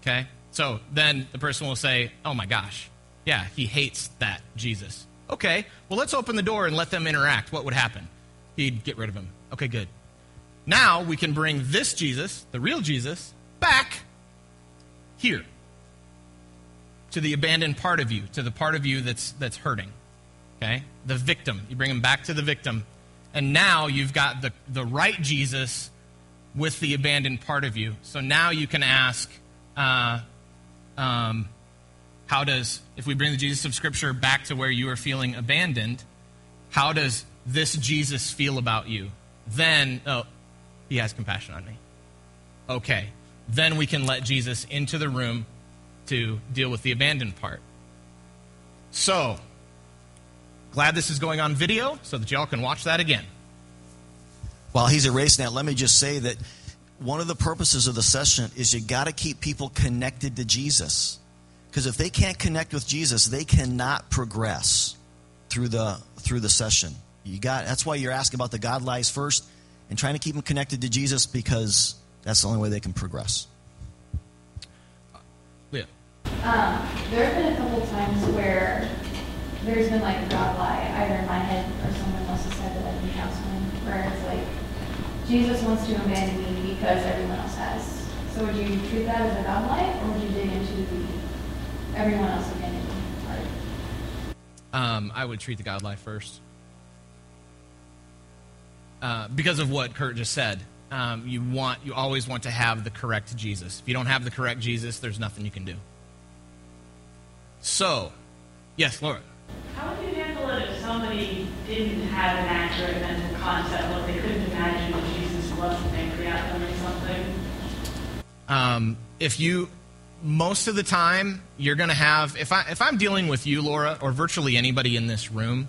Okay? So then the person will say, oh my gosh, yeah, he hates that Jesus. Okay, well, let's open the door and let them interact. What would happen? He'd get rid of him. Okay, good. Now we can bring this Jesus, the real Jesus, back here to the abandoned part of you, to the part of you that's hurting. Okay? The victim. You bring him back to the victim. And now you've got the right Jesus with the abandoned part of you. So now you can ask, if we bring the Jesus of Scripture back to where you are feeling abandoned, how does this Jesus feel about you? Then, he has compassion on me. Okay. Then we can let Jesus into the room to deal with the abandoned part. So, glad this is going on video so that y'all can watch that again. While he's erasing that, let me just say that one of the purposes of the session is you got to keep people connected to Jesus. Because if they can't connect with Jesus, they cannot progress through the session. That's why you're asking about the God lies first and trying to keep them connected to Jesus, because that's the only way they can progress. Leah. There have been a couple times where there's been like a God lie, either in my head or someone else has said that I've been counseling, where it's like, Jesus wants to abandon me because everyone else has. So would you treat that as a God lie, or would you dig into the everyone else abandoning part? I would treat the God lie first. Because of what Kurt just said. You always want to have the correct Jesus. If you don't have the correct Jesus, there's nothing you can do. So, yes, Laura. How would you handle it if somebody didn't have an accurate mental concept, like they couldn't imagine that Jesus wasn't angry at them or something? Most of the time, you're going to have, if I'm dealing with you, Laura, or virtually anybody in this room,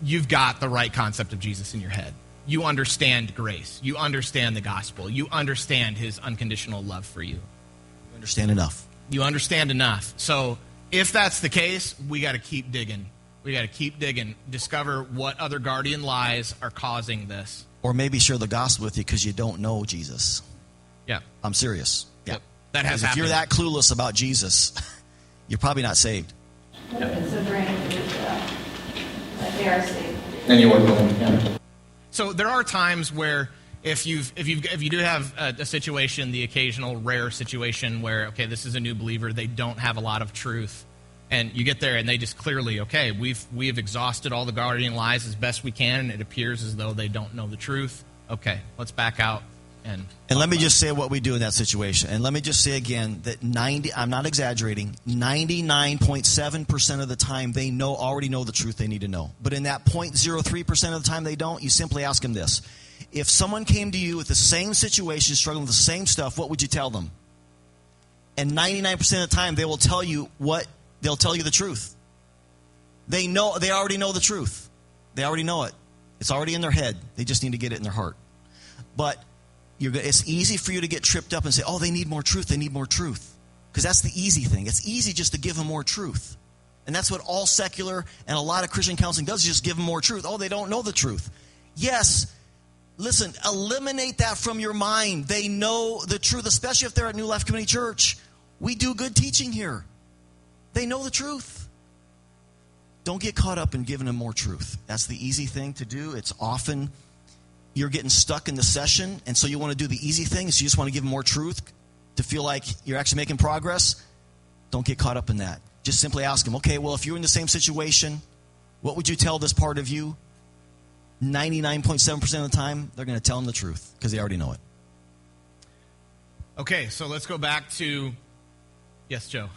you've got the right concept of Jesus in your head. You understand grace. You understand the gospel. You understand his unconditional love for you. You understand enough. You understand enough. So if that's the case, we got to keep digging. We got to keep digging. Discover what other guardian lies are causing this. Or maybe share the gospel with you because you don't know Jesus. Yeah. I'm serious. Yeah. Yep. That has If happened. you're that clueless about Jesus, you're probably not saved. What if it's a brain that they are saved? Anyone going, yeah. So there are times where if you do have a situation, the occasional rare situation where, okay, this is a new believer, they don't have a lot of truth, and you get there and they just clearly, okay, we've exhausted all the guardian lies as best we can, and it appears as though they don't know the truth. Okay, let's back out. And let me just say what we do in that situation. And let me just say again that I'm not exaggerating, 99.7% of the time they already know the truth they need to know. But in that 0.03% of the time they don't, you simply ask them this. If someone came to you with the same situation, struggling with the same stuff, what would you tell them? And 99% of the time they will tell you they'll tell you the truth. They already know the truth. They already know it. It's already in their head. They just need to get it in their heart. But it's easy for you to get tripped up and say, oh, they need more truth, they need more truth. Because that's the easy thing. It's easy just to give them more truth. And that's what all secular and a lot of Christian counseling does, is just give them more truth. Oh, they don't know the truth. Yes, listen, eliminate that from your mind. They know the truth, especially if they're at New Life Community Church. We do good teaching here. They know the truth. Don't get caught up in giving them more truth. That's the easy thing to do. It's often you're getting stuck in the session, and so you want to do the easy thing, so you just want to give them more truth to feel like you're actually making progress. Don't get caught up in that. Just simply ask them, okay, well, if you're in the same situation, what would you tell this part of you? 99.7% of the time, they're going to tell them the truth because they already know it. Okay, so let's go back to... Yes, Joe.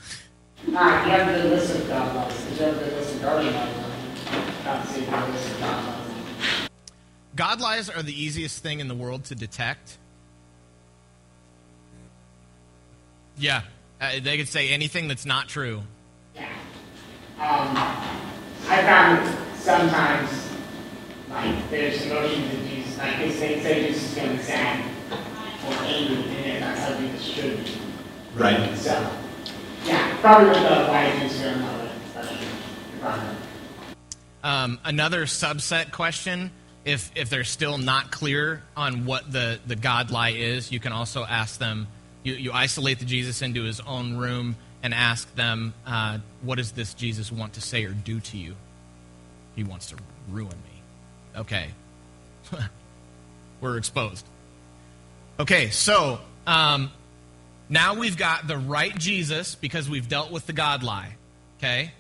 You have the list of God laws. Did you have the list of guardian laws? Not to say the list of God laws. God lies are the easiest thing in the world to detect. Yeah, they could say anything that's not true. Yeah. I found sometimes, like, there's emotions that Jesus, like, they say Jesus is going to be sad or angry, and that's how Jesus should be. Right. So, yeah, probably with the life is going on. Another subset question. If they're still not clear on what the God lie is, you can also ask them, you isolate the Jesus into his own room and ask them, what does this Jesus want to say or do to you? He wants to ruin me. Okay. We're exposed. Okay, so now we've got the right Jesus because we've dealt with the God lie. Okay?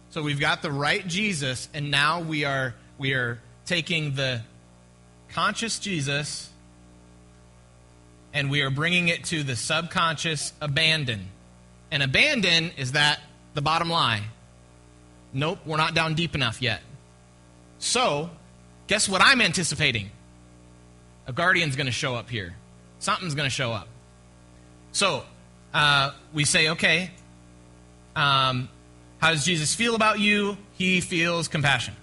So we've got the right Jesus, and now we are taking the conscious Jesus and we are bringing it to the subconscious abandon. And abandon is that the bottom lie. Nope, we're not down deep enough yet. So, guess what I'm anticipating? A guardian's going to show up here. Something's going to show up. So, we say, okay, how does Jesus feel about you? He feels compassion.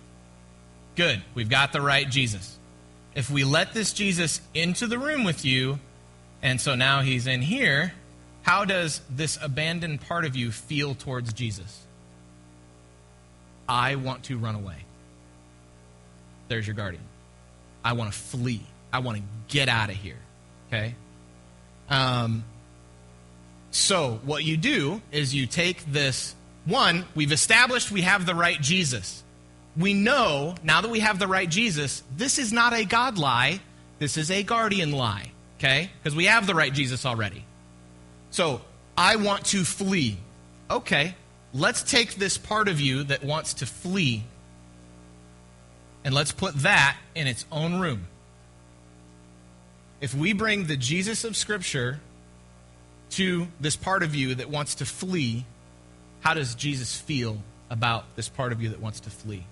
Good. We've got the right Jesus. If we let this Jesus into the room with you, and so now he's in here, how does this abandoned part of you feel towards Jesus? I want to run away. There's your guardian. I want to flee. I want to get out of here. Okay? So what you do is you take this, one, we've established we have the right Jesus. We know, now that we have the right Jesus, this is not a God lie, this is a guardian lie, okay? Because we have the right Jesus already. So, I want to flee. Okay, let's take this part of you that wants to flee, and let's put that in its own room. If we bring the Jesus of Scripture to this part of you that wants to flee, how does Jesus feel about this part of you that wants to flee?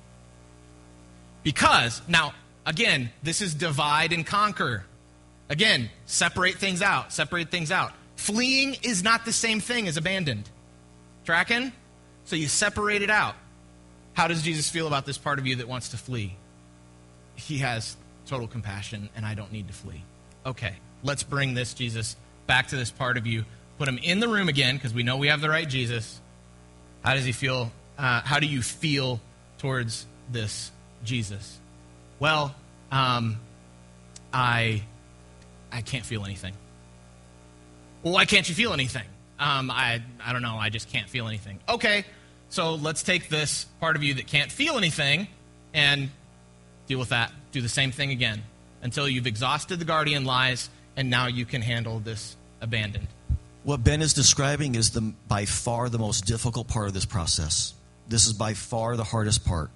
Because, now, again, this is divide and conquer. Again, separate things out, separate things out. Fleeing is not the same thing as abandoned. Tracking? So you separate it out. How does Jesus feel about this part of you that wants to flee? He has total compassion, and I don't need to flee. Okay, let's bring this Jesus back to this part of you. Put him in the room again, because we know we have the right Jesus. How does he feel? How do you feel towards this Jesus? Well, I can't feel anything. Well, why can't you feel anything? I don't know. I just can't feel anything. Okay, so let's take this part of you that can't feel anything and deal with that. Do the same thing again. until you've exhausted the guardian lies, and now you can handle this abandoned. What Ben is describing is by far the most difficult part of this process. This is by far the hardest part,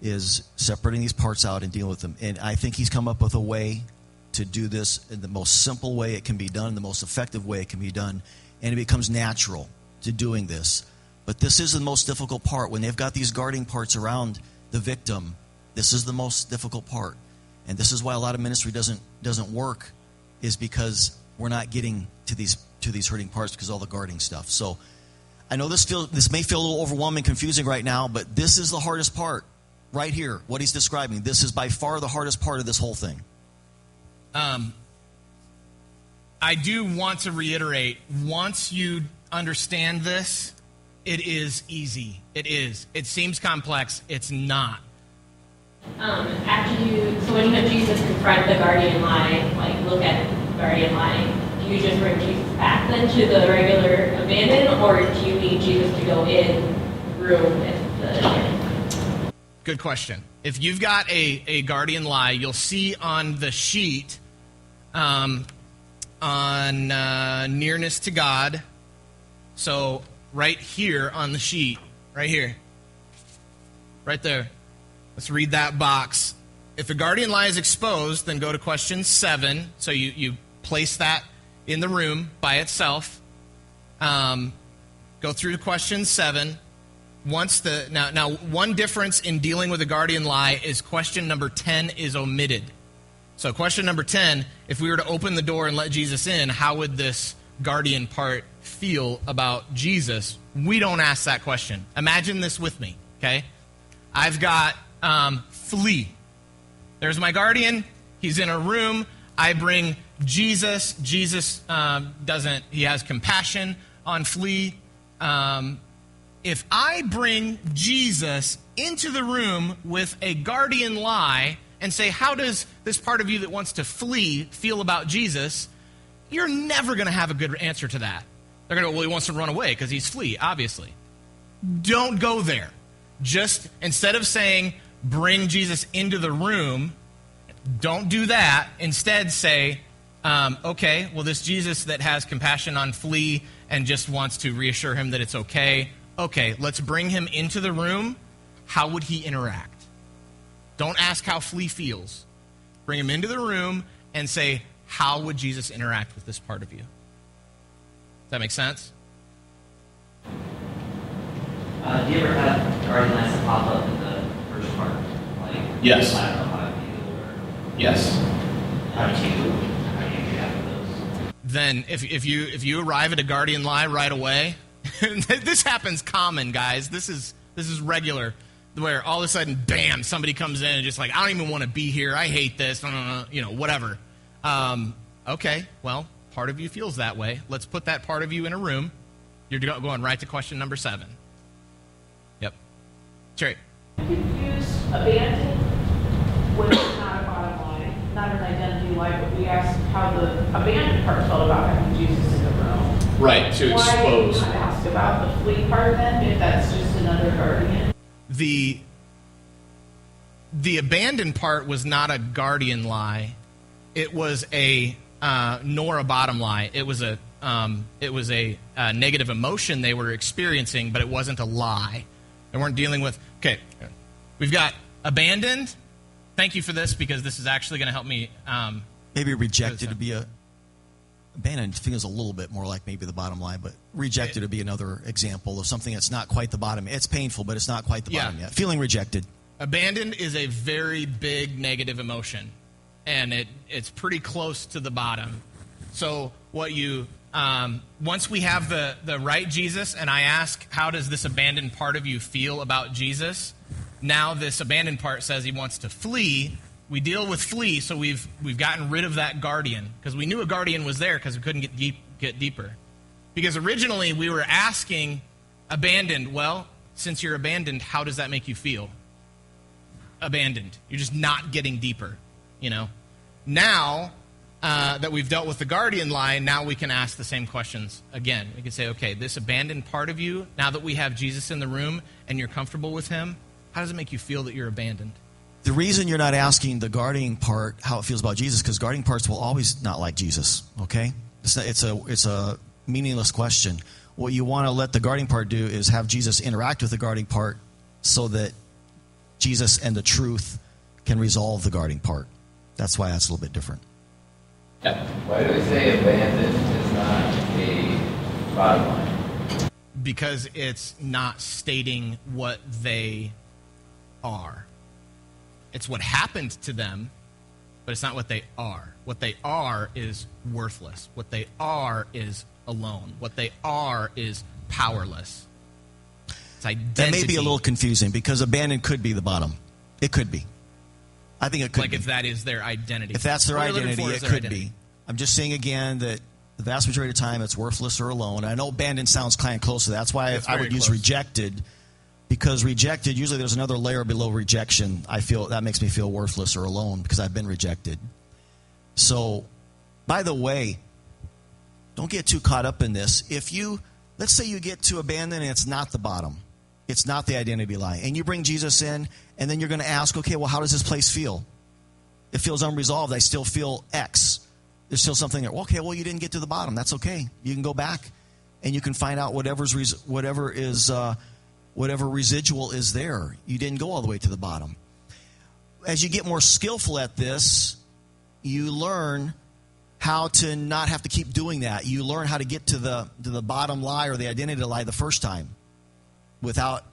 is separating these parts out and dealing with them. And I think he's come up with a way to do this in the most simple way it can be done, the most effective way it can be done, and it becomes natural to doing this. But this is the most difficult part. When they've got these guarding parts around the victim, this is the most difficult part. And this is why a lot of ministry doesn't work, is because we're not getting to these hurting parts because of all the guarding stuff. So I know this may feel a little overwhelming, confusing right now, but this is the hardest part right here, what he's describing. This is by far the hardest part of this whole thing. I do want to reiterate, once you understand this, it is easy. It is. It seems complex. It's not. So when you have Jesus confront the guardian lie, like look at the guardian lie, do you just bring Jesus back then to the regular abandon, or do you need Jesus to go in the room with the... Good question. If you've got a guardian lie, you'll see on the sheet on nearness to God. So right here on the sheet, right here, right there. Let's read that box. If a guardian lie is exposed, then go to question 7. So you place that in the room by itself. Go through to question 7. Now, one difference in dealing with a guardian lie is question number 10 is omitted. So question number 10, if we were to open the door and let Jesus in, how would this guardian part feel about Jesus? We don't ask that question. Imagine this with me, okay? I've got Flea. There's my guardian. He's in a room. I bring Jesus. Jesus he has compassion on Flea. If I bring Jesus into the room with a guardian lie and say, how does this part of you that wants to flee feel about Jesus? You're never going to have a good answer to that. They're going to go, well, he wants to run away because he's Flea, obviously. Don't go there. Just, instead of saying, bring Jesus into the room, don't do that. Instead say, okay, well, this Jesus that has compassion on Flea and just wants to reassure him that it's okay. Okay, let's bring him into the room. How would he interact? Don't ask how Flea feels. Bring him into the room and say, how would Jesus interact with this part of you? Does that make sense? Do you ever have guardian lights that pop up in the first part? Like, Yes. I don't know how to feel, or Yes. how do you get out of those? Then if you arrive at a guardian lie right away, this happens common, guys. This is regular, where all of a sudden, bam, somebody comes in and just like, I don't even want to be here. I hate this. Whatever. Okay, well, part of you feels that way. Let's put that part of you in a room. You're going right to question number 7. Yep. Cherry. Confuse abandon when it's not a bottom line, not an identity lie, but we asked how the abandoned part felt about having Jesus in the room. Right, to expose. Why not ask about the flee part then, if that's just another guardian? The abandoned part was not a guardian lie. It was nor a bottom lie. It was a negative emotion they were experiencing, but it wasn't a lie. They weren't dealing with. Okay, we've got abandoned. Thank you for this, because this is actually going to help me. Maybe rejected to be abandoned feels a little bit more like maybe the bottom line, but rejected to be another example of something that's not quite the bottom. It's painful, but it's not quite the bottom yet. Feeling rejected. Abandoned is a very big negative emotion, and it's pretty close to the bottom. So what once we have the right Jesus, and I ask, how does this abandoned part of you feel about Jesus? Now this abandoned part says he wants to flee. We deal with flee, so we've gotten rid of that guardian, because we knew a guardian was there because we couldn't get deeper. Because originally we were asking abandoned, well, since you're abandoned, how does that make you feel? Abandoned. You're just not getting deeper, Now that we've dealt with the guardian lie, now we can ask the same questions again. We can say, okay, this abandoned part of you, now that we have Jesus in the room and you're comfortable with him, how does it make you feel that you're abandoned? The reason you're not asking the guarding part how it feels about Jesus, because guarding parts will always not like Jesus, okay? It's a meaningless question. What you want to let the guarding part do is have Jesus interact with the guarding part so that Jesus and the truth can resolve the guarding part. That's why that's a little bit different. Yeah. Why do we say abandoned is not a bottom line? Because it's not stating what they are. It's what happened to them, but it's not what they are. What they are is worthless. What they are is alone. What they are is powerless. It's identity. That may be a little confusing because abandoned could be the bottom. It could be. I think it could like be. If that is their identity. If that's their What they're identity, looking for it is their could identity. be. I'm just saying again that the vast majority of the time it's worthless or alone. I know abandoned sounds kind of close to that. That's why It's I very would use close. rejected, because rejected, usually there's another layer below rejection. I feel that makes me feel worthless or alone because I've been rejected. So, by the way, don't get too caught up in this. Let's say you get to abandon and it's not the bottom. It's not the identity lie. And you bring Jesus in, and then you're going to ask, okay, well, how does this place feel? It feels unresolved. I still feel X. There's still something there. Okay, well, you didn't get to the bottom. That's okay. You can go back, and you can find out whatever residual is there. You didn't go all the way to the bottom. As you get more skillful at this, you learn how to not have to keep doing that. You learn how to get to the bottom lie or the identity lie the first time without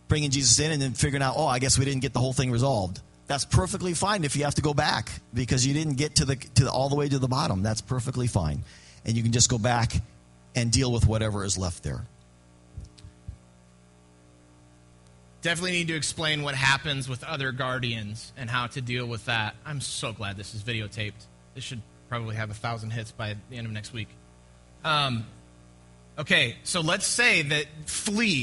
bringing Jesus in and then figuring out, I guess we didn't get the whole thing resolved. That's perfectly fine if you have to go back because you didn't get all the way to the bottom. That's perfectly fine. And you can just go back and deal with whatever is left there. Definitely need to explain what happens with other guardians and how to deal with that. I'm so glad this is videotaped. This should probably have 1,000 hits by the end of next week. Okay, so let's say that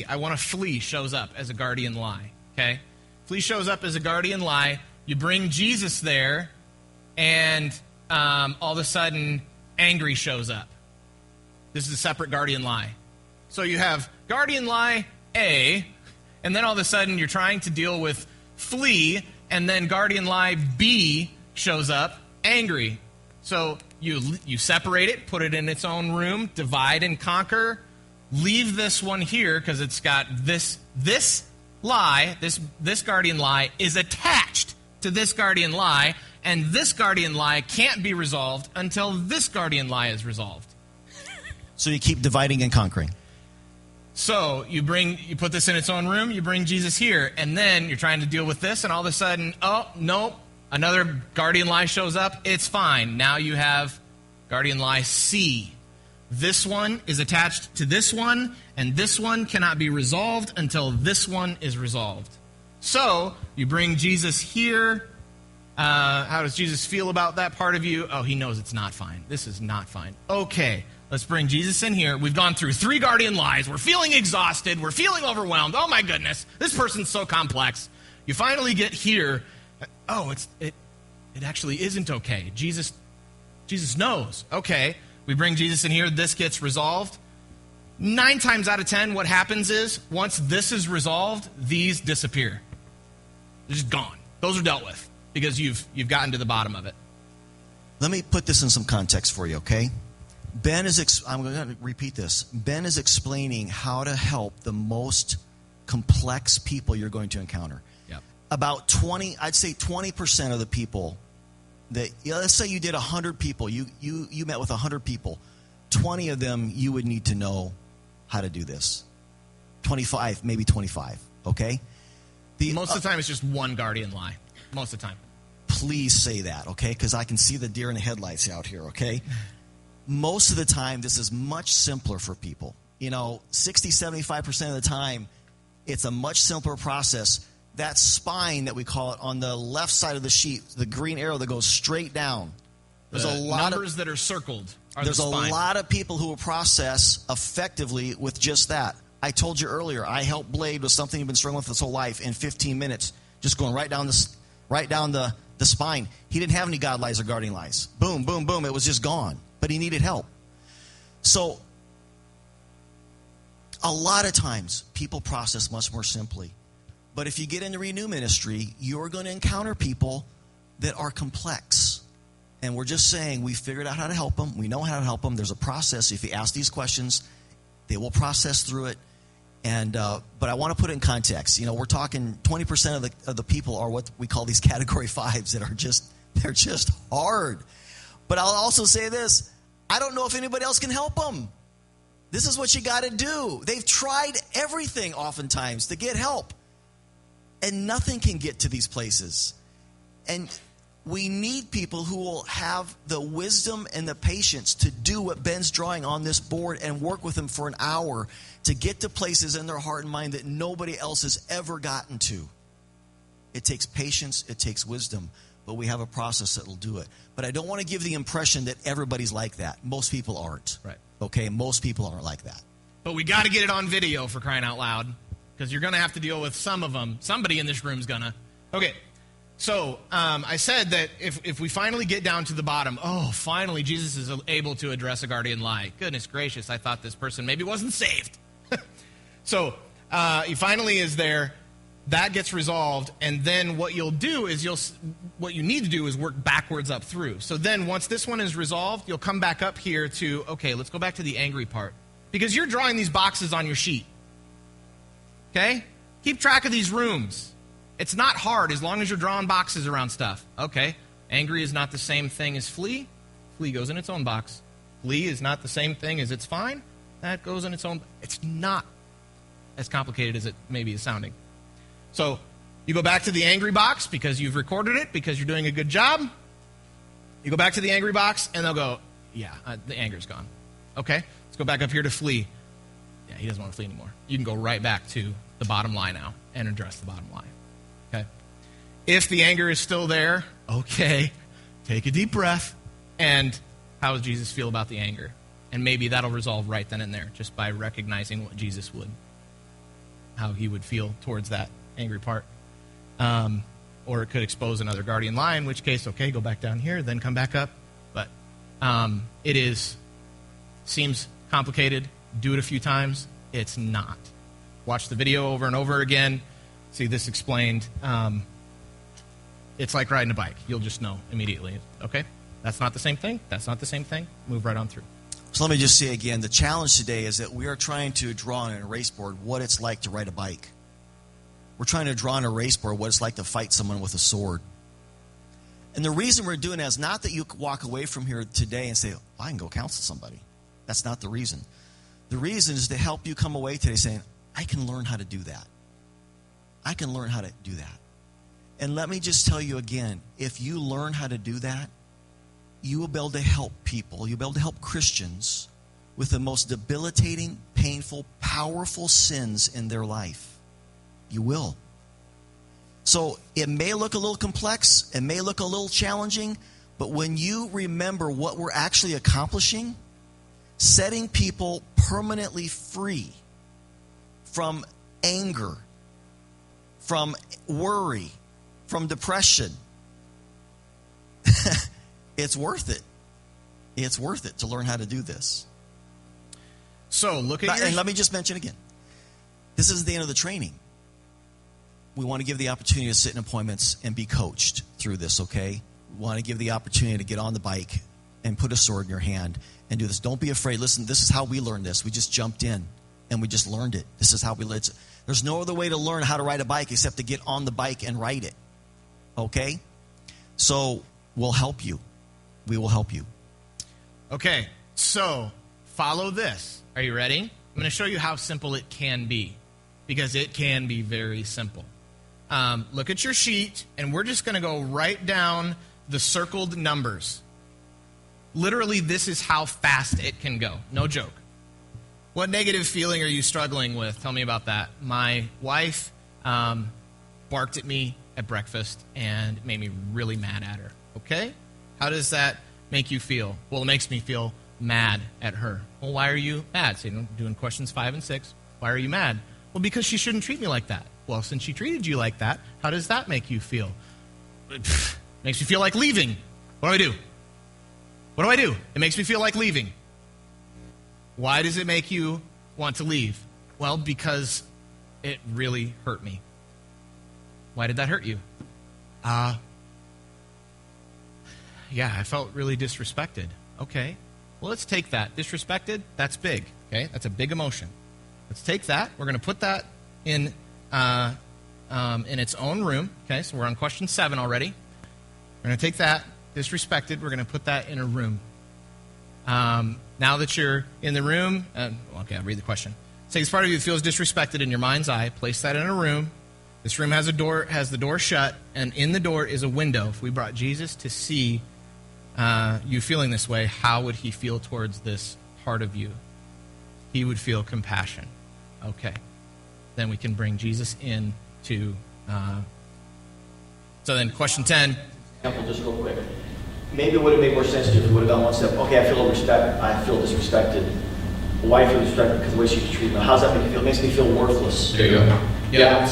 I want to flee shows up as a guardian lie. Okay? Flee shows up as a guardian lie. You bring Jesus there, and all of a sudden, angry shows up. This is a separate guardian lie. So you have guardian lie A, and then all of a sudden you're trying to deal with flee, and then guardian lie B shows up, angry. So you separate it, put it in its own room, divide and conquer, leave this one here because it's got this lie, this guardian lie is attached to this guardian lie, and this guardian lie can't be resolved until this guardian lie is resolved. So you keep dividing and conquering. So you put this in its own room, you bring Jesus here, and then you're trying to deal with this, and all of a sudden, nope, another guardian lie shows up. It's fine. Now you have guardian lie C. This one is attached to this one, and this one cannot be resolved until this one is resolved. So you bring Jesus here. How does Jesus feel about that part of you? He knows it's not fine. This is not fine. Okay. Let's bring Jesus in here. We've gone through 3 guardian lies. We're feeling exhausted. We're feeling overwhelmed. Oh, my goodness. This person's so complex. You finally get here. It actually isn't okay. Jesus knows. Okay. We bring Jesus in here. This gets resolved. 9 times out of 10, what happens is once this is resolved, these disappear. They're just gone. Those are dealt with because you've gotten to the bottom of it. Let me put this in some context for you, okay? I'm going to repeat this. Ben is explaining how to help the most complex people you're going to encounter. Yep. About 20% of the people let's say you did 100 people. You met with 100 people. 20 of them you would need to know how to do this. 25, maybe 25, okay? Most of the time it's just one guardian lie. Most of the time. Please say that, okay? Because I can see the deer in the headlights out here, okay? Most of the time, this is much simpler for people. 60, 75% of the time, it's a much simpler process. That spine that we call it on the left side of the sheet, the green arrow that goes straight down. There's a lot numbers that are circled are There's the spine. a lot of people who will process effectively with just that. I told you earlier, I helped Blade with something he'd been struggling with his whole life in 15 minutes, just going right down the spine. He didn't have any God lies or guardian lies. Boom, boom, boom. It was just gone. But he needed help. So, a lot of times, people process much more simply. But if you get into Renew Ministry, you're going to encounter people that are complex. And we're just saying we figured out how to help them. We know how to help them. There's a process. If you ask these questions, they will process through it. And but I want to put it in context. We're talking 20% of the people are what we call these category 5s that are they're just hard. But I'll also say this. I don't know if anybody else can help them. This is what you got to do. They've tried everything oftentimes to get help. And nothing can get to these places. And we need people who will have the wisdom and the patience to do what Ben's drawing on this board and work with them for an hour to get to places in their heart and mind that nobody else has ever gotten to. It takes patience. It takes wisdom. But we have a process that will do it. But I don't want to give the impression that everybody's like that. Most people aren't. Right. Okay? Most people aren't like that. But we got to get it on video, for crying out loud, because you're going to have to deal with some of them. Somebody in this room's going to. Okay. So I said that if we finally get down to the bottom, finally Jesus is able to address a guardian lie. Goodness gracious, I thought this person maybe wasn't saved. So he finally is there. That gets resolved, and then what you'll do is what you need to do is work backwards up through. So then once this one is resolved, you'll come back up here to, okay, let's go back to the angry part. Because you're drawing these boxes on your sheet. Okay? Keep track of these rooms. It's not hard as long as you're drawing boxes around stuff. Okay, angry is not the same thing as flee. Flee goes in its own box. Flee is not the same thing as it's fine. That goes in its own. It's not as complicated as it maybe is sounding. So you go back to the angry box because you've recorded it, because you're doing a good job. You go back to the angry box, and they'll go, the anger's gone. Okay, let's go back up here to flee. Yeah, he doesn't want to flee anymore. You can go right back to the bottom line now and address the bottom line. Okay. If the anger is still there, okay, take a deep breath. And how does Jesus feel about the anger? And maybe that'll resolve right then and there, just by recognizing what Jesus would, how he would feel towards that angry part. Or it could expose another guardian lie, in which case, okay, go back down here, then come back up. But seems complicated. Do it a few times. It's not. Watch the video over and over again. See this explained. It's like riding a bike. You'll just know immediately. Okay? That's not the same thing. That's not the same thing. Move right on through. So let me just say again, the challenge today is that we are trying to draw on an erase board what it's like to ride a bike. We're trying to draw on an erase board what it's like to fight someone with a sword. And the reason we're doing that is not that you walk away from here today and say, I can go counsel somebody. That's not the reason. The reason is to help you come away today saying, I can learn how to do that. I can learn how to do that. And let me just tell you again, if you learn how to do that, you will be able to help people. You'll be able to help Christians with the most debilitating, painful, powerful sins in their life. You will. So it may look a little complex. It may look a little challenging. But when you remember what we're actually accomplishing, setting people permanently free from anger, from worry, from depression, it's worth it. It's worth it to learn how to do this. So look at And let me just mention again, this isn't the end of the training. We want to give the opportunity to sit in appointments and be coached through this, okay? We want to give the opportunity to get on the bike and put a sword in your hand and do this. Don't be afraid. Listen, this is how we learned this. We just jumped in and we just learned it. This is how we learned it. There's no other way to learn how to ride a bike except to get on the bike and ride it, okay? So we'll help you. We will help you. Okay, so follow this. Are you ready? I'm going to show you how simple it can be, because it can be very simple. Look at your sheet, and we're just going to go right down the circled numbers. Literally, this is how fast it can go. No joke. What negative feeling are you struggling with? Tell me about that. My wife barked at me at breakfast and made me really mad at her. Okay? How does that make you feel? Well, it makes me feel mad at her. Well, why are you mad? So, doing questions 5 and 6. Why are you mad? Well, because she shouldn't treat me like that. Well, since she treated you like that, how does that make you feel? It makes me feel like leaving. What do I do? What do I do? It makes me feel like leaving. Why does it make you want to leave? Well, because it really hurt me. Why did that hurt you? Yeah, I felt really disrespected. Okay. Well, let's take that. Disrespected, that's big. Okay, that's a big emotion. Let's take that. We're going to put that in its own room. Okay, so we're on question 7 already. We're going to take that, disrespected, we're going to put that in a room. Now that you're in the room, okay, I'll read the question. Say this part of you that feels disrespected in your mind's eye, place that in a room. This room has the door shut, and in the door is a window. If we brought Jesus to see you feeling this way, how would he feel towards this part of you? He would feel compassion. Okay. Then we can bring Jesus in to... so then question 10. Example, just real quick. Maybe it would have made more sense to you if we would have gone one step. Okay, I feel disrespected. Why do I feel disrespected? Because the way she treated me. How does that make you feel? It makes me feel worthless. There you go. Yep.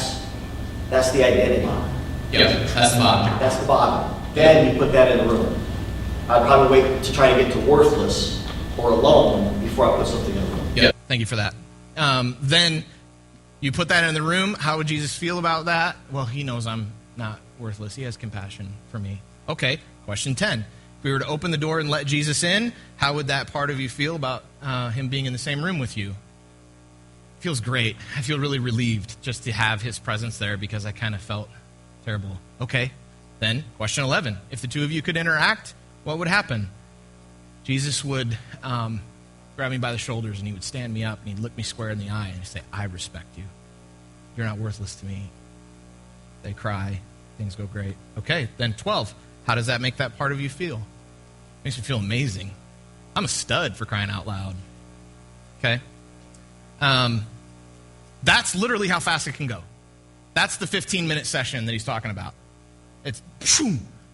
That's the identity. Yep, that's the bottom. That's the bottom. Then you put that in the room. I'd probably wait to try to get to worthless or alone before I put something in the room. Yep. Thank you for that. Then you put that in the room. How would Jesus feel about that? Well, he knows I'm not worthless. He has compassion for me. Okay, question 10. If we were to open the door and let Jesus in, how would that part of you feel about him being in the same room with you? It feels great. I feel really relieved just to have his presence there because I kind of felt terrible. Okay, then question 11. If the two of you could interact, what would happen? Jesus would grab me by the shoulders and he would stand me up and he'd look me square in the eye and he'd say, I respect you. You're not worthless to me. They cry. Things go great. Okay, then 12. How does that make that part of you feel? Makes me feel amazing. I'm a stud, for crying out loud. Okay? That's literally how fast it can go. That's the 15-minute session that he's talking about. It's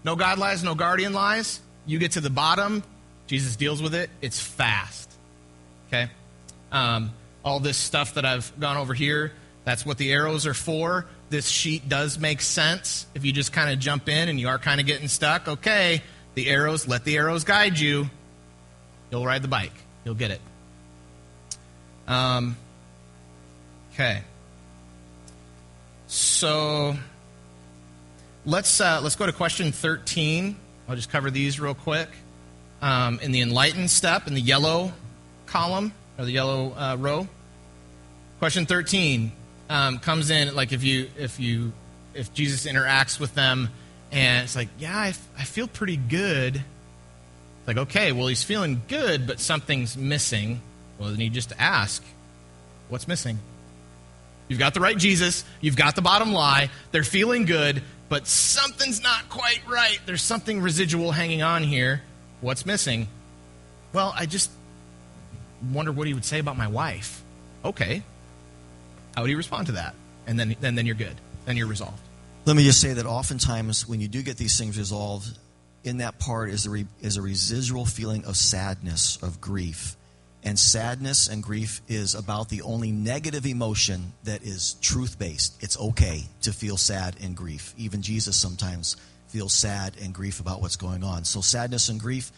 no God lies, no guardian lies. You get to the bottom, Jesus deals with it. It's fast. Okay? All this stuff that I've gone over here, that's what the arrows are for. This sheet does make sense. If you just kind of jump in and you are kind of getting stuck, okay, the arrows, let the arrows guide you. You'll ride the bike. You'll get it. Okay. So let's go to question 13. I'll just cover these real quick. In the enlightened step, in the yellow column, or the yellow row, question 13 comes in, like if Jesus interacts with them, and it's like, yeah, I feel pretty good. It's like, okay, well, he's feeling good, but something's missing. Well, then you just ask, what's missing? You've got the right Jesus. You've got the bottom lie. They're feeling good, but something's not quite right. There's something residual hanging on here. What's missing? Well, I just wonder what he would say about my wife. Okay. How would he respond to that? And then you're good. Then you're resolved. Let me just say that oftentimes when you do get these things resolved, in that part is a residual feeling of sadness, of grief. And sadness and grief is about the only negative emotion that is truth-based. It's okay to feel sad and grief. Even Jesus sometimes feels sad and grief about what's going on. So sadness and grief,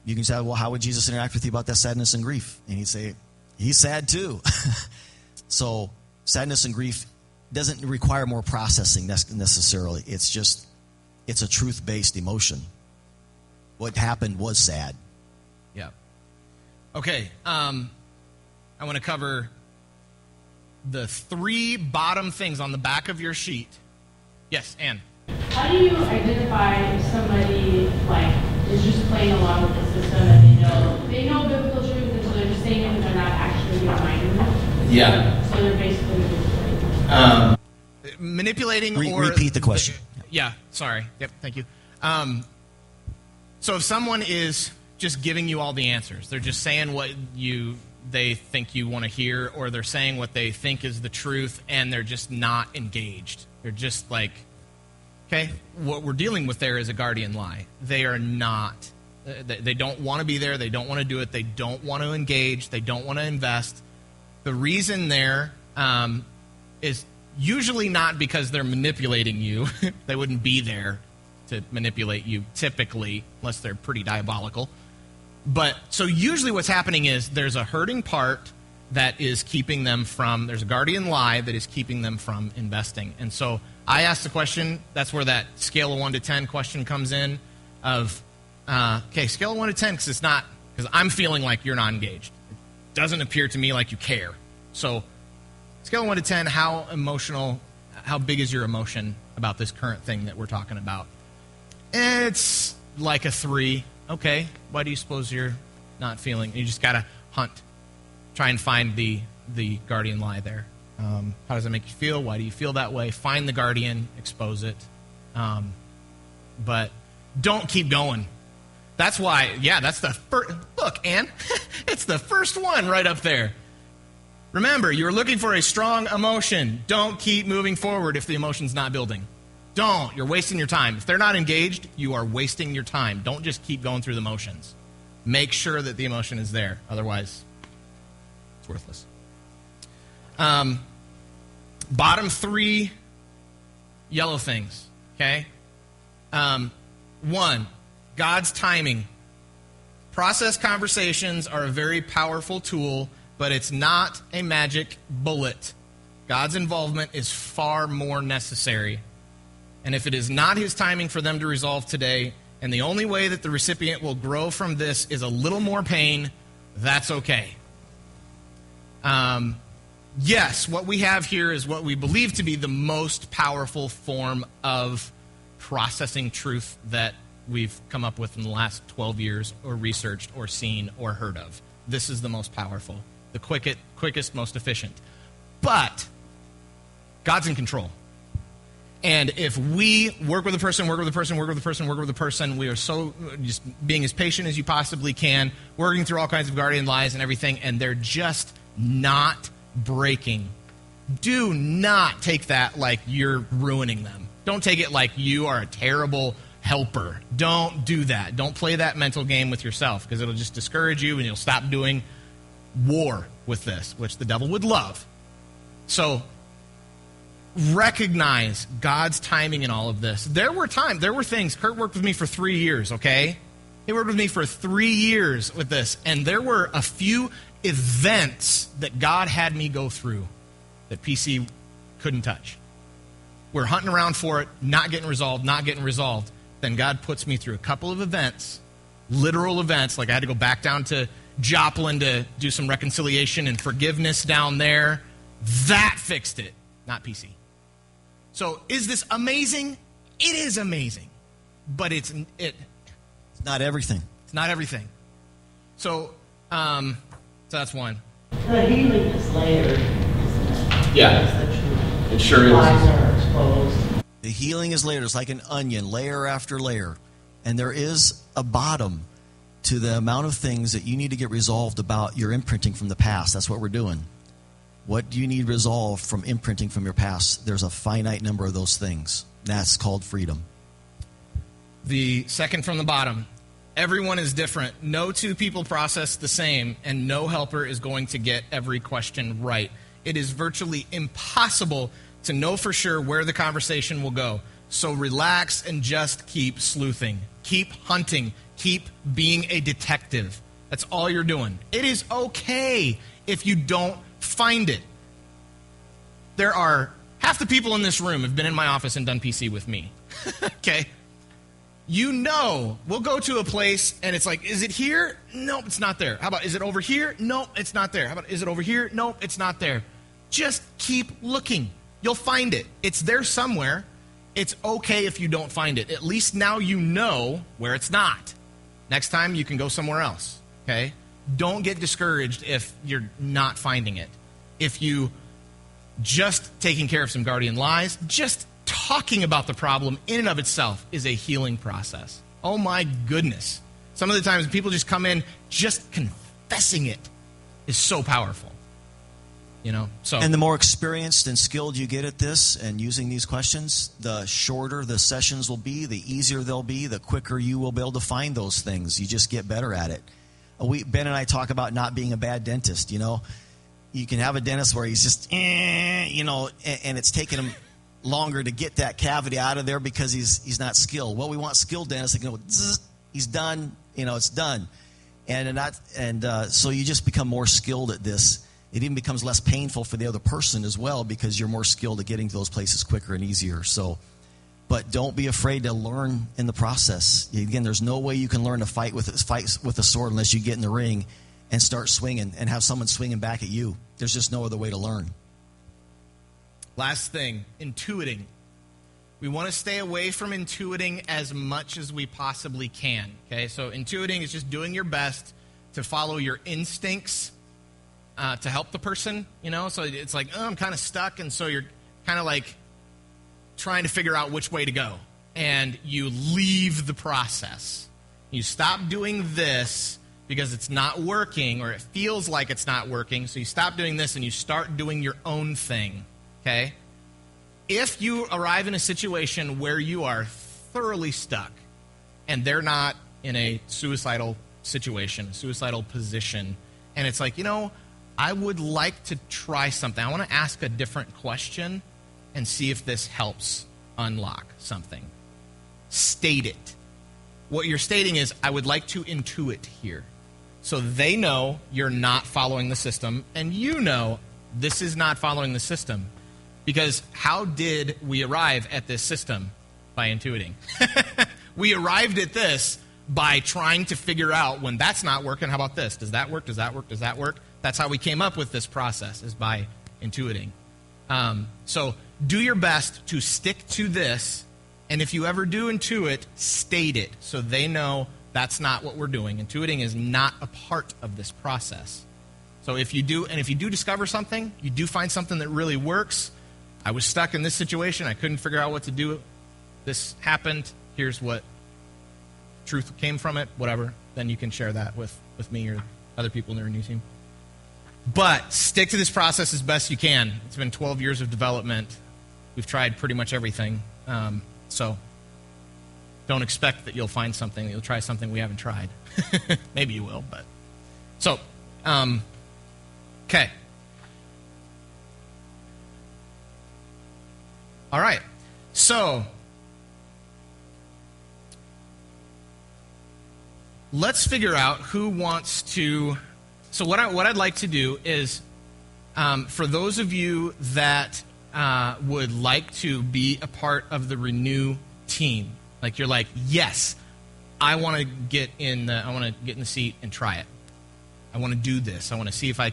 you can say, well, how would Jesus interact with you about that sadness and grief? And he'd say, he's sad too. So sadness and grief doesn't require more processing necessarily. It's a truth-based emotion. What happened was sad. Yeah. Okay. I want to cover the 3 bottom things on the back of your sheet. Yes, Ann. How do you identify if somebody is just playing along with the system and they know biblical truth, and so they're just saying it, but they're not actually behind it? Yeah. So they're basically manipulating or repeat the question. Yeah, sorry. Yep, thank you. So if someone is just giving you all the answers, they're just saying what they think you want to hear, or they're saying what they think is the truth, and they're just not engaged. They're just like, okay, what we're dealing with there is a guardian lie. They are not. They don't want to be there. They don't want to do it. They don't want to engage. They don't want to invest. The reason there is usually not because they're manipulating you. They wouldn't be there to manipulate you typically, unless they're pretty diabolical. But so usually what's happening is there's a hurting part that is keeping them from, there's a guardian lie that is keeping them from investing. And so I asked the question, that's where that scale of 1 to 10 question comes in of, okay, scale of 1 to 10, because I'm feeling like you're not engaged. It doesn't appear to me like you care. So scale of 1 to 10, how big is your emotion about this current thing that we're talking about? It's like a 3. Okay, why do you suppose you're not feeling? You just got to hunt. Try and find the guardian lie there. How does it make you feel? Why do you feel that way? Find the guardian, expose it. But don't keep going. That's why, that's the first. Look, Ann, it's the first one right up there. Remember, you're looking for a strong emotion. Don't keep moving forward if the emotion's not building. Don't. You're wasting your time. If they're not engaged, you are wasting your time. Don't just keep going through the motions. Make sure that the emotion is there. Otherwise, it's worthless. Bottom 3 yellow things, okay? 1, God's timing. Process conversations are a very powerful tool, but it's not a magic bullet. God's involvement is far more necessary. And if it is not his timing for them to resolve today, and the only way that the recipient will grow from this is a little more pain, that's okay. Yes, what we have here is what we believe to be the most powerful form of processing truth that we've come up with in the last 12 years or researched or seen or heard of. This is the most powerful, the quickest, most efficient. But God's in control. And if we work with a person, we are so just being as patient as you possibly can, working through all kinds of guardian lies and everything, and they're just not breaking. Do not take that like you're ruining them. Don't take it like you are a terrible helper. Don't do that. Don't play that mental game with yourself, because it'll just discourage you and you'll stop doing war with this, which the devil would love. So recognize God's timing in all of this. There were things. Kurt worked with me for 3 years, okay? He worked with me for 3 years with this, and there were a few events that God had me go through that PC couldn't touch. We're hunting around for it, not getting resolved. Then God puts me through a couple of events, literal events, like I had to go back down to Joplin to do some reconciliation and forgiveness down there. That fixed it, not PC. So is this amazing? It is amazing. But it's not everything. It's not everything. So that's one. The healing is layered, isn't it? Yeah. That's the truth. It sure is. Lies are exposed. The healing is layered. It's like an onion, layer after layer. And there is a bottom to the amount of things that you need to get resolved about your imprinting from the past. That's what we're doing. What do you need resolved from imprinting from your past? There's a finite number of those things. That's called freedom. The second from the bottom. Everyone is different. No two people process the same, and no helper is going to get every question right. It is virtually impossible to know for sure where the conversation will go. So relax and just keep sleuthing. Keep hunting. Keep being a detective. That's all you're doing. It is okay if you don't find it. There are half the people in this room have been in my office and done PC with me. Okay? You know, we'll go to a place and it's like, is it here? Nope, it's not there. How about, is it over here? Nope, it's not there. How about, is it over here? Nope, it's not there. Just keep looking. You'll find it. It's there somewhere. It's okay if you don't find it. At least now you know where it's not. Next time you can go somewhere else. Okay? Don't get discouraged if you're not finding it. If you just taking care of some guardian lies, just talking about the problem in and of itself is a healing process. Oh my goodness. Some of the times people just come in, just confessing it is so powerful. You know, so. And the more experienced and skilled you get at this and using these questions, the shorter the sessions will be, the easier they'll be, the quicker you will be able to find those things. You just get better at it. Ben and I talk about not being a bad dentist, you know. You can have a dentist where he's just, you know, and it's taking him longer to get that cavity out of there because he's not skilled. Well, we want skilled dentists that can go, zzz, he's done, you know, it's done. So you just become more skilled at this. it even becomes less painful for the other person as well because you're more skilled at getting to those places quicker and easier. So, but don't be afraid to learn in the process. Again, there's no way you can learn to fight with a sword unless you get in the ring and start swinging and have someone swinging back at you. There's just no other way to learn. Last thing, intuiting. We want to stay away from intuiting as much as we possibly can. Okay, so intuiting is just doing your best to follow your instincts to help the person, So it's like, I'm kind of stuck, and so you're kind of like trying to figure out which way to go. And you leave the process. You stop doing this because it's not working, or it feels like it's not working, so you stop doing this and you start doing your own thing, okay? If you arrive in a situation where you are thoroughly stuck and they're not in a suicidal situation, a suicidal position, and it's like, I would like to try something. I want to ask a different question and see if this helps unlock something. State it. What you're stating is, I would like to intuit here. So they know you're not following the system, and you know this is not following the system. Because how did we arrive at this system? By intuiting. We arrived at this by trying to figure out, when that's not working, how about this? Does that work? Does that work? Does that work? That's how we came up with this process, is by intuiting. So do your best to stick to this, and if you ever do intuit, state it so they know that's not what we're doing. Intuiting is not a part of this process. So if you do discover something, you do find something that really works. I was stuck in this situation. I couldn't figure out what to do. This happened. Here's what truth came from it, whatever. Then you can share that with me or other people in the Renew team. But stick to this process as best you can. It's been 12 years of development. We've tried pretty much everything. So don't expect that you'll find something, that you'll try something we haven't tried. Maybe you will, but. So, okay. All right. So, let's figure out who wants to. So what I'd like to do is, for those of you that would like to be a part of the Renew team, like you're like, yes, I want to get in the seat and try it. I want to do this. I want to see if I'm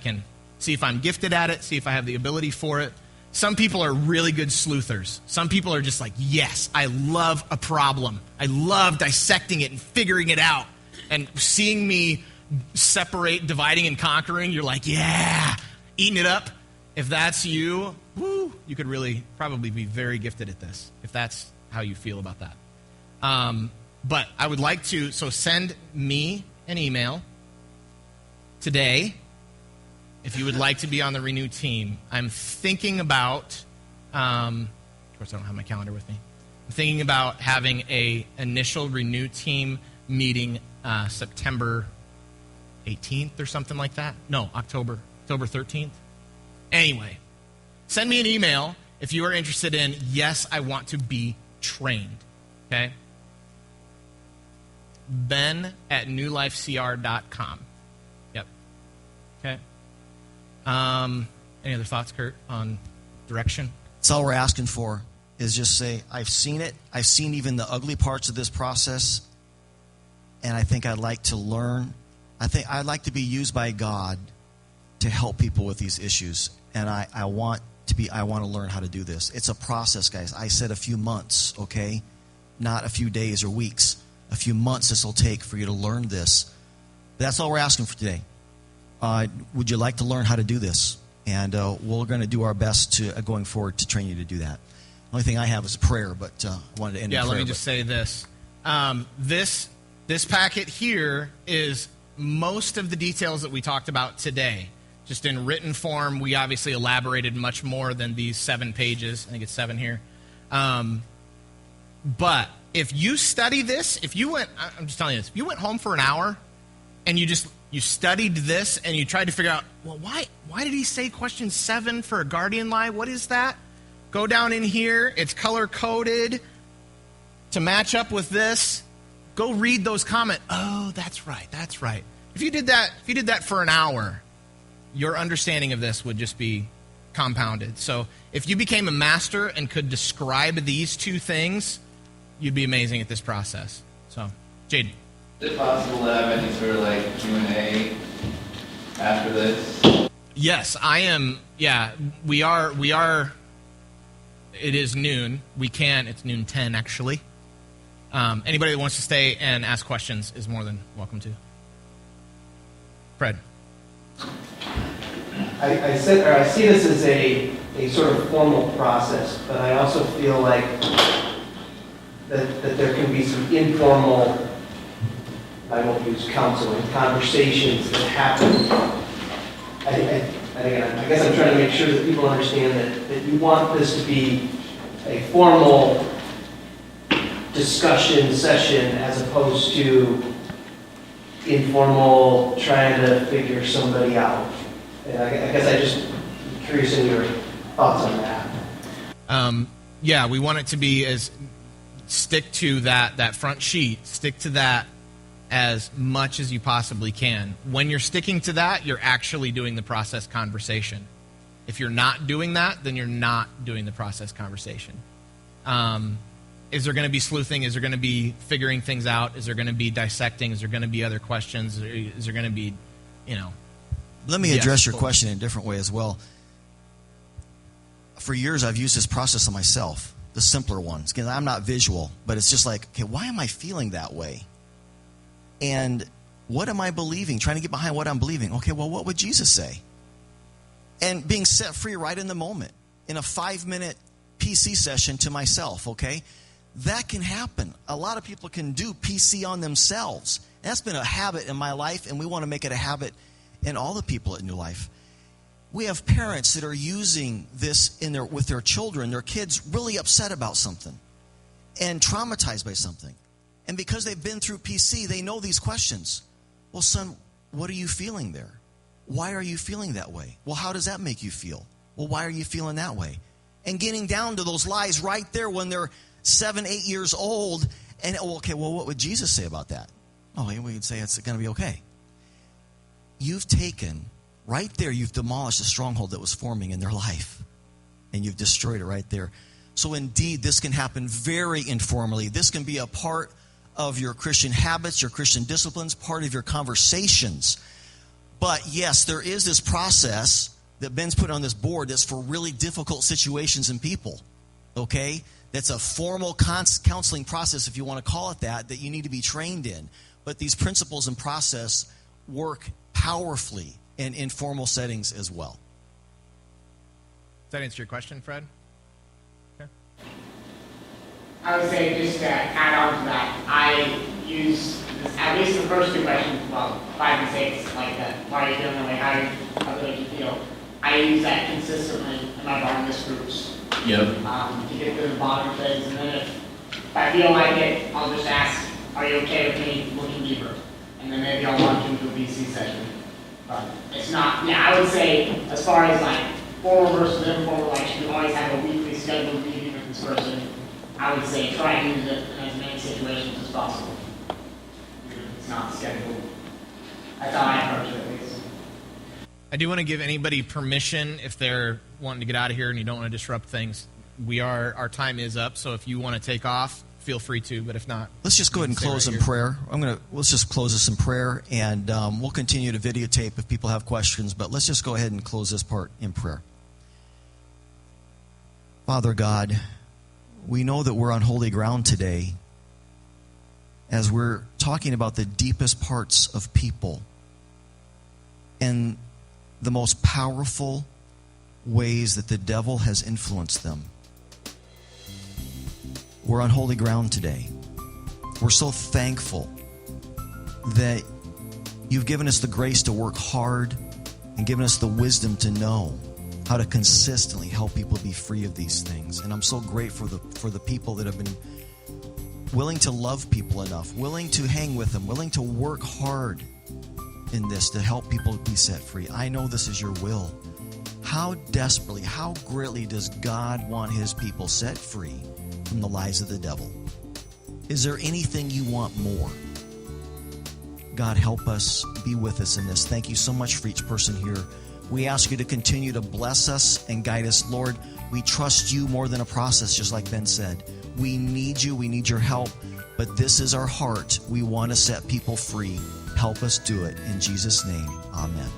gifted at it, see if I have the ability for it. Some people are really good sleuthers. Some people are just like, yes, I love a problem. I love dissecting it and figuring it out. And seeing me separate, dividing and conquering, you're like, yeah, eating it up. If that's you, woo, you could really probably be very gifted at this, if that's how you feel about that. But I would like to, so send me an email today if you would like to be on the Renew team. I'm thinking about, of course I don't have my calendar with me, I'm thinking about having a initial Renew team meeting September 18th or something like that. No, October 13th. Anyway, send me an email if you are interested in, yes, I want to be trained. Okay? ben@newlifecr.com. Yep. Okay. Any other thoughts, Kurt, on direction? That's all we're asking for, is just say, I've seen it. I've seen even the ugly parts of this process, and I think I'd like to learn. I think I'd like to be used by God to help people with these issues, and I want to learn how to do this. It's a process, guys. I said a few months, okay? Not a few days or weeks. A few months this will take for you to learn this. That's all we're asking for today. Would you like to learn how to do this? And we're going to do our best to going forward to train you to do that. The only thing I have is prayer, but I wanted to end in prayer. Yeah, let me just say this. This packet here is most of the details that we talked about today. Just in written form, we obviously elaborated much more than these 7 pages. I think it's 7 here. But if you study this, I'm just telling you this, if you went home for an hour and you studied this and you tried to figure out, well, why did he say question 7 for a guardian lie? What is that? Go down in here. It's color-coded to match up with this. Go read those comments. Oh, that's right. If you did that for an hour, your understanding of this would just be compounded. So if you became a master and could describe these two things, you'd be amazing at this process. So, Jaden. Is it possible to have any sort of like Q&A after this? Yes, I am. Yeah, we are. It is noon. It's noon 10 actually. Anybody that wants to stay and ask questions is more than welcome to. Fred. I see this as a sort of formal process, but I also feel like that there can be some informal, I won't use counseling, conversations that happen. I guess I'm trying to make sure that people understand that you want this to be a formal discussion session as opposed to informal trying to figure somebody out. And I guess I just curious in your thoughts on that. Yeah, we want it to be stick to that front sheet, stick to that as much as you possibly can. When you're sticking to that, you're actually doing the process conversation. If you're not doing that, then you're not doing the process conversation. Is there going to be sleuthing? Is there going to be figuring things out? Is there going to be dissecting? Is there going to be other questions? Is there going to be, Let me address your question in a different way as well. For years, I've used this process on myself, the simpler ones. Because I'm not visual, but it's just like, okay, why am I feeling that way? And what am I believing? Trying to get behind what I'm believing. Okay, well, what would Jesus say? And being set free right in the moment in a 5-minute PC session to myself, okay? That can happen. A lot of people can do PC on themselves. That's been a habit in my life, and we want to make it a habit in all the people in New Life. We have parents that are using this with their children, their kids really upset about something and traumatized by something. And because they've been through PC, they know these questions. Well, son, what are you feeling there? Why are you feeling that way? Well, how does that make you feel? Well, why are you feeling that way? And getting down to those lies right there when they're 7, 8 years old. And, okay, well, what would Jesus say about that? Oh, we could say it's going to be okay. You've taken, right there, you've demolished a stronghold that was forming in their life. And you've destroyed it right there. So indeed, this can happen very informally. This can be a part of your Christian habits, your Christian disciplines, part of your conversations. But yes, there is this process that Ben's put on this board that's for really difficult situations and people, okay? That's a formal counseling process, if you want to call it that you need to be trained in. But these principles and process work powerfully in informal settings as well. Does that answer your question, Fred? Okay. I would say, just to add on to that, I use this, at least the first two questions, well, 5 and 6, like that, why are you feeling that way, how do you feel? I use that consistently in my bonus groups. Yep. To get to the bottom of things, and then if I feel like it, I'll just ask, are you okay with me looking deeper? And then maybe I'll launch into a BC session. But it's not, I would say, as far as like formal versus informal, like should we always have a weekly scheduled meeting with this person? I would say try and use it in as many situations as possible. It's not scheduled. That's how I approach it, at least. I do want to give anybody permission if they're wanting to get out of here and you don't want to disrupt things. Our time is up, so if you want to take off, feel free to, but if not... Let's just go ahead and close in prayer. Let's just close this in prayer, and we'll continue to videotape if people have questions, but let's just go ahead and close this part in prayer. Father God, we know that we're on holy ground today as we're talking about the deepest parts of people and the most powerful ways that the devil has influenced them. We're on holy ground today. We're so thankful that you've given us the grace to work hard and given us the wisdom to know how to consistently help people be free of these things. And I'm so grateful for the people that have been willing to love people enough, willing to hang with them, willing to work hard in this to help people be set free. I know this is your will. How desperately, how greatly does God want his people set free from the lies of the devil? Is there anything you want more? God, help us, be with us in this. Thank you so much for each person here We ask you to continue to bless us and guide us. Lord, we trust you more than a process, just like Ben said. We need you. We need your help. But this is our heart. We want to set people free. Help us do it. In Jesus' name, amen.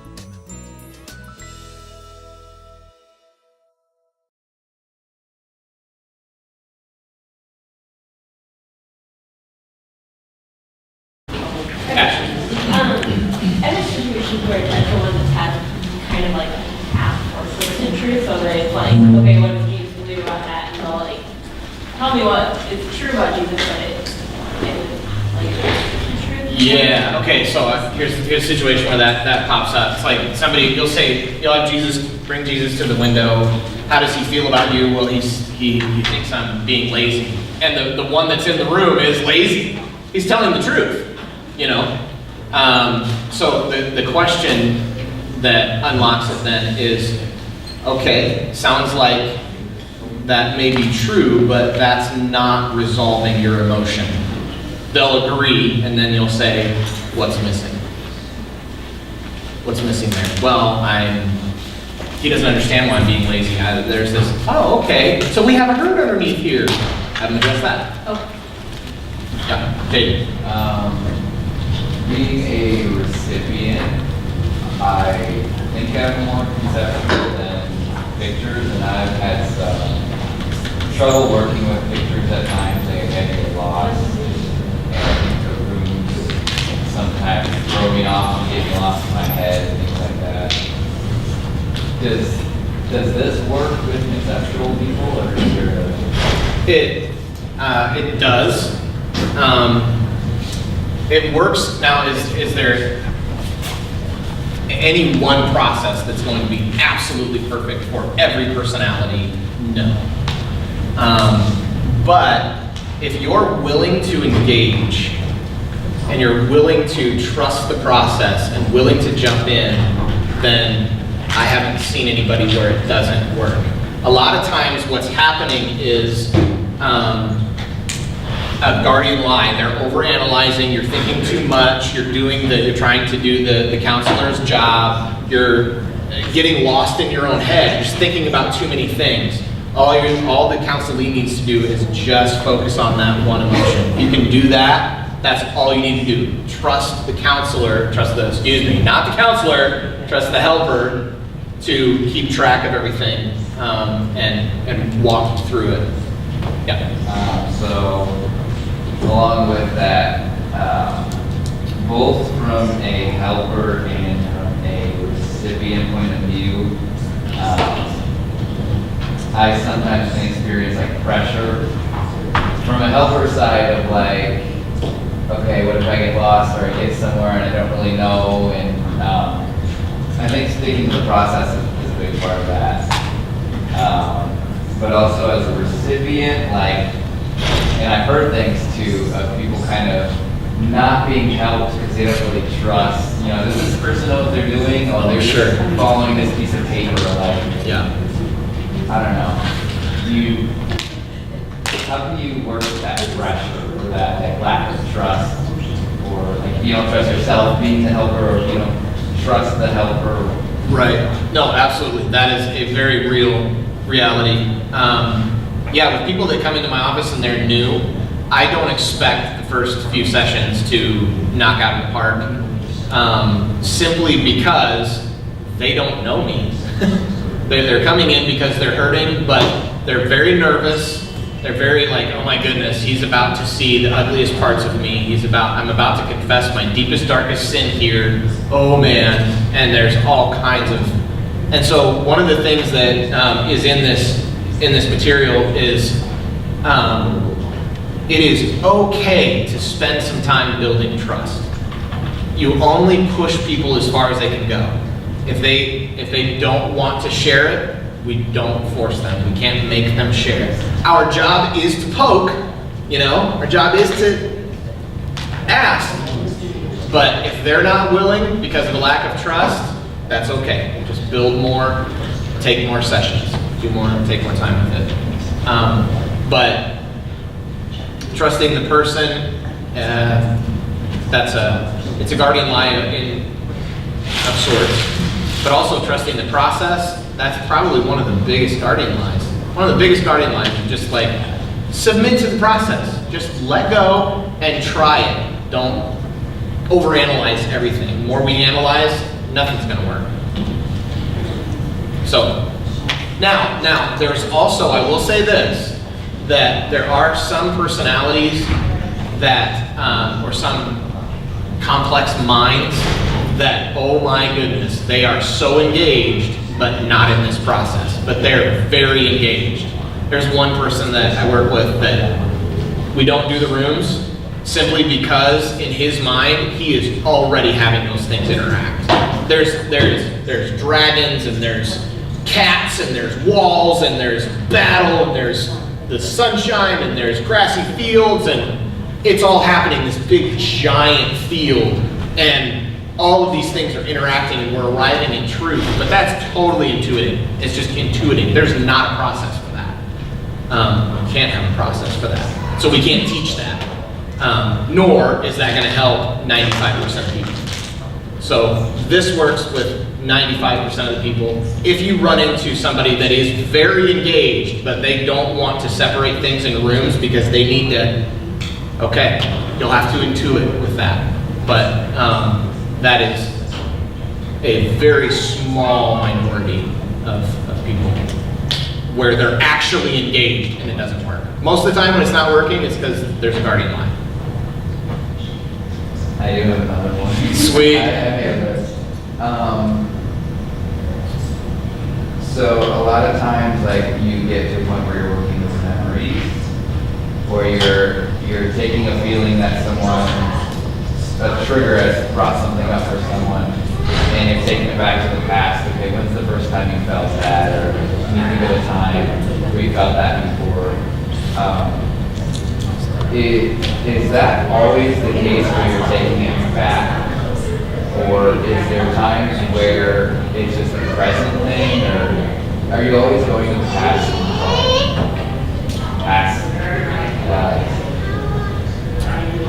And a situation where like someone's had kind of like half or certain truth, so that it's like, okay, what does Jesus believe about that? And they'll like tell me what is true about Jesus, but it's like true. Yeah. Okay. So here's a situation where that pops up. It's like somebody you'll have Jesus, bring Jesus to the window. How does he feel about you? Well, he thinks I'm being lazy, and the one that's in the room is lazy. He's telling the truth. So the question that unlocks it then is, okay, sounds like that may be true, but that's not resolving your emotion. They'll agree, and then you'll say, what's missing? What's missing there? Well, he doesn't understand why I'm being lazy. There's this, oh, okay, so we have a hurt underneath here. Haven't addressed that. Oh. Yeah, David. Being a recipient, I think I'm more conceptual than pictures, and I've had some trouble working with pictures at times. I get lost, and I think the rooms sometimes throw me off and get me lost in my head and things like that. Does this work with conceptual people, or is there It does. It works. Now, is there any one process that's going to be absolutely perfect for every personality? No. But if you're willing to engage and you're willing to trust the process and willing to jump in, then I haven't seen anybody where it doesn't work. A lot of times what's happening is a guardian lie. They're overanalyzing. You're thinking too much. You're trying to do the counselor's job. You're getting lost in your own head. You're just thinking about too many things. All the counselee needs to do is just focus on that one emotion. If you can do that, that's all you need to do. Trust the counselor. Not the counselor. Trust the helper to keep track of everything and walk through it. Yeah. So. Along with that, both from a helper and from a recipient point of view, I sometimes can experience like pressure from a helper side of like, okay, what if I get lost or I get somewhere and I don't really know? And I think sticking to the process is a big part of that. But also as a recipient, and I've heard things too of people kind of not being helped because they don't really trust, does this person know what they're doing? Or they're just following this piece of paper, I don't know. How can you work with that pressure or that lack of trust? Or if you don't trust yourself being the helper, or if you don't trust the helper? Right. No, absolutely. That is a very real reality. With people that come into my office and they're new, I don't expect the first few sessions to knock out of the park, simply because they don't know me. They're coming in because they're hurting, but they're very nervous. They're very oh my goodness, he's about to see the ugliest parts of me. I'm about to confess my deepest, darkest sin here. Oh man, and there's all kinds of, and so one of the things that is in this material is it is okay to spend some time building trust. You only push people as far as they can go. If they don't want to share it, we don't force them. We can't make them share. Our job is to poke, our job is to ask. But if they're not willing because of a lack of trust, that's okay. Just build more, take more sessions, do more, take more time with it. But trusting the person, it's a guardian lie of sorts. but also trusting the process, that's probably one of the biggest guardian lines. One of the biggest guardian lines is just like, submit to the process. Just let go and try it. Don't overanalyze everything. The more we analyze, nothing's gonna work. So, now, there's also, I will say this, that there are some personalities that, or some complex minds that, oh my goodness, they are so engaged, but not in this process, but they're very engaged. There's one person that I work with that we don't do the rooms simply because in his mind, he is already having those things interact. There's dragons and there's cats and there's walls and there's battle and there's the sunshine and there's grassy fields and it's all happening in this big giant field and all of these things are interacting and we're arriving in truth, but that's totally intuitive. It's just intuiting. There's not a process for that. We can't have a process for that. So we can't teach that. Nor is that going to help 95% of people. So this works with 95% of the people. If you run into somebody that is very engaged, but they don't want to separate things in rooms because they need to, okay, you'll have to intuit with that. But that is a very small minority of people where they're actually engaged and it doesn't work. Most of the time when it's not working, it's because there's a guardian line. I do have another one. Sweet. I have this. So a lot of times, like, you get to a point where you're working with memories, or you're taking a feeling that someone, a trigger has brought something up for someone, and you're taking it back to the past. Okay, when's the first time you felt that, or can you think of a time where you felt that before? Is that always the case where you're taking it back? Or is there times where it's just a present thing? Or are you always going to the past?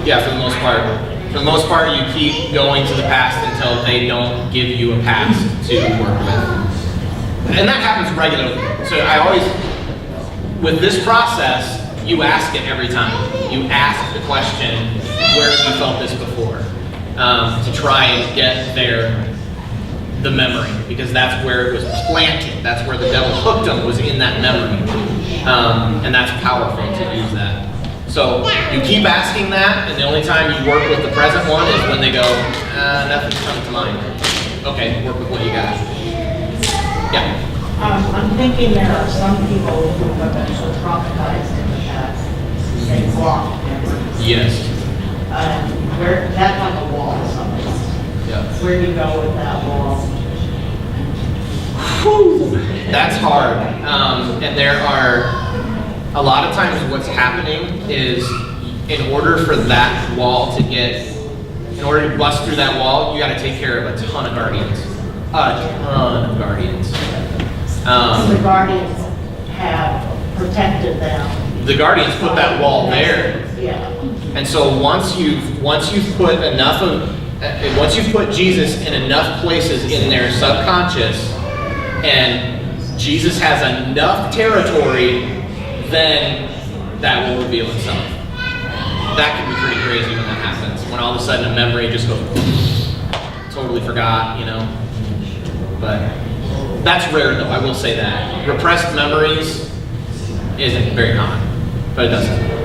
Yeah, for the most part. For the most part, you keep going to the past until they don't give you a past to work with. And that happens regularly. So I always, with this process, you ask it every time. You ask the question, where have you felt this before? To try and get the memory, because that's where it was planted. That's where the devil hooked them, was in that memory. And that's powerful to use that. So you keep asking that, and the only time you work with the present one is when they go, nothing's coming to mind. Okay, work with what you got. Yeah. I'm thinking there are some people who have been so traumatized in the past, they block memories. Yes. That's like a wall somewhere. Yeah. Where do you go with that wall? Whew. That's hard. And there are, a lot of times what's happening is, in order for that wall to in order to bust through that wall, you got to take care of a ton of guardians. A ton of guardians. The guardians have protected them. The guardians put that wall there. Yeah. And so once you've put once you've put Jesus in enough places in their subconscious, and Jesus has enough territory, then that will reveal itself. That can be pretty crazy when that happens. When all of a sudden a memory just goes, totally forgot, you know. But that's rare though, I will say that. Repressed memories isn't very common, but it does happen.